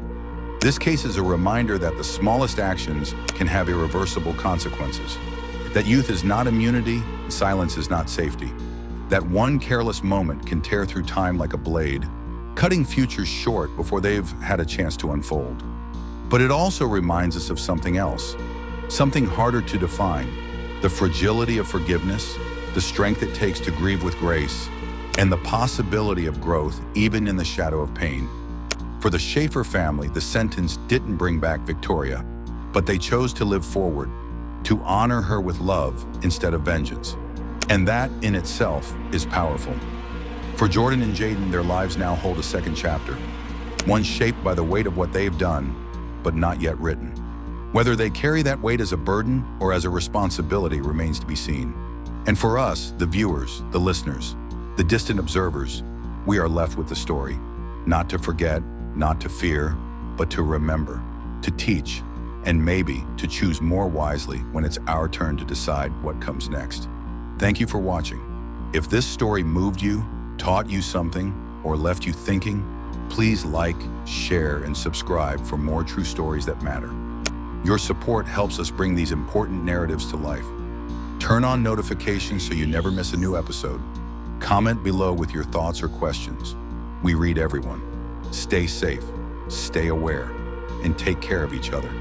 This case is a reminder that the smallest actions can have irreversible consequences, that youth is not immunity, silence is not safety, that one careless moment can tear through time like a blade, cutting futures short before they've had a chance to unfold. But it also reminds us of something else, something harder to define, the fragility of forgiveness, the strength it takes to grieve with grace, and the possibility of growth even in the shadow of pain. For the Schaefer family, the sentence didn't bring back Victoria, but they chose to live forward, to honor her with love instead of vengeance. And that in itself is powerful. For Jordan and Jaden, their lives now hold a second chapter, one shaped by the weight of what they've done, but not yet written. Whether they carry that weight as a burden or as a responsibility remains to be seen. And for us, the viewers, the listeners, the distant observers, we are left with the story, not to forget, not to fear, but to remember, to teach, and maybe to choose more wisely when it's our turn to decide what comes next. Thank you for watching. If this story moved you, taught you something, or left you thinking, please like, share, and subscribe for more true stories that matter. Your support helps us bring these important narratives to life. Turn on notifications so you never miss a new episode. Comment below with your thoughts or questions. We read everyone. Stay safe, stay aware, and take care of each other.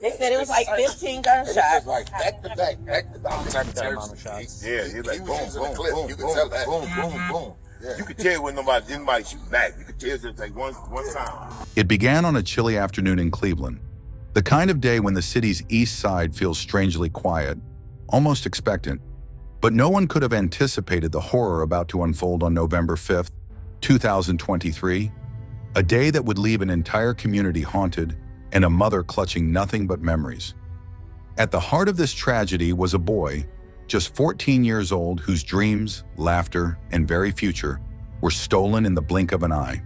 They said it was like 15 gunshots. It was like back to back, back to back. Yeah, he was like boom, boom, boom. You could tell that. Boom, boom, boom. Yeah. You could tell when anybody shooting back. You could tell it's like one sound. It began on a chilly afternoon in Cleveland, the kind of day when the city's east side feels strangely quiet, almost expectant. But no one could have anticipated the horror about to unfold on November 5th, 2023, a day that would leave an entire community haunted and a mother clutching nothing but memories. At the heart of this tragedy was a boy, just 14 years old, whose dreams, laughter, and very future were stolen in the blink of an eye.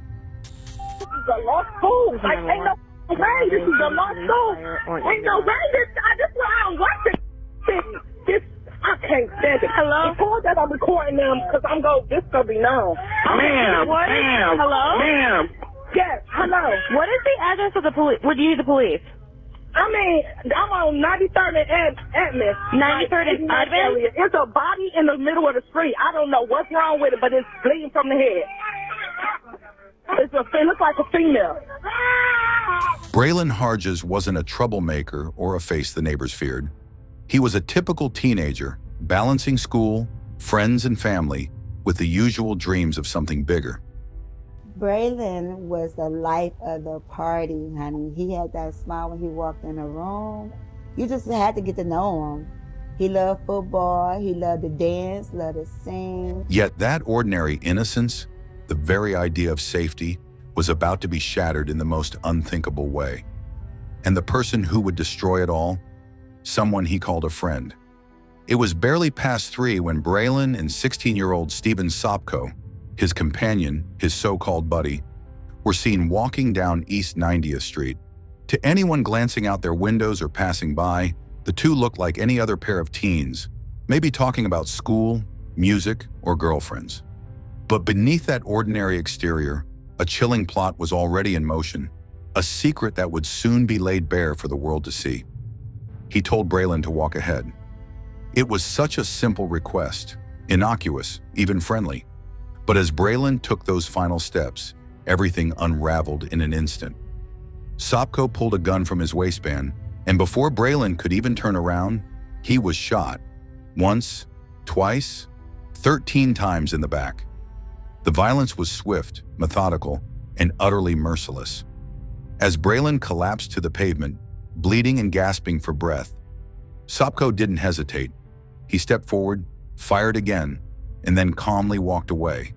This is a lost soul. Like, ain't no way. This is a lost soul. Ain't no way. This is why I don't like this. I can't stand it. Hello? Before that, I'm recording them because this gonna be known. Ma'am, what? ma'am, Hello? ma'am. Yes, hello. What is the address of the police? Would you need the police? I mean, I'm on 93rd and Edmonds. 93rd and Edmonds? It's a body in the middle of the street. I don't know what's wrong with it, but it's bleeding from the head. It looks like a female. Braylon Harges wasn't a troublemaker or a face the neighbors feared. He was a typical teenager, balancing school, friends, and family with the usual dreams of something bigger. Braylon was the life of the party, honey. He had that smile when he walked in a room. You just had to get to know him. He loved football, he loved to dance, loved to sing. Yet that ordinary innocence, the very idea of safety, was about to be shattered in the most unthinkable way. And the person who would destroy it all? Someone he called a friend. It was barely past 3 when Braylon and 16-year-old Steven Sopko, his companion, his so-called buddy, were seen walking down East 90th Street. To anyone glancing out their windows or passing by, the two looked like any other pair of teens, maybe talking about school, music, or girlfriends. But beneath that ordinary exterior, a chilling plot was already in motion, a secret that would soon be laid bare for the world to see. He told Braylon to walk ahead. It was such a simple request, innocuous, even friendly. But as Braylon took those final steps, everything unraveled in an instant. Sopko pulled a gun from his waistband, and before Braylon could even turn around, he was shot. Once, twice, 13 times in the back. The violence was swift, methodical, and utterly merciless. As Braylon collapsed to the pavement, bleeding and gasping for breath, Sopko didn't hesitate. He stepped forward, fired again, and then calmly walked away.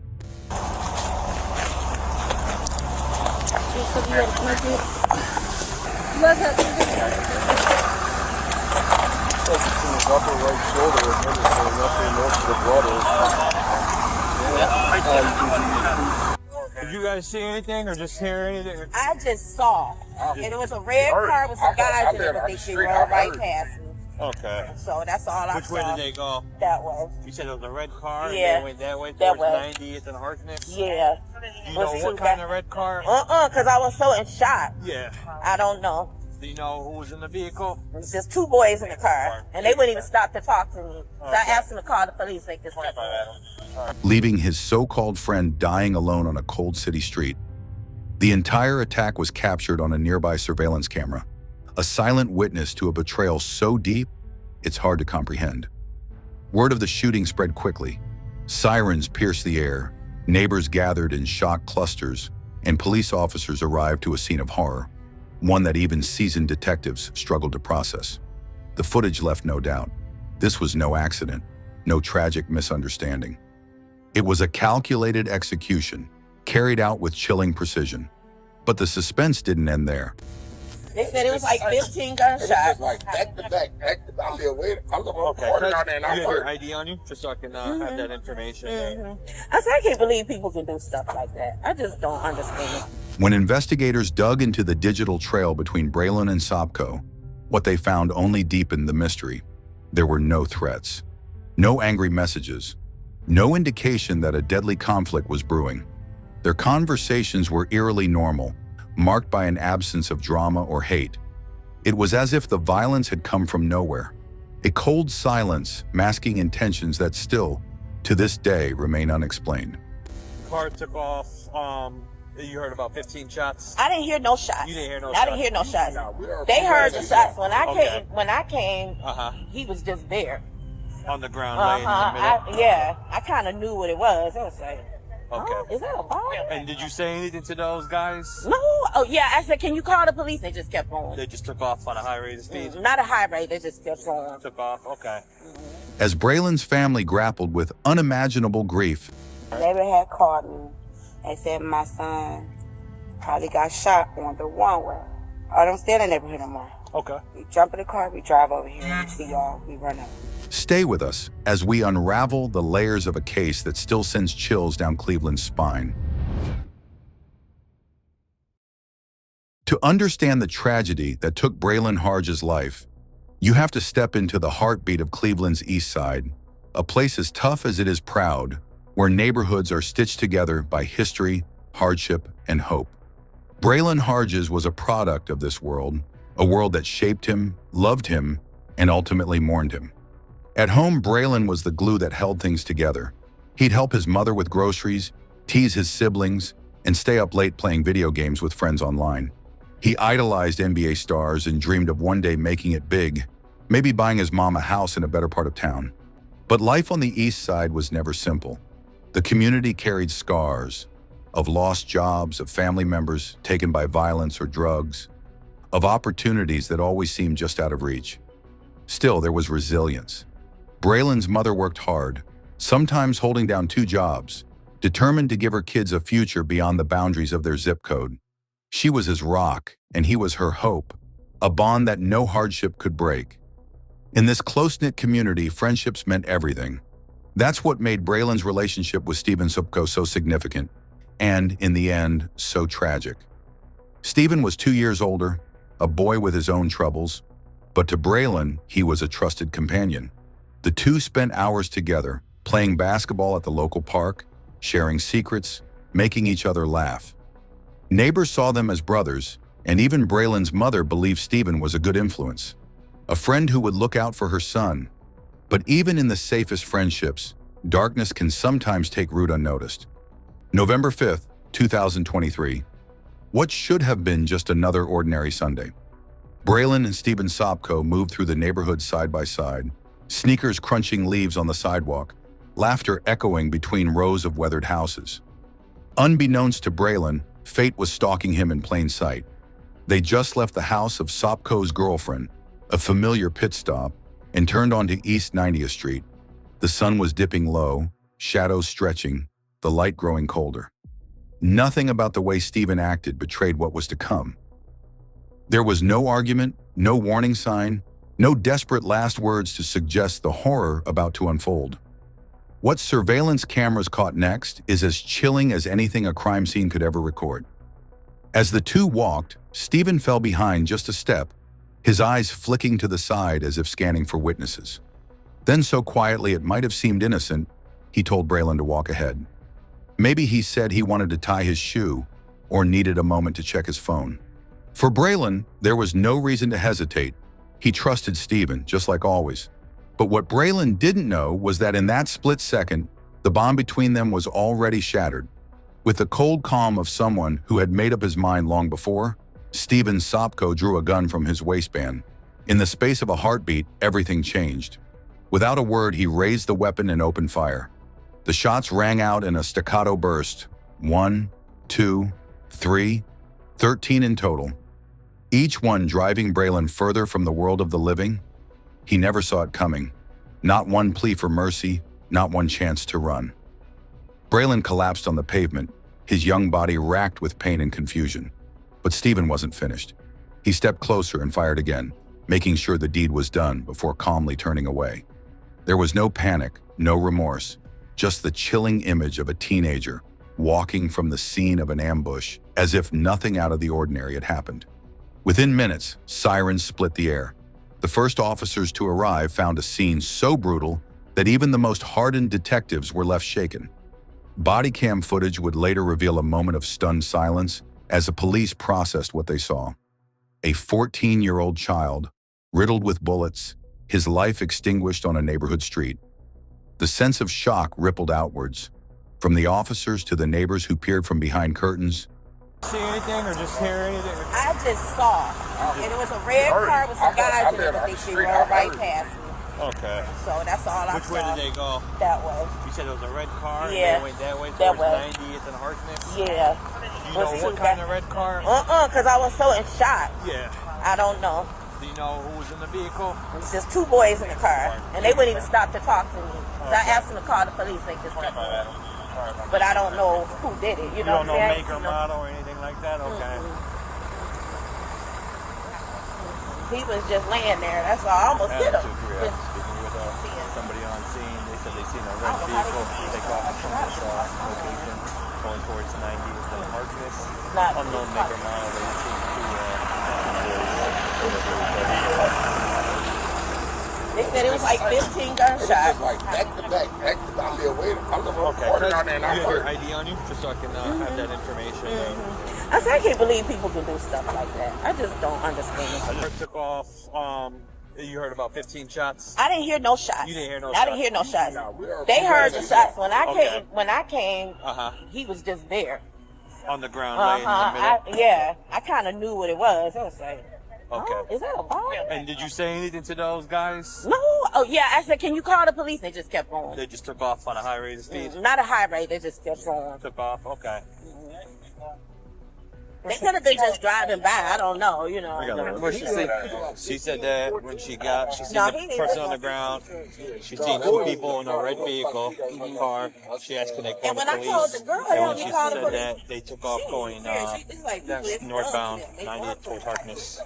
Did you guys see anything or just hear anything? I just saw. And it was a red car with some guys in it, but they should roll right past me. Okay. So that's all I saw. Which way did they go? That way. You said it was a red car? Yeah. And they went that way That towards way. 90th and Harkness? Yeah. Do you know what kind of red car? Because I was so in shock. Yeah. I don't know. Do you know who was in the vehicle? It was just 2 boys in the car, and they wouldn't even stop to talk to me. So I asked them to call the police, make this stuff. Leaving his so-called friend dying alone on a cold city street. The entire attack was captured on a nearby surveillance camera, a silent witness to a betrayal so deep, it's hard to comprehend. Word of the shooting spread quickly. Sirens pierced the air, neighbors gathered in shocked clusters, and police officers arrived to a scene of horror, one that even seasoned detectives struggled to process. The footage left no doubt. This was no accident, no tragic misunderstanding. It was a calculated execution, carried out with chilling precision. But the suspense didn't end there. They said it was like 15 gunshots. Like back to back. I'm still waiting. I'm gonna record it out there and You I'll have put your it. ID on you? Just so I can have that information. I said, I can't believe people can do stuff like that. I just don't understand. When investigators dug into the digital trail between Braylon and Sopko, what they found only deepened the mystery. There were no threats, no angry messages, no indication that a deadly conflict was brewing. Their conversations were eerily normal, marked by an absence of drama or hate. It was as if the violence had come from nowhere, a cold silence masking intentions that still, to this day, remain unexplained. Car took off. You heard about 15 shots? I didn't hear no shots. You didn't hear no I shots? didn't hear no shots. They heard the shots. When I came, he was just there. On the ground, laying in the middle? Yeah. I kind of knew what it was. I was like, Okay. is that a bomb? And did you say anything to those guys? No. Oh, yeah. I said, can you call the police? They just kept going. They just took off on a high rate of speed? Not a high rate. They just kept going. Took off, okay. As Braylon's family grappled with unimaginable grief, Neighbor had called me and said my son probably got shot on the one way. I don't stay in the neighborhood no more. Okay. We jump in the car, we drive over here, we see y'all, we run up. stay with us as we unravel the layers of a case that still sends chills down Cleveland's spine. To understand the tragedy that took Braylon Harge's life, you have to step into the heartbeat of Cleveland's East Side, a place as tough as it is proud, where neighborhoods are stitched together by history, hardship, and hope. Braylon Harge's was a product of this world, a world that shaped him, loved him, and ultimately mourned him. At home, Braylon was the glue that held things together. He'd help his mother with groceries, tease his siblings, and stay up late playing video games with friends online. He idolized NBA stars and dreamed of one day making it big, maybe buying his mom a house in a better part of town. But life on the East Side was never simple. The community carried scars of lost jobs, of family members taken by violence or drugs, of opportunities that always seemed just out of reach. Still, there was resilience. Braylon's mother worked hard, sometimes holding down 2 jobs, determined to give her kids a future beyond the boundaries of their zip code. She was his rock, and he was her hope, a bond that no hardship could break. In this close-knit community, friendships meant everything. That's what made Braylon's relationship with Stephen Sobko so significant, and, in the end, so tragic. Stephen was 2 years older, a boy with his own troubles, but to Braylon, he was a trusted companion. The two spent hours together, playing basketball at the local park, sharing secrets, making each other laugh. Neighbors saw them as brothers, and even Braylon's mother believed Stephen was a good influence, a friend who would look out for her son. But even in the safest friendships, darkness can sometimes take root unnoticed. November 5th, 2023. What should have been just another ordinary Sunday. Braylon and Stephen Sobko moved through the neighborhood side by side, sneakers crunching leaves on the sidewalk, laughter echoing between rows of weathered houses. Unbeknownst to Braylon, fate was stalking him in plain sight. They just left the house of Sobko's girlfriend, a familiar pit stop, and turned onto East 90th Street. The sun was dipping low, shadows stretching, the light growing colder. Nothing about the way Stephen acted betrayed what was to come. There was no argument, no warning sign, no desperate last words to suggest the horror about to unfold. What surveillance cameras caught next is as chilling as anything a crime scene could ever record. As the two walked, Stephen fell behind just a step, his eyes flicking to the side as if scanning for witnesses. Then so quietly it might have seemed innocent, he told Braylon to walk ahead. Maybe he said he wanted to tie his shoe or needed a moment to check his phone. For Braylon, there was no reason to hesitate. He trusted Stephen, just like always. But what Braylon didn't know was that in that split second, the bond between them was already shattered. With the cold calm of someone who had made up his mind long before, Stephen Sobko drew a gun from his waistband. In the space of a heartbeat, everything changed. Without a word, he raised the weapon and opened fire. The shots rang out in a staccato burst. 1, 2, 3, 13 in total. Each one driving Braylon further from the world of the living. He never saw it coming. Not one plea for mercy, not one chance to run. Braylon collapsed on the pavement, his young body racked with pain and confusion. But Stephen wasn't finished. He stepped closer and fired again, making sure the deed was done before calmly turning away. There was no panic, no remorse, just the chilling image of a teenager walking from the scene of an ambush as if nothing out of the ordinary had happened. Within minutes, sirens split the air. The first officers to arrive found a scene so brutal that even the most hardened detectives were left shaken. Body cam footage would later reveal a moment of stunned silence as the police processed what they saw. A 14-year-old child, riddled with bullets, his life extinguished on a neighborhood street. The sense of shock rippled outwards, from the officers to the neighbors who peered from behind curtains. See anything or just hear anything? I just saw, and it was a red car with some guys in it, but they rolled right past me. Okay. So that's all I saw. Which way did they go? That way. You said it was a red car? Yeah. And they went that way That towards way. 90th and Harkness? Yeah. Do you know what kind of red car? Because I was so in shock. Yeah. I don't know. Do you know who was in the vehicle? It's just two boys in the car, and they wouldn't even stop to talk to me. So I asked them to call the police, they just kept going. But I don't know who did it, you know what I'm saying? You don't know make or model or anything like that? Okay. He was just laying there, that's all. I almost hit him. Speaking with somebody on scene, they said they seen a red vehicle take off from this location, going towards 90th and Harkness. Unknown make or model, they seen They said it was like 15 gunshots. It was like back to back. I'm there waiting. I'm looking for it on there and I heard. You have your ID on you? Just so I can have that information. I said, I can't believe people can do stuff like that. I just don't understand. I took off, you heard about 15 shots? I didn't hear no shots. You didn't hear no I shots? didn't hear no shots. They heard the shots. When I came, he was just there. On the ground, laying in the middle? I kind of knew what it was. I was like, okay. Is that a bomb? And did you say anything to those guys? No. Oh, yeah. I said, can you call the police? They just kept going. They just took off on a high rate of speed? Not a high rate. They just kept going. Took off? Okay. They could have been just driving by. I don't know, you know. What she said that when she seen the person on the ground, she seen two people in a red vehicle, car. She asked, "Can they call the police?" And when I told the girl, and when she called the said police. that, they took off going northbound, 98 towards Harkness.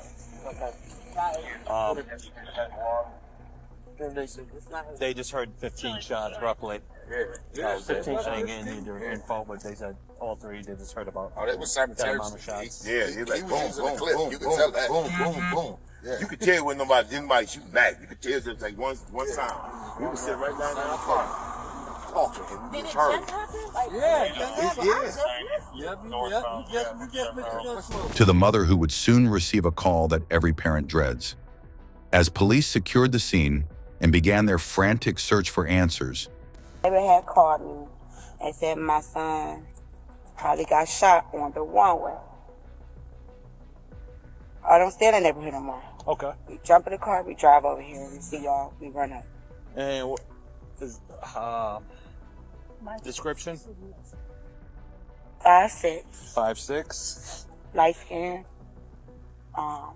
They just heard 15 shots roughly. 15 shots. They didn't get any info, but they said all three. They just heard about that was that amount of shots. Yeah, he like boom, boom, boom. You can tell that. Boom, boom, boom. Yeah. You could tell when anybody shooting back. You could tell it's like one sound. We were sitting right down in our car talking, and we just heard. To the mother who would soon receive a call that every parent dreads. As police secured the scene and began their frantic search for answers, They had called me and said my son probably got shot on the one-way. I don't stay in the neighborhood no more. Okay. We jump in the car, we drive over here, we see y'all, we run up. And what is description? 5'6", 5'6". light skin. I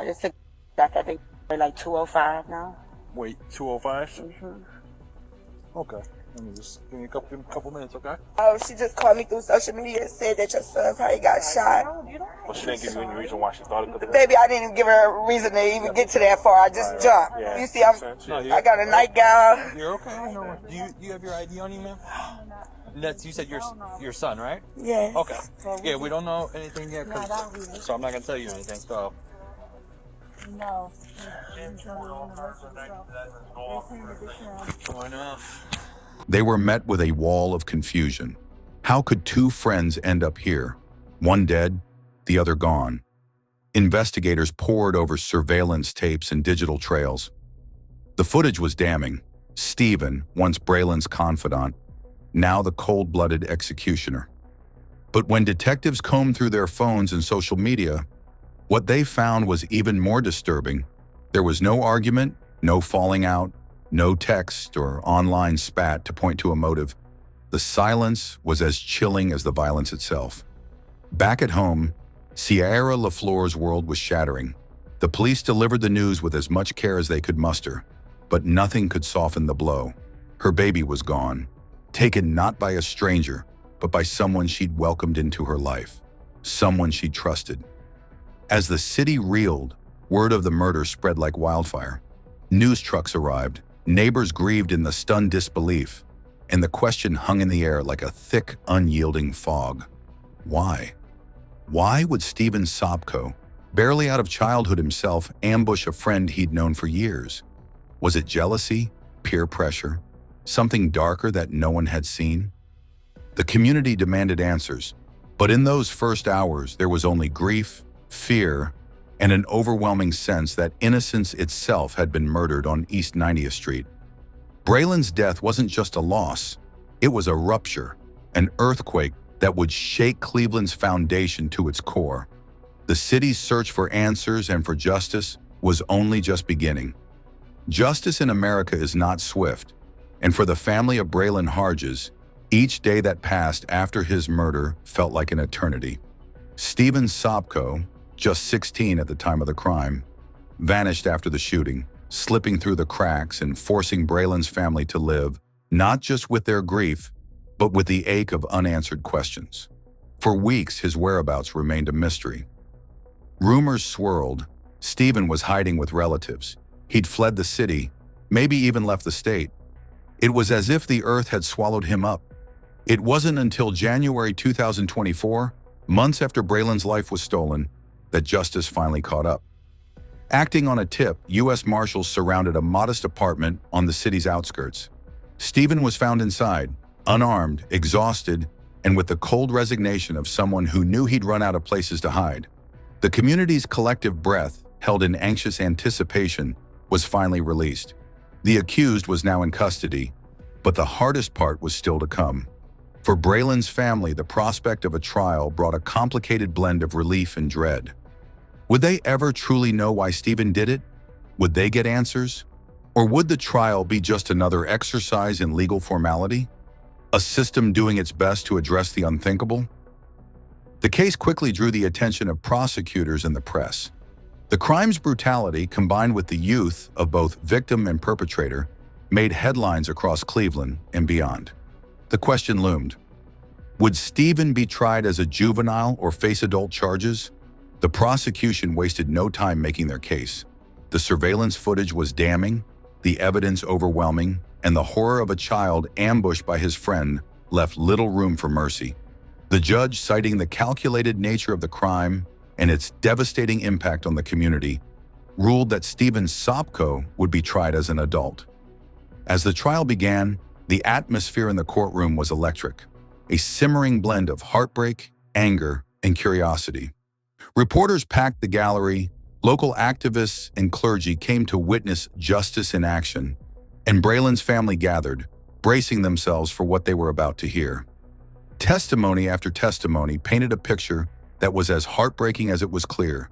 just took back, I think they're like 205 now. Wait, 205? Mm-hmm. Okay. Let me just give me a couple minutes, okay? Oh, she just called me through social media and said that your son probably got shot. Well, she didn't give you any reason why she thought it could have. Baby, I didn't even give her a reason to even get to that far. I just jumped. Yeah. You see, I got a nightgown. You're okay. No, do you have your ID on you, ma'am? That's, you said your son, right? Yes. Okay. Yeah, we don't know anything yet, so I'm not gonna tell you anything. So. No. Going up. they were met with a wall of confusion. How could two friends end up here? One dead, the other gone. Investigators pored over surveillance tapes and digital trails. The footage was damning. Stephen, once Braylon's confidant, now the cold-blooded executioner. But when detectives combed through their phones and social media, what they found was even more disturbing. There was no argument, no falling out, no text or online spat to point to a motive. The silence was as chilling as the violence itself. Back at home, Sierra LaFleur's world was shattering. The police delivered the news with as much care as they could muster, but nothing could soften the blow. Her baby was gone, taken not by a stranger, but by someone she'd welcomed into her life, someone she trusted. As the city reeled, word of the murder spread like wildfire. News trucks arrived, neighbors grieved in the stunned disbelief, and the question hung in the air like a thick, unyielding fog. Why? Why would Stephen Sobko, barely out of childhood himself, ambush a friend he'd known for years? Was it jealousy, peer pressure, something darker that no one had seen? The community demanded answers, but in those first hours there was only grief, fear, and an overwhelming sense that innocence itself had been murdered on East 90th Street. Braylon's death wasn't just a loss, it was a rupture, an earthquake that would shake Cleveland's foundation to its core. The city's search for answers and for justice was only just beginning. Justice in America is not swift, and for the family of Braylon Harges, each day that passed after his murder felt like an eternity. Stephen Sobko, just 16 at the time of the crime, vanished after the shooting, slipping through the cracks and forcing Braylon's family to live not just with their grief, but with the ache of unanswered questions. For weeks, his whereabouts remained a mystery. Rumors swirled. Stephen was hiding with relatives. He'd fled the city, maybe even left the state. It was as if the earth had swallowed him up. It wasn't until January 2024, months after Braylon's life was stolen, that justice finally caught up. Acting on a tip, U.S. Marshals surrounded a modest apartment on the city's outskirts. Stephen was found inside, unarmed, exhausted, and with the cold resignation of someone who knew he'd run out of places to hide. The community's collective breath, held in anxious anticipation, was finally released. The accused was now in custody, but the hardest part was still to come. For Braylon's family, the prospect of a trial brought a complicated blend of relief and dread. Would they ever truly know why Stephen did it? Would they get answers? Or would the trial be just another exercise in legal formality? A system doing its best to address the unthinkable? The case quickly drew the attention of prosecutors and the press. The crime's brutality, combined with the youth of both victim and perpetrator, made headlines across Cleveland and beyond. The question loomed: would Stephen be tried as a juvenile or face adult charges? The prosecution wasted no time making their case. The surveillance footage was damning, the evidence overwhelming, and the horror of a child ambushed by his friend left little room for mercy. The judge, citing the calculated nature of the crime and its devastating impact on the community, ruled that Stephen Sopko would be tried as an adult. As the trial began, the atmosphere in the courtroom was electric, a simmering blend of heartbreak, anger, and curiosity. Reporters packed the gallery, local activists and clergy came to witness justice in action, and Braylon's family gathered, bracing themselves for what they were about to hear. Testimony after testimony painted a picture that was as heartbreaking as it was clear.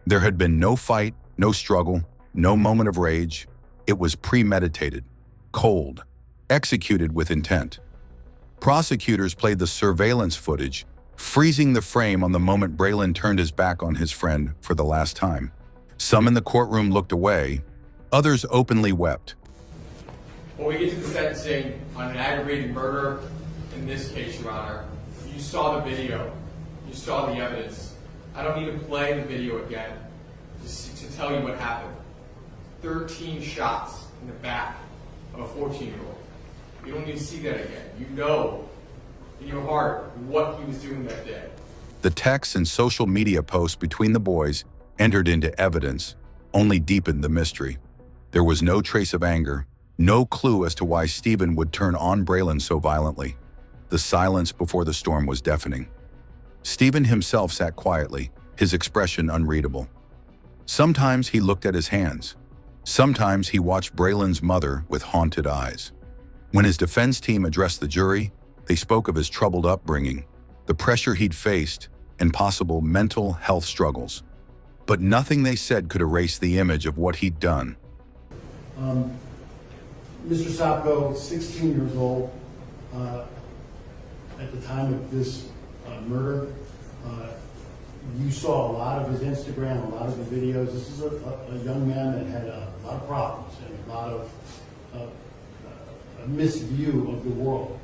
There had been no fight, no struggle, no moment of rage. It was premeditated, cold, executed with intent. Prosecutors played the surveillance footage, freezing the frame on the moment Braylon turned his back on his friend for the last time. Some in the courtroom looked away, others openly wept. When we get to the sentencing on an aggravated murder, in this case, Your Honor, you saw the video, you saw the evidence. I don't need to play the video again to tell you what happened. 13 shots in the back of a 14-year-old. You don't need to see that again. You know in your heart what he was doing that day. The texts and social media posts between the boys, entered into evidence, only deepened the mystery. There was no trace of anger, no clue as to why Stephen would turn on Braylon so violently. The silence before the storm was deafening. Stephen himself sat quietly, his expression unreadable. Sometimes he looked at his hands. Sometimes he watched Braylon's mother with haunted eyes. When his defense team addressed the jury, they spoke of his troubled upbringing, the pressure he'd faced, and possible mental health struggles. But nothing they said could erase the image of what he'd done. Mr. Sopko, 16 years old, at the time of this murder. You saw a lot of his Instagram, a lot of the videos. This is a young man that had a lot of problems and a lot of a misview of the world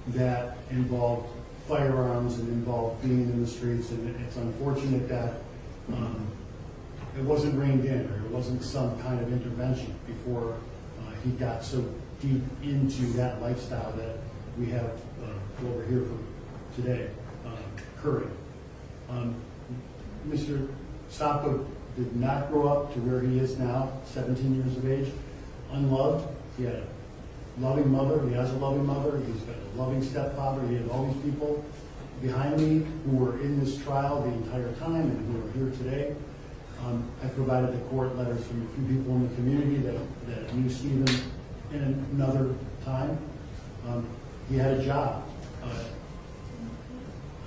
that involved firearms and involved being in the streets. And it's unfortunate that it wasn't reined in, or it wasn't some kind of intervention before he got so deep into that lifestyle that we have over here for today occurring. Mr. Sopko did not grow up to where he is now, 17 years of age, unloved. He had a loving mother, he has a loving mother, he's got a loving stepfather, he had all these people behind me who were in this trial the entire time and who are here today. I provided the court letters from a few people in the community that knew Stephen in another time. He had a job.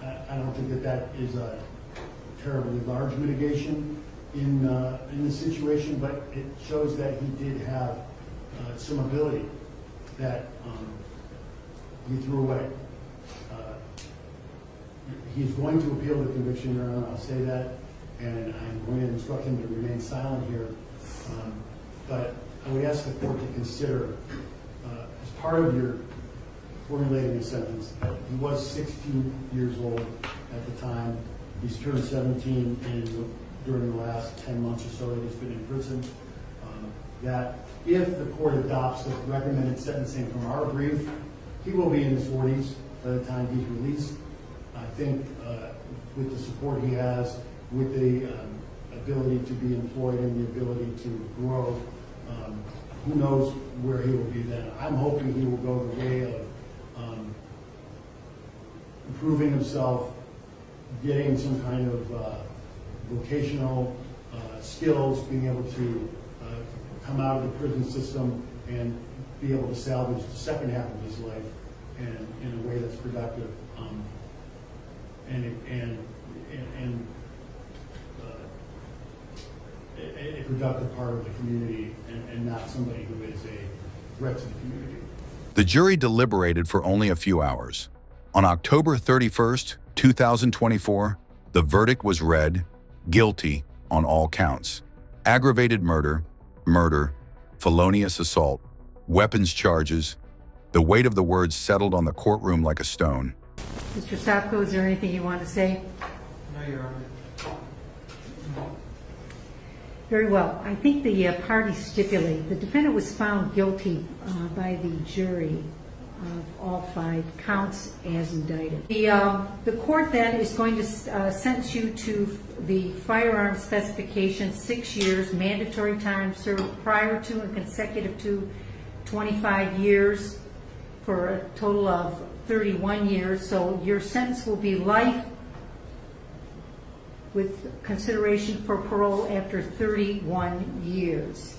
I don't think that is a terribly large mitigation in this situation, but it shows that he did have some ability that he threw away. He's going to appeal the conviction, Your Honor, I'll say that, and I'm going to instruct him to remain silent here. But I would ask the court to consider, as part of your formulating a sentence, that he was 16 years old at the time. He's turned 17 during the last 10 months or so that he's been in prison. That if the court adopts the recommended sentencing from our brief, he will be in his 40s by the time he's released. I think with the support he has, with the ability to be employed and the ability to grow, who knows where he will be then. I'm hoping he will go the way of improving himself, getting some kind of vocational skills, being able to come out of the prison system and be able to salvage the second half of his life and in a way that's productive and a productive part of the community and not somebody who is a threat to the community. The jury deliberated for only a few hours. On October 31st, 2024, the verdict was read guilty on all counts. Aggravated murder, murder, felonious assault, weapons charges. The weight of the words settled on the courtroom like a stone. Mr. Sapko, is there anything you want to say? No, Your Honor. Very well. I think the parties stipulate the defendant was found guilty by the jury of all 5 counts as indicted. The court then is going to sentence you to the firearm specification, 6 years, mandatory time served prior to and consecutive to 25 years for a total of 31 years. So your sentence will be life with consideration for parole after 31 years.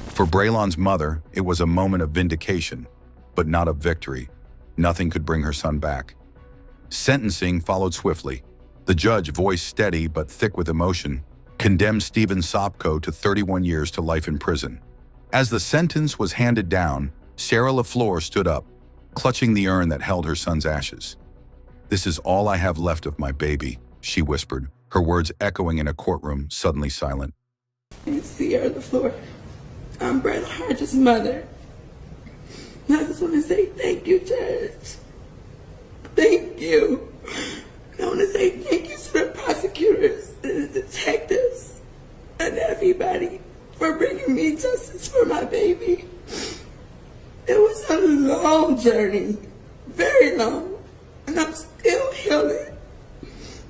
For Braylon's mother, it was a moment of vindication, but not of victory. Nothing could bring her son back. Sentencing followed swiftly. The judge, voice steady but thick with emotion, condemned Stephen Sopko to 31 years to life in prison. As the sentence was handed down, Sarah LaFleur stood up, clutching the urn that held her son's ashes. "This is all I have left of my baby," she whispered, her words echoing in a courtroom suddenly silent. Sarah LaFleur, I'm Brad Hodges' mother. I just want to say thank you, Judge. Thank you. I want to say thank you to the prosecutors and the detectives and everybody for bringing me justice for my baby. It was a long journey, very long. And I'm still healing.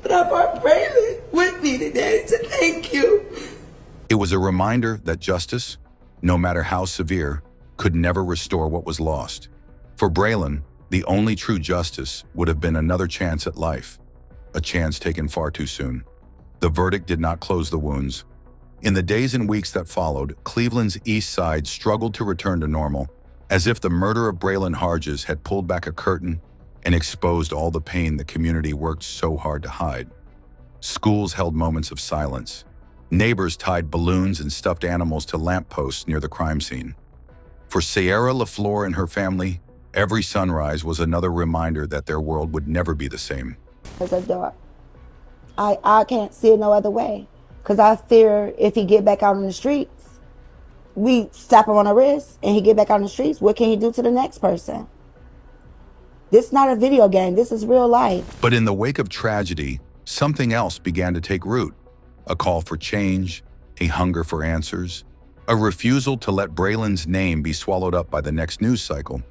But I brought Braylon with me today to thank you. It was a reminder that justice, no matter how severe, could never restore what was lost. For Braylon, the only true justice would have been another chance at life, a chance taken far too soon. The verdict did not close the wounds. In the days and weeks that followed, Cleveland's East Side struggled to return to normal, as if the murder of Braylon Hodges had pulled back a curtain and exposed all the pain the community worked so hard to hide. Schools held moments of silence. Neighbors tied balloons and stuffed animals to lampposts near the crime scene. For Sarah LaFleur and her family, every sunrise was another reminder that their world would never be the same. As a daughter, I can't see it no other way. Because I fear if he get back out on the streets, we slap him on the wrist and he get back out on the streets, what can he do to the next person? This is not a video game. This is real life. But in the wake of tragedy, something else began to take root. A call for change, a hunger for answers, a refusal to let Braylon's name be swallowed up by the next news cycle.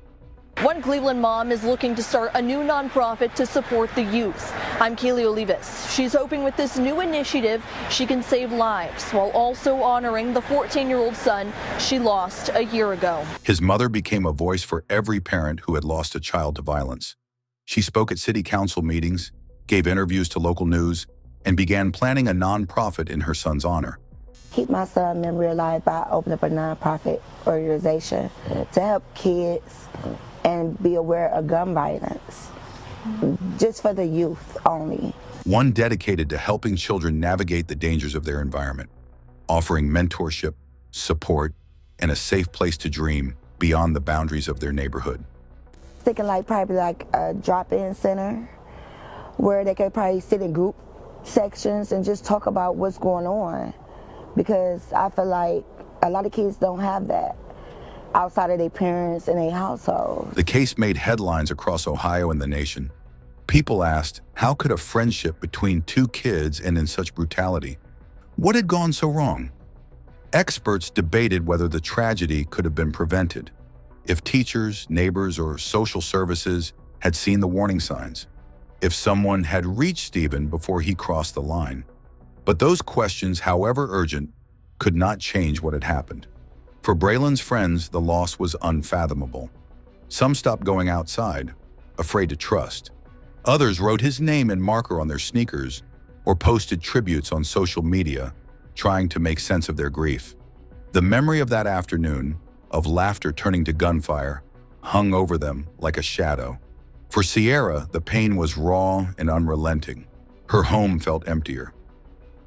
One Cleveland mom is looking to start a new nonprofit to support the youth. I'm Kaylee Olivas. She's hoping with this new initiative she can save lives while also honoring the 14-year-old son she lost a year ago. His mother became a voice for every parent who had lost a child to violence. She spoke at city council meetings, gave interviews to local news, and began planning a nonprofit in her son's honor. Keep my son's memory alive by opening up a nonprofit organization to help kids and be aware of gun violence, just for the youth only. One dedicated to helping children navigate the dangers of their environment, offering mentorship, support, and a safe place to dream beyond the boundaries of their neighborhood. Thinking probably like a drop-in center where they could probably sit in group sections and just talk about what's going on, because I feel like a lot of kids don't have that outside of their parents and their household. The case made headlines across Ohio and the nation. People asked, how could a friendship between 2 kids end in such brutality? What had gone so wrong? Experts debated whether the tragedy could have been prevented, if teachers, neighbors, or social services had seen the warning signs, if someone had reached Stephen before he crossed the line. But those questions, however urgent, could not change what had happened. For Braylon's friends, the loss was unfathomable. Some stopped going outside, afraid to trust. Others wrote his name in marker on their sneakers or posted tributes on social media, trying to make sense of their grief. The memory of that afternoon, of laughter turning to gunfire, hung over them like a shadow. For Sierra, the pain was raw and unrelenting. Her home felt emptier.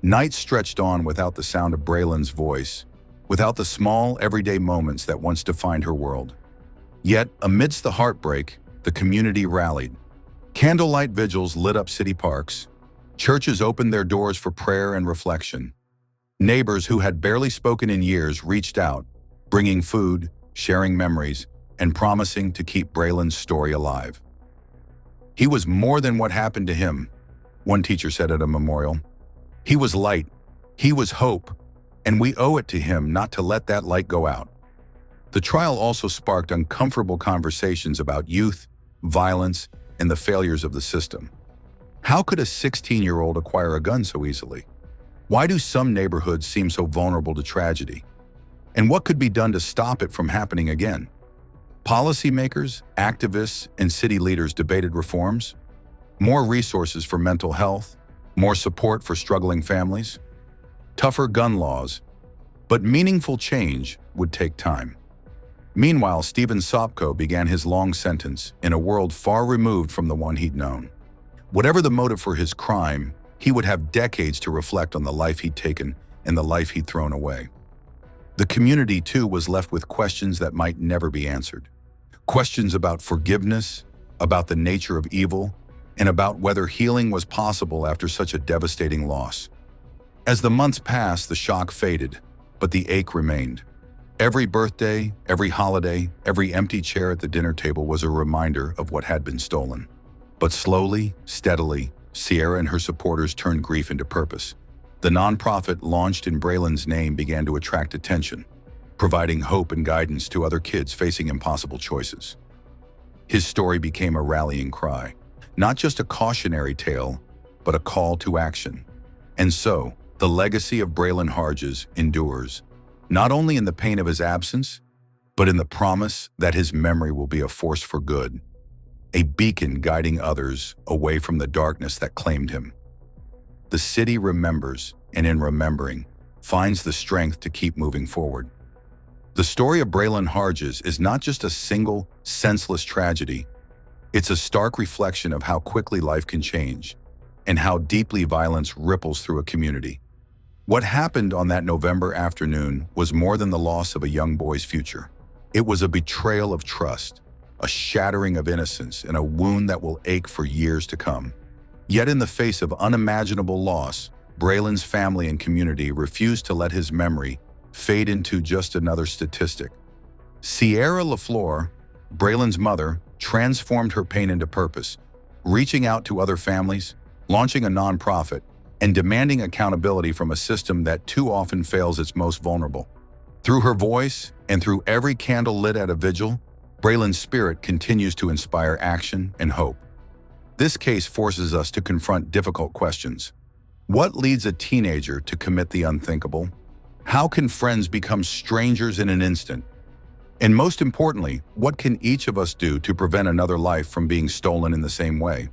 Nights stretched on without the sound of Braylon's voice, without the small, everyday moments that once defined her world. Yet, amidst the heartbreak, the community rallied. Candlelight vigils lit up city parks. Churches opened their doors for prayer and reflection. Neighbors who had barely spoken in years reached out, bringing food, sharing memories, and promising to keep Braylon's story alive. He was more than what happened to him, one teacher said at a memorial. He was light, he was hope, and we owe it to him not to let that light go out. The trial also sparked uncomfortable conversations about youth, violence, and the failures of the system. How could a 16-year-old acquire a gun so easily? Why do some neighborhoods seem so vulnerable to tragedy? And what could be done to stop it from happening again? Policymakers, activists, and city leaders debated reforms, more resources for mental health, more support for struggling families, tougher gun laws, but meaningful change would take time. Meanwhile, Stephen Sopko began his long sentence in a world far removed from the one he'd known. Whatever the motive for his crime, he would have decades to reflect on the life he'd taken and the life he'd thrown away. The community, too, was left with questions that might never be answered. Questions about forgiveness, about the nature of evil, and about whether healing was possible after such a devastating loss. As the months passed, the shock faded, but the ache remained. Every birthday, every holiday, every empty chair at the dinner table was a reminder of what had been stolen. But slowly, steadily, Sierra and her supporters turned grief into purpose. The nonprofit launched in Braylon's name began to attract attention, providing hope and guidance to other kids facing impossible choices. His story became a rallying cry, not just a cautionary tale, but a call to action. And so, the legacy of Braylon Harges endures, not only in the pain of his absence, but in the promise that his memory will be a force for good, a beacon guiding others away from the darkness that claimed him. The city remembers, and in remembering, finds the strength to keep moving forward. The story of Braylon Harges is not just a single, senseless tragedy. It's a stark reflection of how quickly life can change, and how deeply violence ripples through a community. What happened on that November afternoon was more than the loss of a young boy's future. It was a betrayal of trust, a shattering of innocence, and a wound that will ache for years to come. Yet in the face of unimaginable loss, Braylon's family and community refused to let his memory fade into just another statistic. Sierra LaFleur, Braylon's mother, transformed her pain into purpose, reaching out to other families, launching a nonprofit, and demanding accountability from a system that too often fails its most vulnerable. Through her voice and through every candle lit at a vigil, Braylon's spirit continues to inspire action and hope. This case forces us to confront difficult questions. What leads a teenager to commit the unthinkable? How can friends become strangers in an instant? And most importantly, what can each of us do to prevent another life from being stolen in the same way?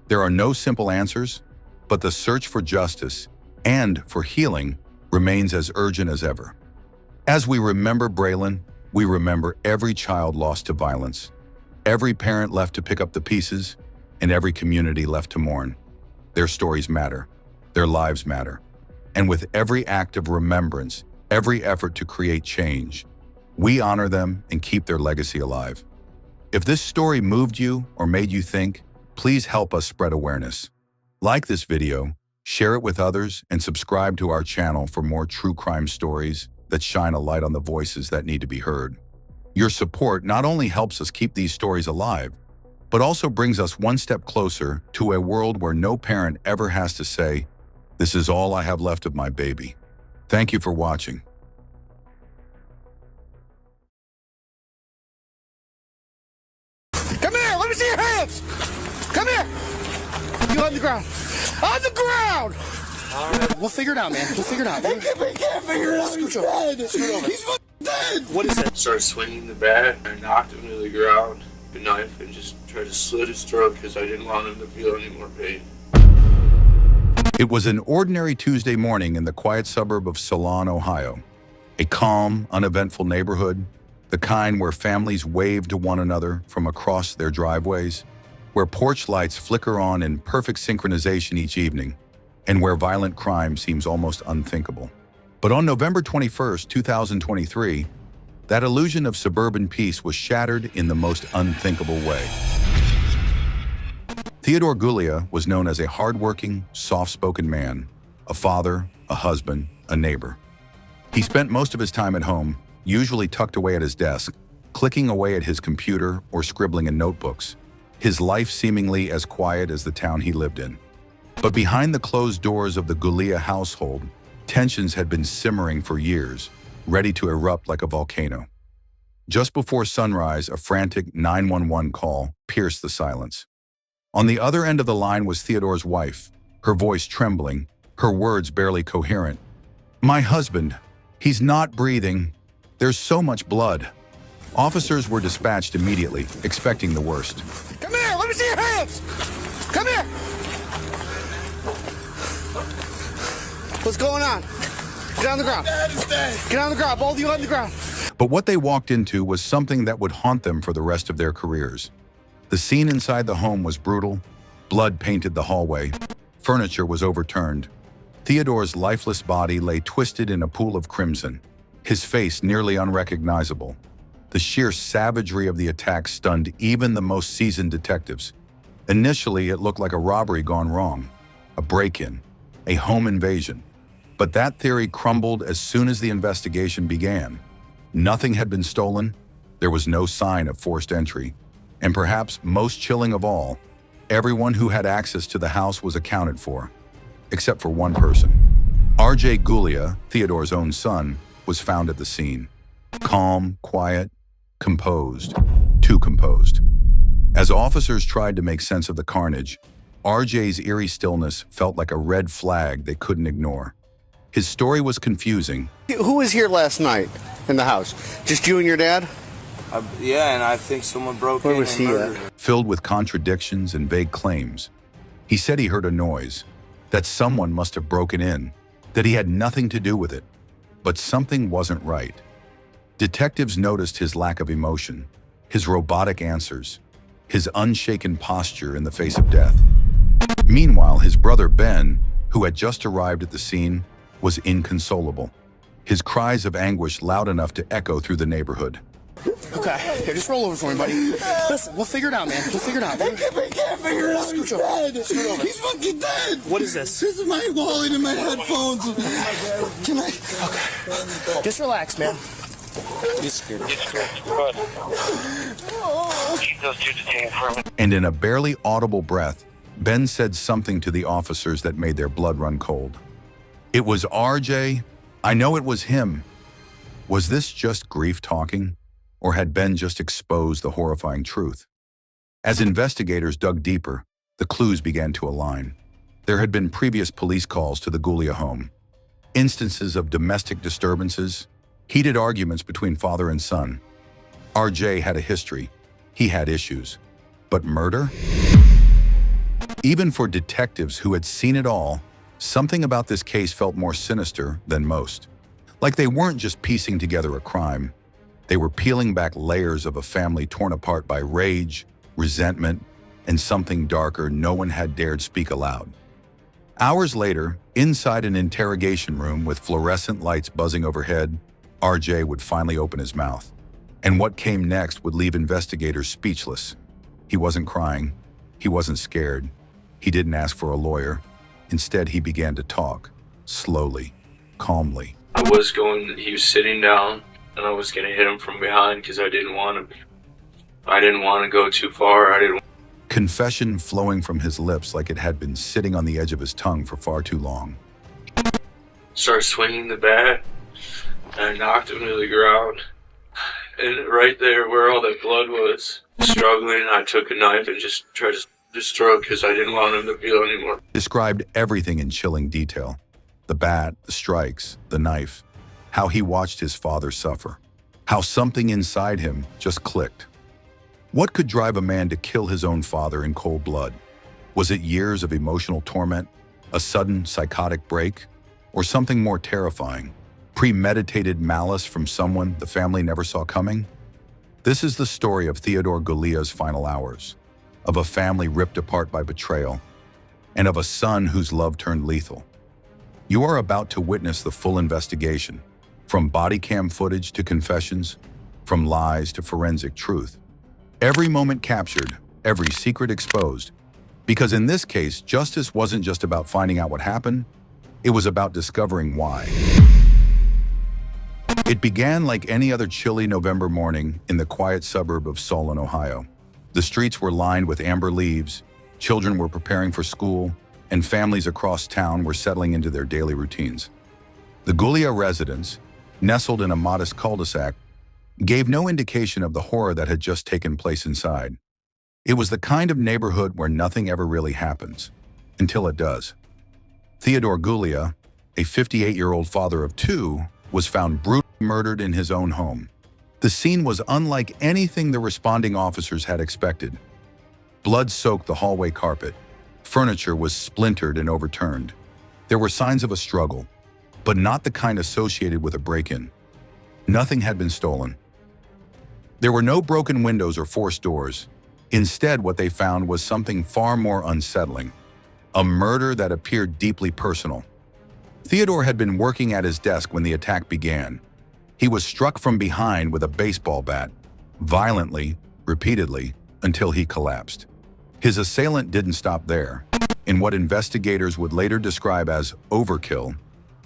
There are no simple answers, but the search for justice and for healing remains as urgent as ever. As we remember Braylon, we remember every child lost to violence, every parent left to pick up the pieces, and every community left to mourn. Their stories matter. Their lives matter. And with every act of remembrance, every effort to create change, we honor them and keep their legacy alive. If this story moved you or made you think, please help us spread awareness. Like this video, share it with others, and subscribe to our channel for more true crime stories that shine a light on the voices that need to be heard. Your support not only helps us keep these stories alive, but also brings us one step closer to a world where no parent ever has to say, "This is all I have left of my baby." Thank you for watching. Come here, let me see your hands. Come here. You on the ground. On the ground. All right, we'll figure it out, man. We'll figure it out. We can't figure it out. He's dead. Scoot over. He's dead. What is that? Started swinging the bat. I knocked him to the ground. The knife and just tried to slit his throat because I didn't want him to feel any more pain. It was an ordinary Tuesday morning in the quiet suburb of Solon, Ohio. A calm, uneventful neighborhood, the kind where families wave to one another from across their driveways, where porch lights flicker on in perfect synchronization each evening, and where violent crime seems almost unthinkable. But on November 21st, 2023, That illusion of suburban peace was shattered in the most unthinkable way. Theodore Gulia was known as a hardworking, soft-spoken man, a father, a husband, a neighbor. He spent most of his time at home, usually tucked away at his desk, clicking away at his computer or scribbling in notebooks, his life seemingly as quiet as the town he lived in. But behind the closed doors of the Gulia household, tensions had been simmering for years, ready to erupt like a volcano. Just before sunrise, a frantic 911 call pierced the silence. On the other end of the line was Theodore's wife, her voice trembling, her words barely coherent. "My husband, he's not breathing. There's so much blood." Officers were dispatched immediately, expecting the worst. Come here, let me see your hands. Come here. What's going on? Get on the ground. Get on the ground, both of you on the ground. But what they walked into was something that would haunt them for the rest of their careers. The scene inside the home was brutal. Blood painted the hallway. Furniture was overturned. Theodore's lifeless body lay twisted in a pool of crimson, his face nearly unrecognizable. The sheer savagery of the attack stunned even the most seasoned detectives. Initially, it looked like a robbery gone wrong, a break-in, a home invasion. But that theory crumbled as soon as the investigation began. Nothing had been stolen. There was no sign of forced entry. And perhaps most chilling of all, everyone who had access to the house was accounted for, except for one person. R.J. Gulia, Theodore's own son, was found at the scene. Calm, quiet, composed, too composed. As officers tried to make sense of the carnage, R.J.'s eerie stillness felt like a red flag they couldn't ignore. His story was confusing. Who was here last night in the house? Just you and your dad? Yeah, and I think someone broke in. Where was he at? Filled with contradictions and vague claims. He said he heard a noise, that someone must have broken in, that he had nothing to do with it. But something wasn't right. Detectives noticed his lack of emotion, his robotic answers, his unshaken posture in the face of death. Meanwhile, his brother Ben, who had just arrived at the scene, was inconsolable. His cries of anguish loud enough to echo through the neighborhood. Okay, here, just roll over for me, buddy. Listen, we'll figure it out, man. We'll figure it out. I can't figure it out. He's dead. Scoot over. He's fucking dead. What is this? This is my wallet and my headphones. Can I? Okay. Just relax, man. You scared me. And in a barely audible breath, Ben said something to the officers that made their blood run cold. "It was RJ. I know it was him." Was this just grief talking? Or had Ben just exposed the horrifying truth? As investigators dug deeper, the clues began to align. There had been previous police calls to the Gulia home, instances of domestic disturbances, heated arguments between father and son. RJ had a history. He had issues. But murder? Even for detectives who had seen it all, something about this case felt more sinister than most. Like they weren't just piecing together a crime. They were peeling back layers of a family torn apart by rage, resentment, and something darker no one had dared speak aloud. Hours later, inside an interrogation room with fluorescent lights buzzing overhead, RJ would finally open his mouth. And what came next would leave investigators speechless. He wasn't crying. He wasn't scared. He didn't ask for a lawyer. Instead, he began to talk, slowly, calmly. He was sitting down, and I was gonna hit him from behind because I didn't want to go too far. Confession flowing from his lips like it had been sitting on the edge of his tongue for far too long. Started swinging the bat, and I knocked him to the ground. And right there where all that blood was, struggling, I took a knife and just tried to destroy because I didn't want him to feel anymore. Described everything in chilling detail. The bat, the strikes, the knife. How he watched his father suffer. How something inside him just clicked. What could drive a man to kill his own father in cold blood? Was it years of emotional torment, a sudden psychotic break, or something more terrifying, premeditated malice from someone the family never saw coming? This is the story of Theodore Gulia's final hours, of a family ripped apart by betrayal, and of a son whose love turned lethal. You are about to witness the full investigation, from body cam footage to confessions, from lies to forensic truth. Every moment captured, every secret exposed. Because in this case, justice wasn't just about finding out what happened, it was about discovering why. It began like any other chilly November morning in the quiet suburb of Solon, Ohio. The streets were lined with amber leaves, children were preparing for school, and families across town were settling into their daily routines. The Gulia residence, nestled in a modest cul-de-sac, gave no indication of the horror that had just taken place inside. It was the kind of neighborhood where nothing ever really happens, until it does. Theodore Gulia, a 58-year-old father of two, was found brutally murdered in his own home. The scene was unlike anything the responding officers had expected. Blood soaked the hallway carpet. Furniture was splintered and overturned. There were signs of a struggle, but not the kind associated with a break-in. Nothing had been stolen. There were no broken windows or forced doors. Instead, what they found was something far more unsettling, a murder that appeared deeply personal. Theodore had been working at his desk when the attack began. He was struck from behind with a baseball bat, violently, repeatedly, until he collapsed. His assailant didn't stop there. In what investigators would later describe as overkill,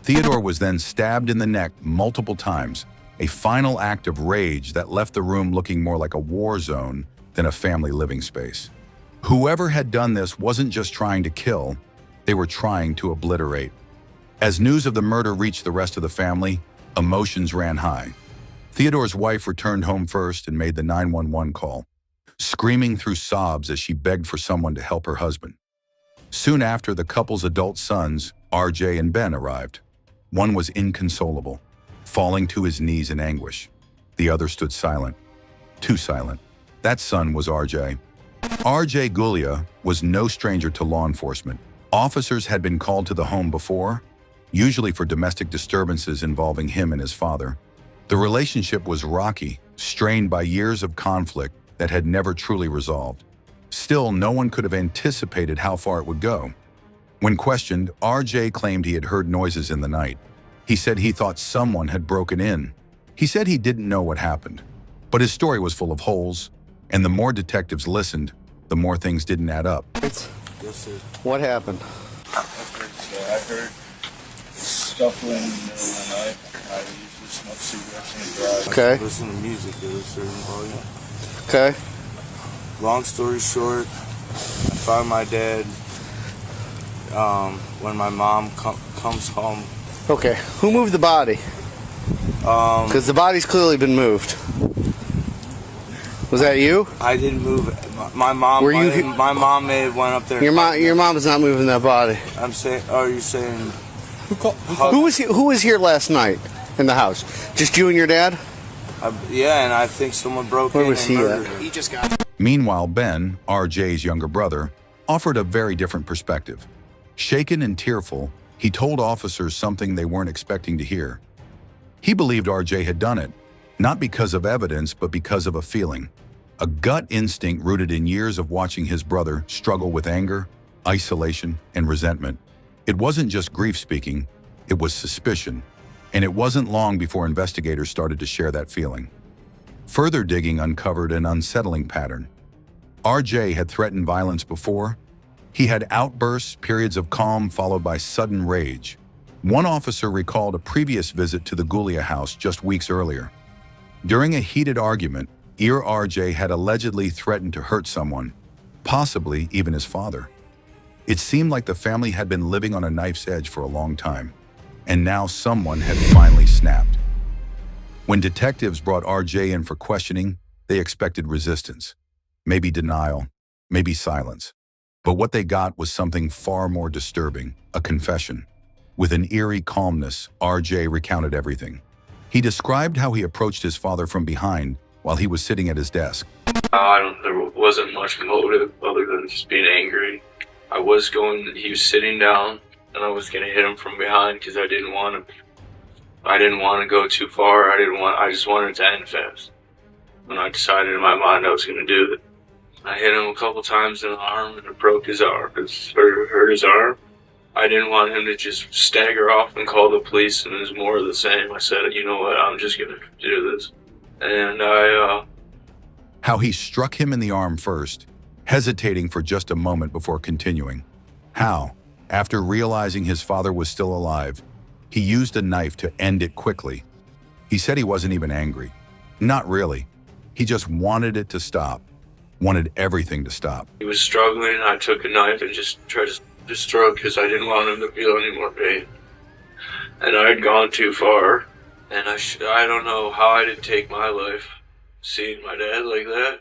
Theodore was then stabbed in the neck multiple times, a final act of rage that left the room looking more like a war zone than a family living space. Whoever had done this wasn't just trying to kill, they were trying to obliterate. As news of the murder reached the rest of the family, emotions ran high. Theodore's wife returned home first and made the 911 call, screaming through sobs as she begged for someone to help her husband. Soon after, the couple's adult sons, RJ and Ben, arrived. One was inconsolable, falling to his knees in anguish. The other stood silent, too silent. That son was RJ. RJ Gulia was no stranger to law enforcement. Officers had been called to the home before, usually for domestic disturbances involving him and his father. The relationship was rocky, strained by years of conflict that had never truly resolved. Still, no one could have anticipated how far it would go. When questioned, RJ claimed he had heard noises in the night. He said he thought someone had broken in. He said he didn't know what happened, but his story was full of holes, and the more detectives listened, the more things didn't add up. Yes, sir. What happened? I heard scuffling in the middle of the night. I usually smoke cigarettes in the garage. Okay. I listen to music at a certain volume. Okay. Long story short, I found my dad when my mom comes home. Okay. Who moved the body? Because the body's clearly been moved. Was that you? I didn't move it. My mom. Were you? My mom may have went up there. Your mom is not moving that body. I'm saying. Oh, you're saying. Who was here last night in the house? Just you and your dad? Yeah, and I think someone broke in. Where was he murdered at? her. He just got. Meanwhile, Ben, RJ's younger brother, offered a very different perspective. Shaken and tearful, he told officers something they weren't expecting to hear. He believed RJ had done it, not because of evidence, but because of a feeling. A gut instinct rooted in years of watching his brother struggle with anger, isolation, and resentment. It wasn't just grief speaking, it was suspicion, and it wasn't long before investigators started to share that feeling. Further digging uncovered an unsettling pattern. RJ had threatened violence before. He had outbursts, periods of calm followed by sudden rage. One officer recalled a previous visit to the Gulia house just weeks earlier. During a heated argument, RJ had allegedly threatened to hurt someone, possibly even his father. It seemed like the family had been living on a knife's edge for a long time, and now someone had finally snapped. When detectives brought RJ in for questioning, they expected resistance, maybe denial, maybe silence. But what they got was something far more disturbing, a confession. With an eerie calmness, RJ recounted everything. He described how he approached his father from behind while he was sitting at his desk. There wasn't much motive other than just being angry. He was sitting down, and I was going to hit him from behind because I didn't want to go too far. I just wanted to end fast. And I decided in my mind I was going to do it. I hit him a couple times in the arm, and it broke his arm. It hurt his arm. I didn't want him to just stagger off and call the police, and it was more of the same. I said, you know what, I'm just going to do this. And How he struck him in the arm first, hesitating for just a moment before continuing. How, after realizing his father was still alive, he used a knife to end it quickly. He said he wasn't even angry. Not really. He just wanted it to stop. Wanted everything to stop. he was struggling. I took a knife and just tried to destroy him because I didn't want him to feel any more pain. And I had gone too far. And I don't know how I didn't take my life, seeing my dad like that,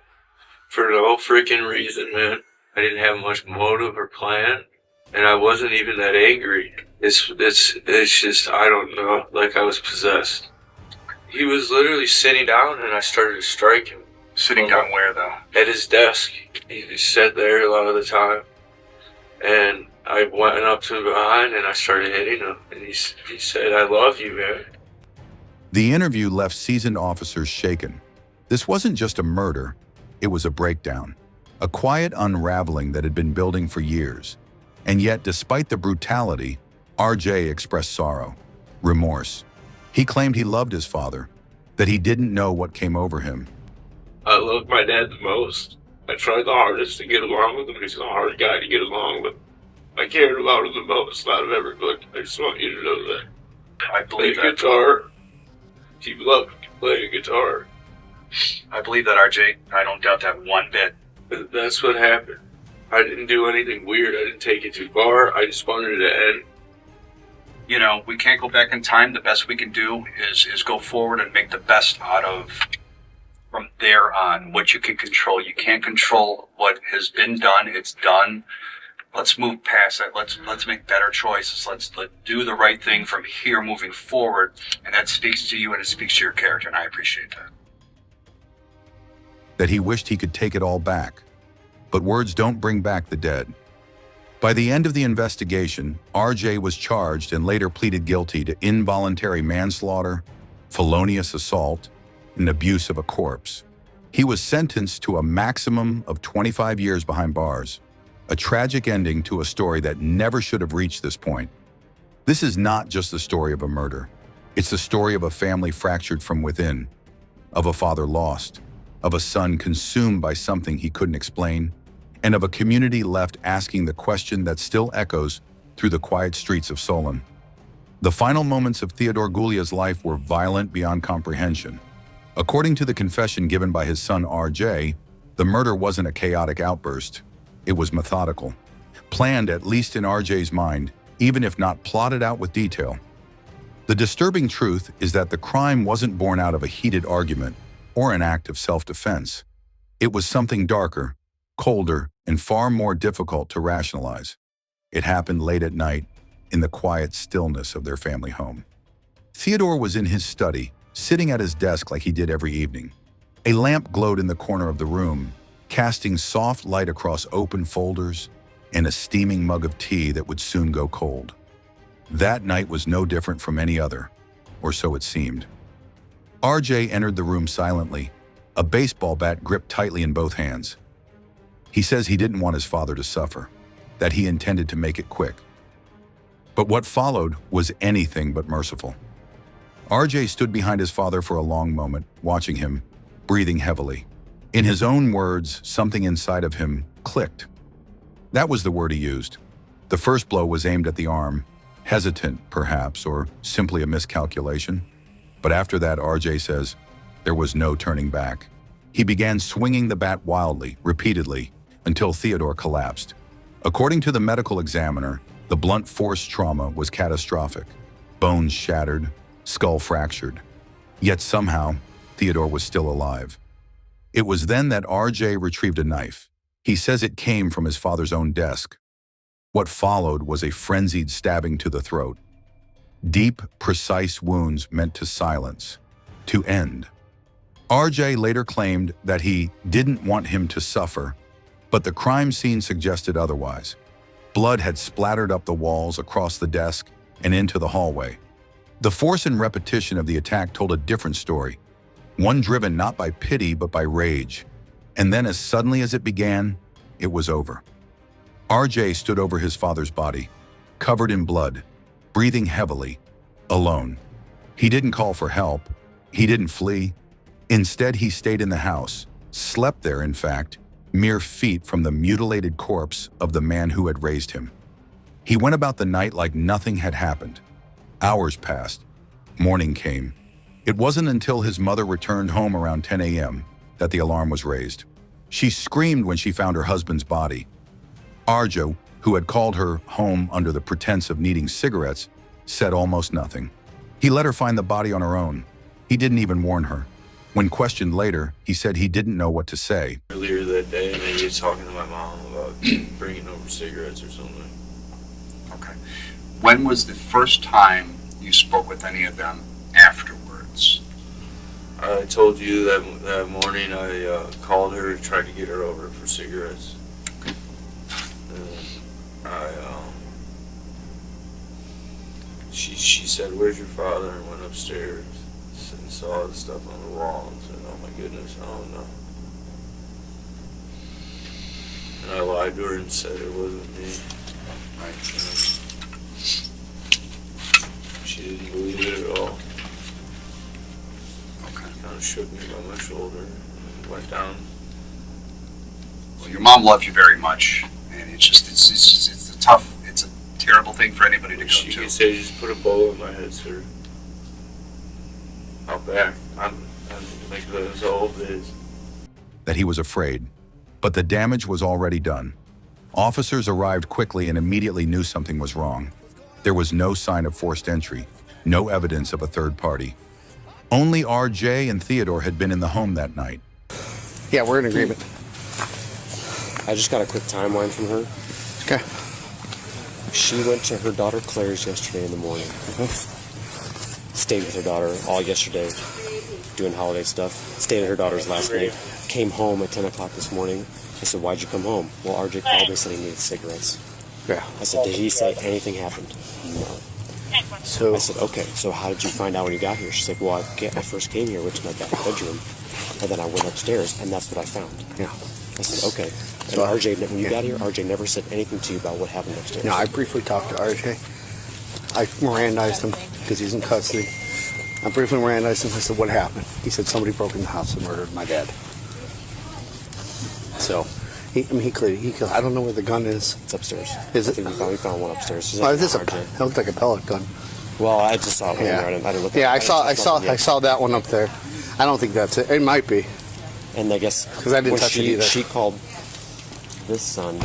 for no freaking reason, man. I didn't have much motive or plan, and I wasn't even that angry. It's just, I don't know, like I was possessed. He was literally sitting down, and I started to strike him. Sitting down where, though? At his desk. He sat there a lot of the time, and I went up to him behind, and I started hitting him, and he said, "I love you, man." The interview left seasoned officers shaken. This wasn't just a murder, it was a breakdown, a quiet unraveling that had been building for years. And yet, despite the brutality, RJ expressed sorrow, remorse. He claimed he loved his father, that he didn't know what came over him. I loved my dad the most. I tried the hardest to get along with him. He's a hard guy to get along with. I cared about him the most out of everybody. I just want you to know that. I believe that. Guitar. He loved playing guitar. I believe that, RJ. I don't doubt that one bit. That's what happened. I didn't do anything weird. I didn't take it too far. I just wanted it to end. You know, we can't go back in time. The best we can do is go forward and make the best out of, from there on, what you can control. You can't control what has been done. It's done. Let's move past it. Let's make better choices. Let's do the right thing from here moving forward. And that speaks to you and it speaks to your character, and I appreciate that. That he wished he could take it all back. But words don't bring back the dead. By the end of the investigation, RJ was charged and later pleaded guilty to involuntary manslaughter, felonious assault, and abuse of a corpse. He was sentenced to a maximum of 25 years behind bars. A tragic ending to a story that never should have reached this point. This is not just the story of a murder. It's the story of a family fractured from within, of a father lost, of a son consumed by something he couldn't explain, and of a community left asking the question that still echoes through the quiet streets of Solon. The final moments of Theodore Guglia's life were violent beyond comprehension. According to the confession given by his son RJ, the murder wasn't a chaotic outburst. It was methodical, planned at least in RJ's mind, even if not plotted out with detail. The disturbing truth is that the crime wasn't born out of a heated argument or an act of self-defense. It was something darker, colder, and far more difficult to rationalize. It happened late at night, in the quiet stillness of their family home. Theodore was in his study, sitting at his desk like he did every evening. A lamp glowed in the corner of the room, casting soft light across open folders and a steaming mug of tea that would soon go cold. That night was no different from any other, or so it seemed. RJ entered the room silently, a baseball bat gripped tightly in both hands. He says he didn't want his father to suffer, that he intended to make it quick. But what followed was anything but merciful. RJ stood behind his father for a long moment, watching him, breathing heavily. In his own words, something inside of him clicked. That was the word he used. The first blow was aimed at the arm, hesitant, perhaps, or simply a miscalculation. But after that, RJ says, there was no turning back. He began swinging the bat wildly, repeatedly, until Theodore collapsed. According to the medical examiner, the blunt force trauma was catastrophic. Bones shattered, skull fractured. Yet somehow, Theodore was still alive. It was then that RJ retrieved a knife. He says it came from his father's own desk. What followed was a frenzied stabbing to the throat. Deep, precise wounds meant to silence, to end. RJ later claimed that he didn't want him to suffer, but the crime scene suggested otherwise. Blood had splattered up the walls, across the desk, and into the hallway. The force and repetition of the attack told a different story, one driven not by pity but by rage. And then as suddenly as it began, it was over. RJ stood over his father's body, covered in blood, breathing heavily, alone. He didn't call for help. He didn't flee. Instead, he stayed in the house, slept there, in fact, mere feet from the mutilated corpse of the man who had raised him. He went about the night like nothing had happened. Hours passed. Morning came. It wasn't until his mother returned home around 10 a.m. that the alarm was raised. She screamed when she found her husband's body. Arjo, who had called her home under the pretense of needing cigarettes, said almost nothing. He let her find the body on her own. He didn't even warn her. When questioned later, he said he didn't know what to say. Earlier that day, and he was talking to my mom about bringing over cigarettes or something. Okay. When was the first time you spoke with any of them afterwards? I told you that morning I called her, tried to get her over for cigarettes. She said, "Where's your father?" and went upstairs and saw the stuff on the wall and said, "Oh my goodness, I don't know." And I lied to her and said it wasn't me. Right. She didn't believe it at all. Okay. Kind of shook me by my shoulder and went down. Well, your mom loved you very much, and it's a tough, it's a terrible thing for anybody to go She to. could say, "Just put a bowl on my head, sir. I'll back. I'm like those old days." That he was afraid, but the damage was already done. Officers arrived quickly and immediately knew something was wrong. There was no sign of forced entry, no evidence of a third party. Only RJ and Theodore had been in the home that night. Yeah, we're in agreement. I just got a quick timeline from her. Okay. She went to her daughter Claire's yesterday in the morning. Stayed with her daughter all yesterday, doing holiday stuff. Stayed at her daughter's last night. Came home at 10 o'clock this morning. I said, "Why'd you come home?" "Well, RJ called and said he needed cigarettes." Yeah. I said, "Did he say anything happened?" "No." So I said, "Okay, so how did you find out when you got here?" She's like, "Well, I first came here, went to my back bedroom, and then I went upstairs, and that's what I found." Yeah. I said, "Okay." And So RJ, when you got here, RJ never said anything to you about what happened upstairs. No, I briefly talked to RJ. I Mirandized him because he's in custody. I briefly Mirandized him. I said, "What happened?" He said, "Somebody broke in the house and murdered my dad." So, he clearly, I don't know where the gun is. It's upstairs. Is it? I think we found one upstairs. Well, it looked like a pellet gun. Well, I just saw it. Yeah. I didn't look at Yeah, it. I saw that one up there. I don't think that's it. It might be. And I guess because I didn't touch it either. She called this son.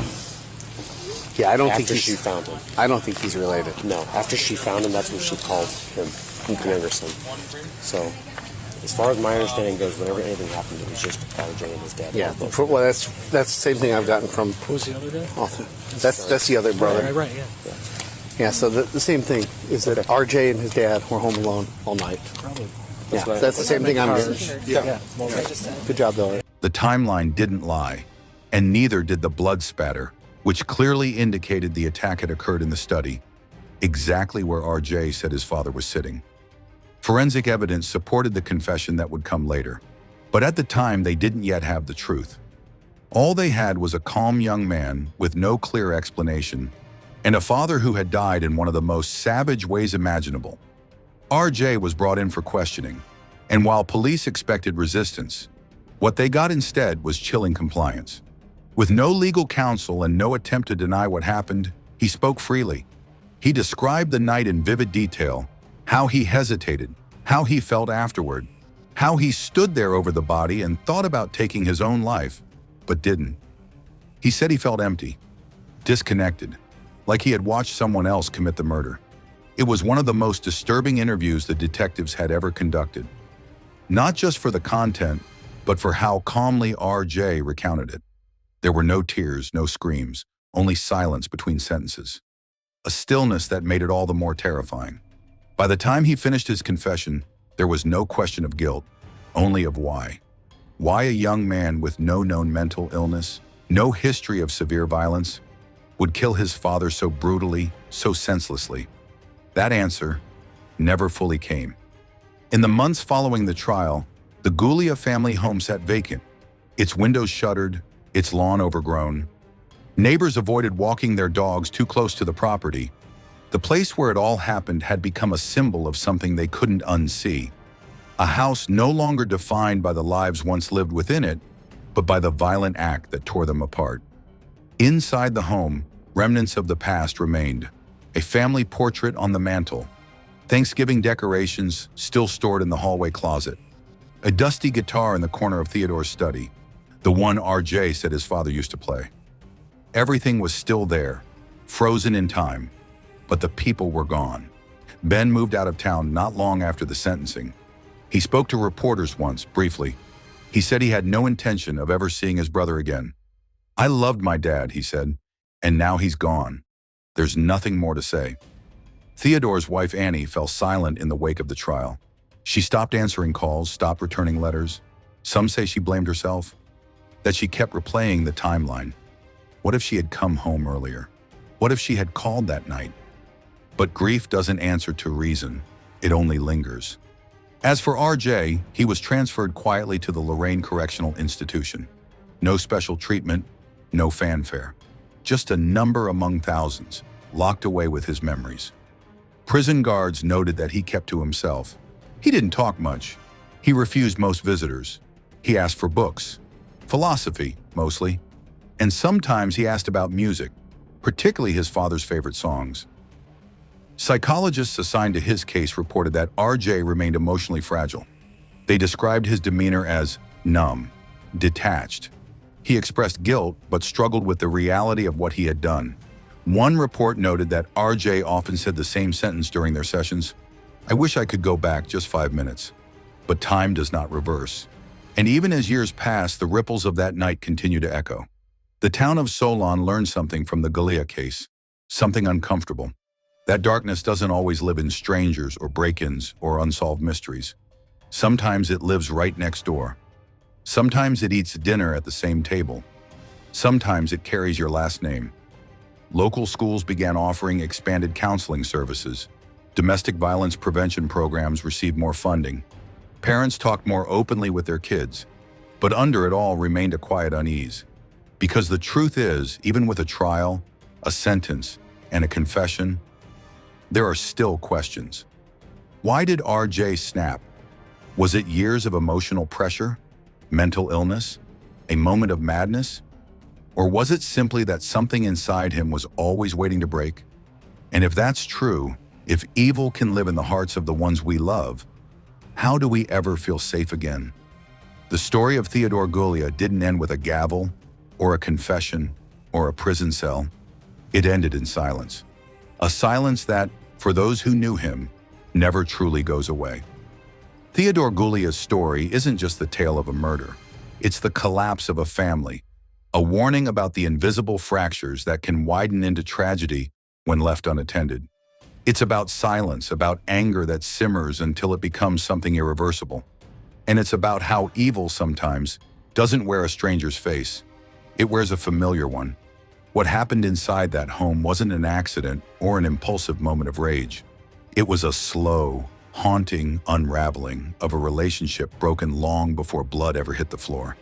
Yeah, I don't after think she found him. I don't think he's related. No, after she found him, that's when she called him, the younger son. So, as far as my understanding goes, whenever anything happened, it was just RJ and his dad. Yeah, well, that's the same thing I've gotten from. Who's the other dad? That's the other brother. Right, yeah. Yeah, so the same thing is that RJ and his dad were home alone all night. Probably. Yeah, that's the same thing I'm getting. Yeah. Good job, though. The timeline didn't lie, and neither did the blood spatter, which clearly indicated the attack had occurred in the study, exactly where RJ said his father was sitting. Forensic evidence supported the confession that would come later, but at the time they didn't yet have the truth. All they had was a calm young man with no clear explanation, and a father who had died in one of the most savage ways imaginable. RJ was brought in for questioning, and while police expected resistance, what they got instead was chilling compliance. With no legal counsel and no attempt to deny what happened, he spoke freely. He described the night in vivid detail, how he hesitated, how he felt afterward, how he stood there over the body and thought about taking his own life, but didn't. He said he felt empty, disconnected, like he had watched someone else commit the murder. It was one of the most disturbing interviews the detectives had ever conducted. Not just for the content, but for how calmly RJ recounted it. There were no tears, no screams, only silence between sentences. A stillness that made it all the more terrifying. By the time he finished his confession, there was no question of guilt, only of why. Why a young man with no known mental illness, no history of severe violence, would kill his father so brutally, so senselessly. That answer never fully came. In the months following the trial, the Gulia family home sat vacant, its windows shuttered, its lawn overgrown. Neighbors avoided walking their dogs too close to the property. The place where it all happened had become a symbol of something they couldn't unsee. A house no longer defined by the lives once lived within it, but by the violent act that tore them apart. Inside the home, remnants of the past remained. A family portrait on the mantle, Thanksgiving decorations still stored in the hallway closet, a dusty guitar in the corner of Theodore's study, the one RJ said his father used to play. Everything was still there, frozen in time, but the people were gone. Ben moved out of town not long after the sentencing. He spoke to reporters once, briefly. He said he had no intention of ever seeing his brother again. "I loved my dad," he said, "and now he's gone. There's nothing more to say." Theodore's wife Annie fell silent in the wake of the trial. She stopped answering calls, stopped returning letters. Some say she blamed herself, that she kept replaying the timeline. What if she had come home earlier? What if she had called that night? But grief doesn't answer to reason, it only lingers. As for RJ, he was transferred quietly to the Lorraine Correctional Institution. No special treatment, no fanfare. Just a number among thousands, locked away with his memories. Prison guards noted that he kept to himself. He didn't talk much. He refused most visitors. He asked for books, philosophy, mostly. And sometimes he asked about music, particularly his father's favorite songs. Psychologists assigned to his case reported that RJ remained emotionally fragile. They described his demeanor as numb, detached. He expressed guilt but struggled with the reality of what he had done. One report noted that RJ often said the same sentence during their sessions: "I wish I could go back just 5 minutes." But time does not reverse. And even as years pass, the ripples of that night continue to echo. The town of Solon learned something from the Galea case, something uncomfortable. That darkness doesn't always live in strangers or break-ins or unsolved mysteries. Sometimes it lives right next door. Sometimes it eats dinner at the same table. Sometimes it carries your last name. Local schools began offering expanded counseling services. Domestic violence prevention programs received more funding. Parents talked more openly with their kids. But under it all remained a quiet unease. Because the truth is, even with a trial, a sentence, and a confession, there are still questions. Why did RJ snap? Was it years of emotional pressure? Mental illness? A moment of madness? Or was it simply that something inside him was always waiting to break? And if that's true, if evil can live in the hearts of the ones we love, how do we ever feel safe again? The story of Theodore Galea didn't end with a gavel, or a confession, or a prison cell. It ended in silence. A silence that, for those who knew him, never truly goes away. Theodore Galea's story isn't just the tale of a murder. It's the collapse of a family, a warning about the invisible fractures that can widen into tragedy when left unattended. It's about silence, about anger that simmers until it becomes something irreversible. And it's about how evil sometimes doesn't wear a stranger's face. It wears a familiar one. What happened inside that home wasn't an accident or an impulsive moment of rage. It was a slow, haunting unraveling of a relationship broken long before blood ever hit the floor.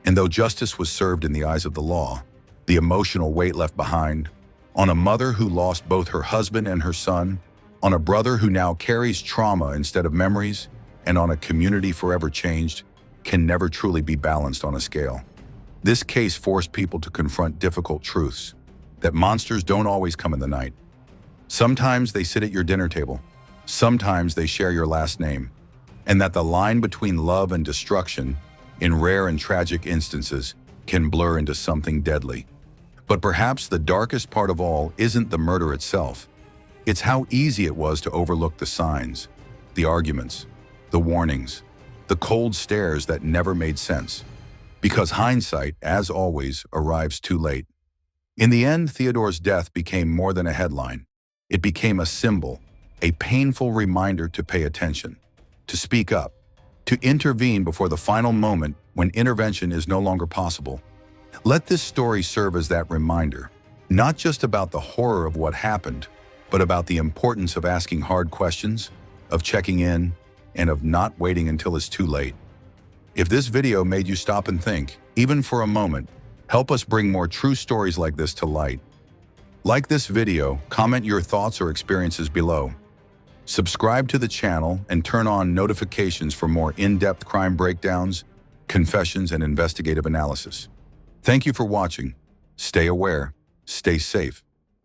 And though justice was served in the eyes of the law, the emotional weight left behind, on a mother who lost both her husband and her son, on a brother who now carries trauma instead of memories, and on a community forever changed, can never truly be balanced on a scale. This case forced people to confront difficult truths, that monsters don't always come in the night. Sometimes they sit at your dinner table, sometimes they share your last name, and that the line between love and destruction, in rare and tragic instances, can blur into something deadly. But perhaps the darkest part of all isn't the murder itself. It's how easy it was to overlook the signs, the arguments, the warnings, the cold stares that never made sense. Because hindsight, as always, arrives too late. In the end, Theodore's death became more than a headline. It became a symbol, a painful reminder to pay attention, to speak up, to intervene before the final moment when intervention is no longer possible. Let this story serve as that reminder, not just about the horror of what happened, but about the importance of asking hard questions, of checking in, and of not waiting until it's too late. If this video made you stop and think, even for a moment, help us bring more true stories like this to light. Like this video, comment your thoughts or experiences below. Subscribe to the channel and turn on notifications for more in-depth crime breakdowns, confessions, and investigative analysis. Thank you for watching. Stay aware, stay safe.